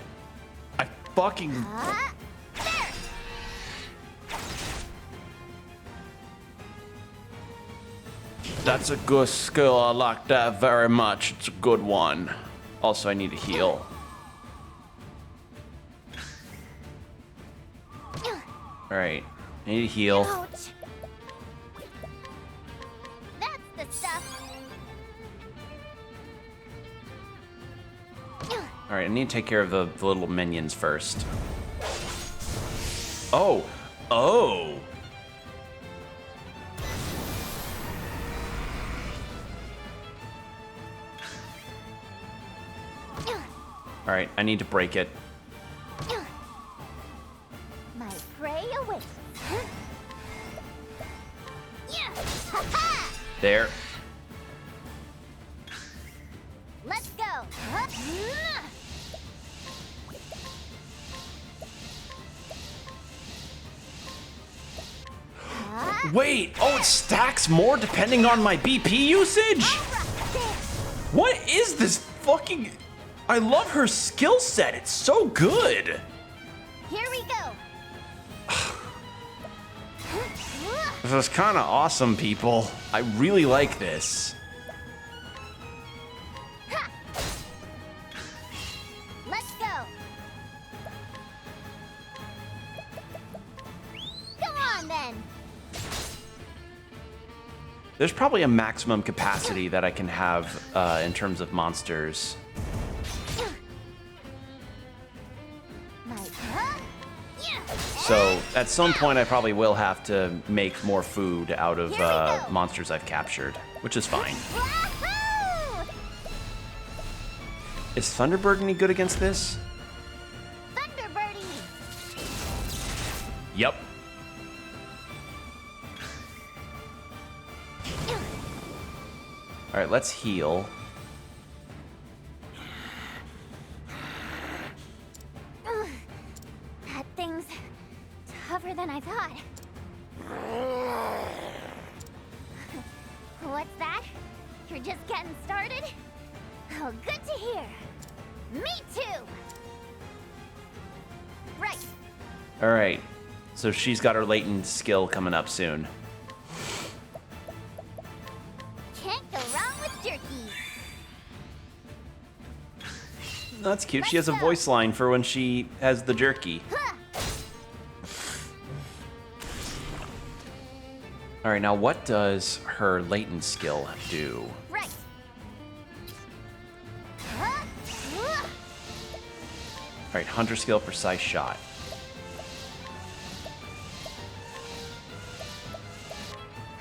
I fucking... There. That's a good skill. I like that very much. It's a good one. Also, I need to heal. Alright. I need to heal. Ouch. That's the stuff. Alright, I need to take care of the little minions first. Oh! Oh! Alright, I need to break it. My prey awaits. There. Let's go. Wait! Oh, it stacks more depending on my BP usage? What is this fucking... I love her skill set. It's so good. Here we go. This is kind of awesome, people. I really like this. Let's go. Come on then. There's probably a maximum capacity that I can have in terms of monsters. So at some point I probably will have to make more food out of monsters I've captured, which is fine. Is Thunderbird any good against this? Thunderbirdie. Yep. All right, let's heal. That thing's tougher than I thought. What's that? You're just getting started? Oh, good to hear. Me too. Right. All right, so she's got her latent skill coming up soon. Can't go wrong with jerky. That's cute. She has a voice line for when she has the jerky. All right, now what does her latent skill do? Right. All right, hunter skill, precise shot.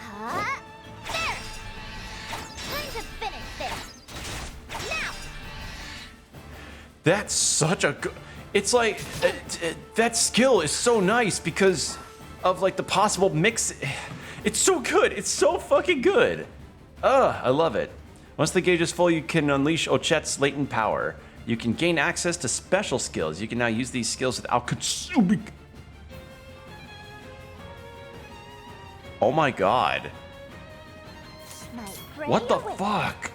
There. Time to finish this. Now. That's such a good... It's like, that skill is so nice because of like the possible mix. It's so good. It's so fucking good. I love it. Once the gauge is full, you can unleash Ochet's latent power. You can gain access to special skills. You can now use these skills without consuming... Oh my god. What the fuck?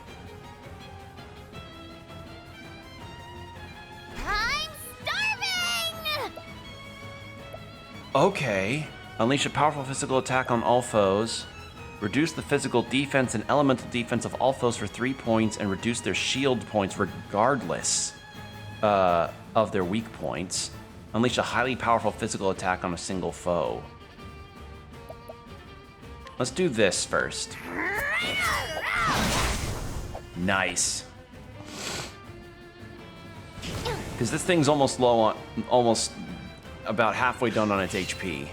I'm starving! Okay. Unleash a powerful physical attack on all foes. Reduce the physical defense and elemental defense of all foes for 3 points and reduce their shield points regardless of their weak points. Unleash a highly powerful physical attack on a single foe. Let's do this first. Nice. Because this thing's almost low on, almost about halfway done on its HP.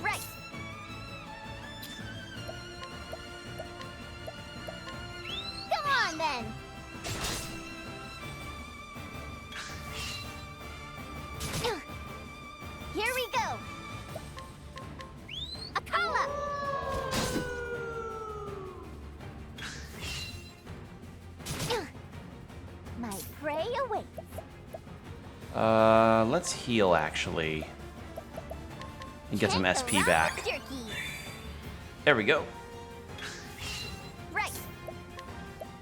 Right. Come on then. Here we go. Akala. My prey awaits. Let's heal actually. And get some Can't SP go wrong back. with jerky. There we go. Right.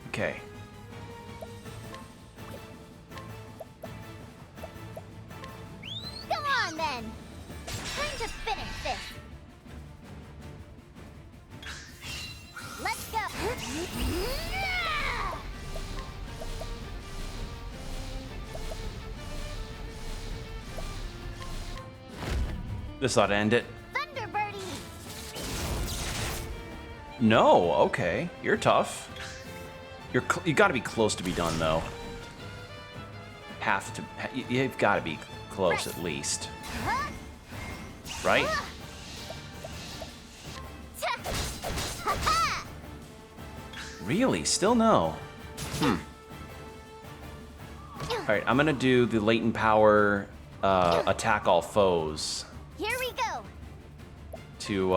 Okay. Come on then. Time to finish this. Let's go. This ought to end it. Thunderbirdie! No, okay. You're tough. You gotta be close to be done, though. You've gotta be close at least. Right? Really? Still no? Alright, I'm gonna do the latent power attack all foes Here we go! to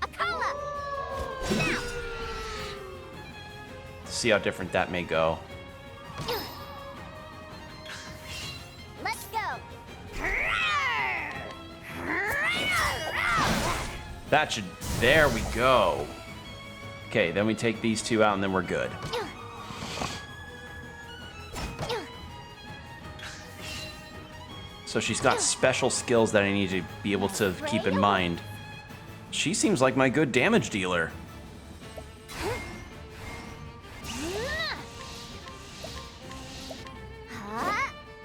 Akala! Now! see how different that may go. Let's go! That should... There we go. Okay, then we take these two out and then we're good. So she's got special skills that I need to be able to keep in mind. She seems like my good damage dealer.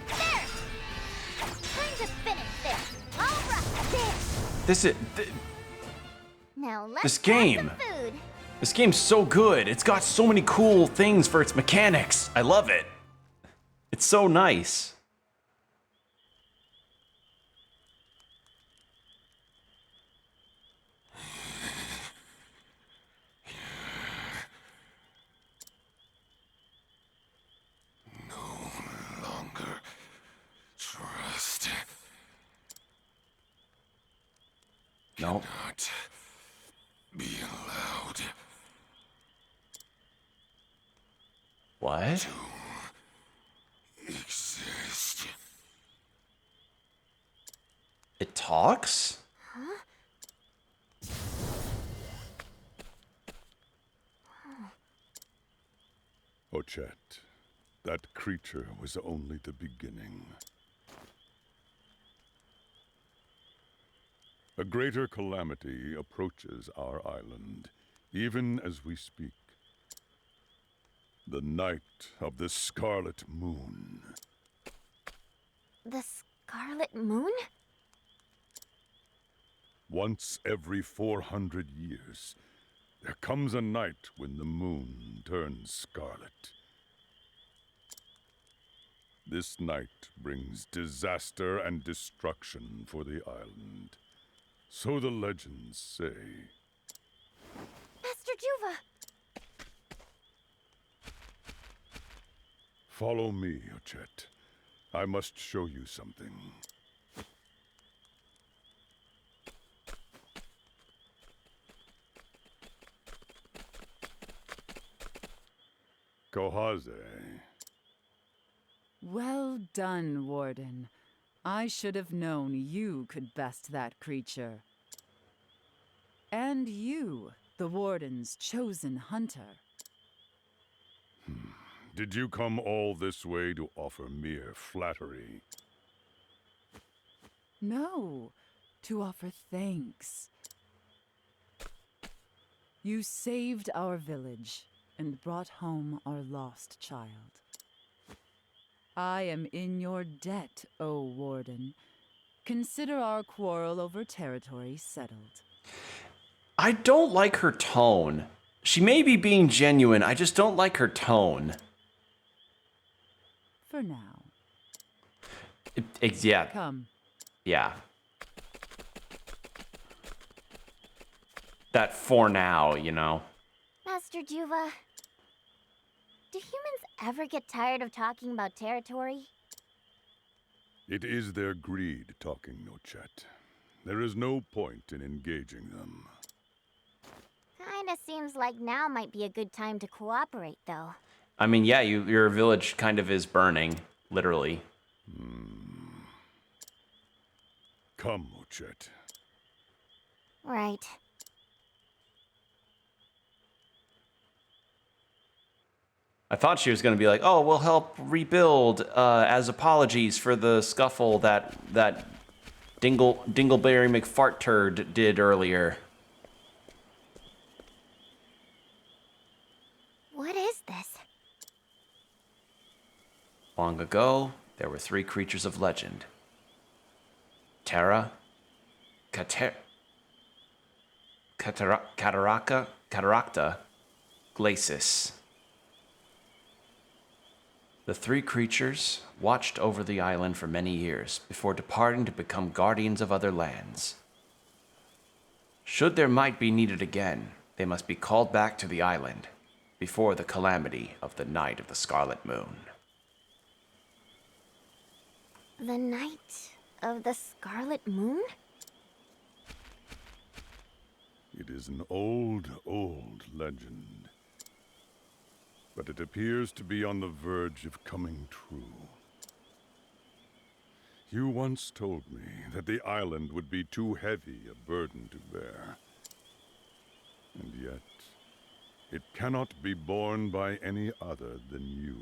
There! Time to finish this! Alright, there! This is... Now let's This grab game. some food. This game's so good. It's got so many cool things for its mechanics. I love it. It's so nice. Trust. No. Not be allowed What? to exist. It talks? Ochet, that creature was only the beginning. A greater calamity approaches our island, even as we speak. The night of the Scarlet Moon. The Scarlet Moon? Once every 400 years, there comes a night when the moon turns scarlet. This night brings disaster and destruction for the island. So the legends say. Master Juva! Follow me, Ochet. I must show you something. Kohaze. Well done, Warden. I should have known you could best that creature. And you, the Warden's chosen hunter. Did you come all this way to offer mere flattery? No, to offer thanks. You saved our village and brought home our lost child. I am in your debt, O Warden. Consider our quarrel over territory settled. I don't like her tone. She may be being genuine, I just don't like her tone. For now. Yeah. Come. Yeah. That for now, you know. Master Juva, do humans ever get tired of talking about territory? It is their greed talking, Ochet. There is no point in engaging them. Kinda seems like now might be a good time to cooperate, though. I mean, yeah, your village kind of is burning, literally. Come, Ochet. Right. I thought she was going to be like, oh, we'll help rebuild as apologies for the scuffle that Dingleberry McFartturd did earlier. What is this? Long ago, there were 3 creatures of legend. Cataracta Glacis. The three creatures watched over the island for many years before departing to become guardians of other lands. Should their might be needed again, they must be called back to the island before the calamity of the Night of the Scarlet Moon. The Night of the Scarlet Moon? It is an old, old legend. But it appears to be on the verge of coming true. You once told me that the island would be too heavy a burden to bear. And yet, it cannot be borne by any other than you.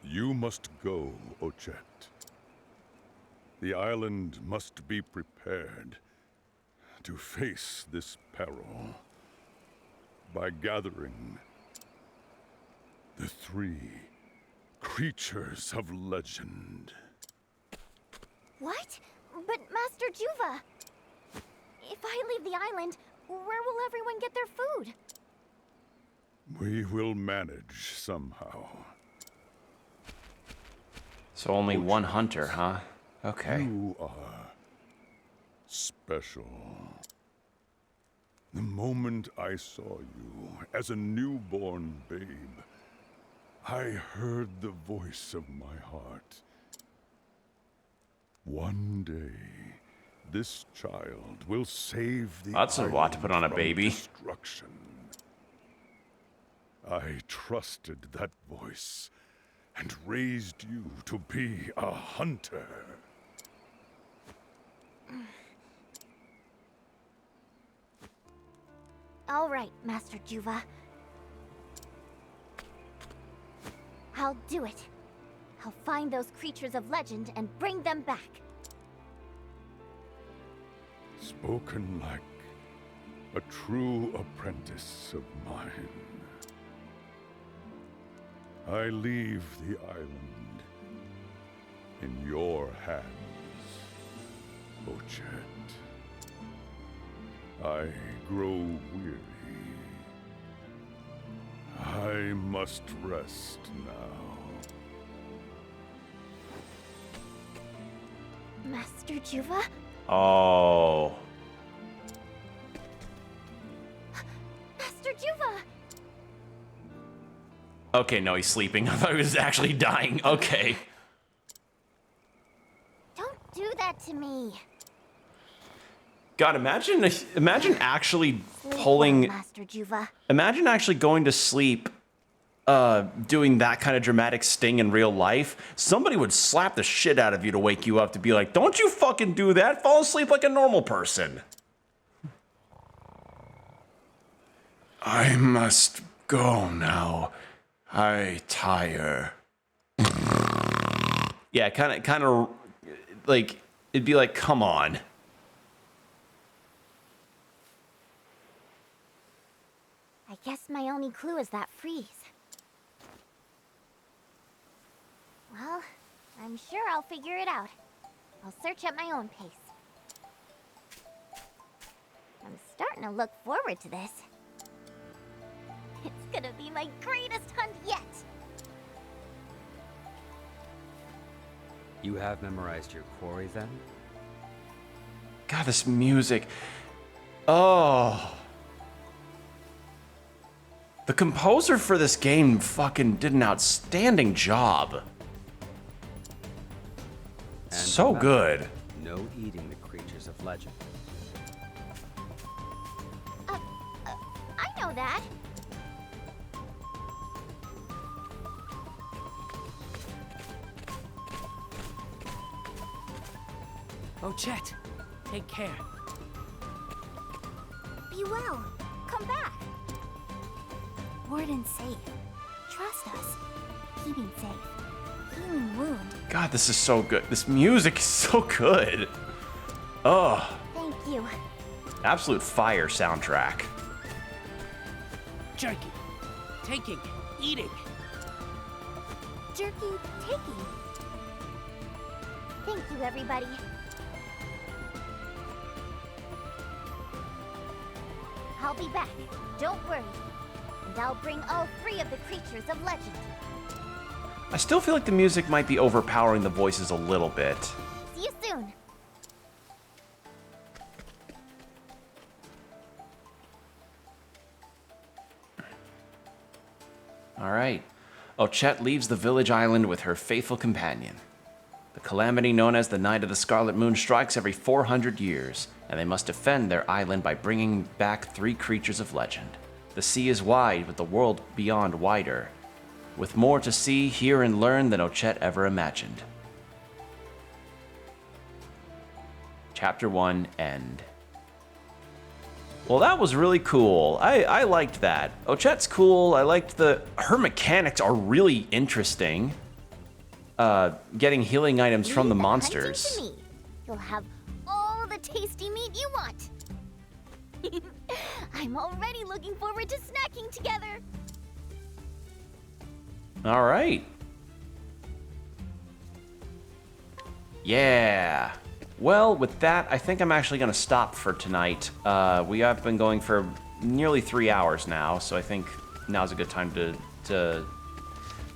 You must go, Ochet. The island must be prepared to face this peril by gathering the three creatures of legend. What? But Master Juva! If I leave the island, where will everyone get their food? We will manage somehow. So only one hunter, huh? Okay. You are special. The moment I saw you as a newborn babe, I heard the voice of my heart. One day, this child will save the That's a lot to put on a from baby. destruction. I trusted that voice and raised you to be a hunter. All right, Master Juva. I'll do it. I'll find those creatures of legend and bring them back. Spoken like a true apprentice of mine. I leave the island in your hands, Ochet. I grow weary. I must rest now. Master Juva? Oh. Master Juva! Okay, no, he's sleeping. I thought he was actually dying. Okay. Don't do that to me. God, imagine actually Sleep pulling. well, Master Juva. Imagine actually going to sleep, doing that kind of dramatic sting in real life. Somebody would slap the shit out of you to wake you up to be like, "Don't you fucking do that! Fall asleep like a normal person." I must go now. I tire. Yeah, kind of, like it'd be like, come on. I guess my only clue is that freeze. Well, I'm sure I'll figure it out. I'll search at my own pace. I'm starting to look forward to this. It's gonna be my greatest hunt yet! You have memorized your quarry then? God, this music. Oh. The composer for this game fucking did an outstanding job. And So remember, good. No eating the creatures of legend. I know that. Oh, Chet, take care. Be well. Come back. Warden's safe. Trust us. Keeping safe. Healing wound. God, this is so good. This music is so good. Oh, Thank you. absolute fire soundtrack. Jerky, taking, eating. Jerky taking. Thank you, everybody. I'll be back. Don't worry. And I'll bring all 3 of the creatures of legend. I still feel like the music might be overpowering the voices a little bit. See you soon. All right. Ochette leaves the village island with her faithful companion. The calamity known as the Night of the Scarlet Moon strikes every 400 years, and they must defend their island by bringing back 3 creatures of legend. The sea is wide, but the world beyond wider, with more to see, hear, and learn than Ochette ever imagined. Chapter 1, End. Well, that was really cool. I liked that. Ochette's cool. I liked her mechanics are really interesting. Getting healing items from the monsters. To me. You'll have all the tasty meat you want. I'm already looking forward to snacking together. All right. Yeah. Well, with that, I think I'm actually going to stop for tonight. We have been going for nearly 3 hours now, so I think now's a good time to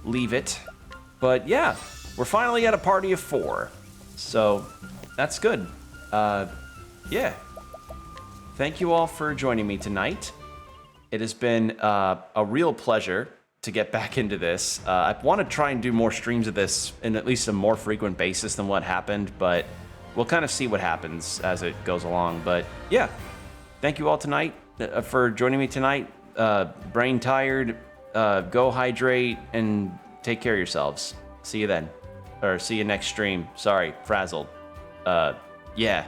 leave it. But yeah, we're finally at a party of 4, so that's good. Yeah. Thank you all for joining me tonight. It has been a real pleasure to get back into this. I want to try and do more streams of this in at least a more frequent basis than what happened, but we'll kind of see what happens as it goes along. But yeah, thank you all tonight for joining me tonight. Brain tired, go hydrate, and take care of yourselves. See you then. Or see you next stream. Sorry, frazzled. Yeah.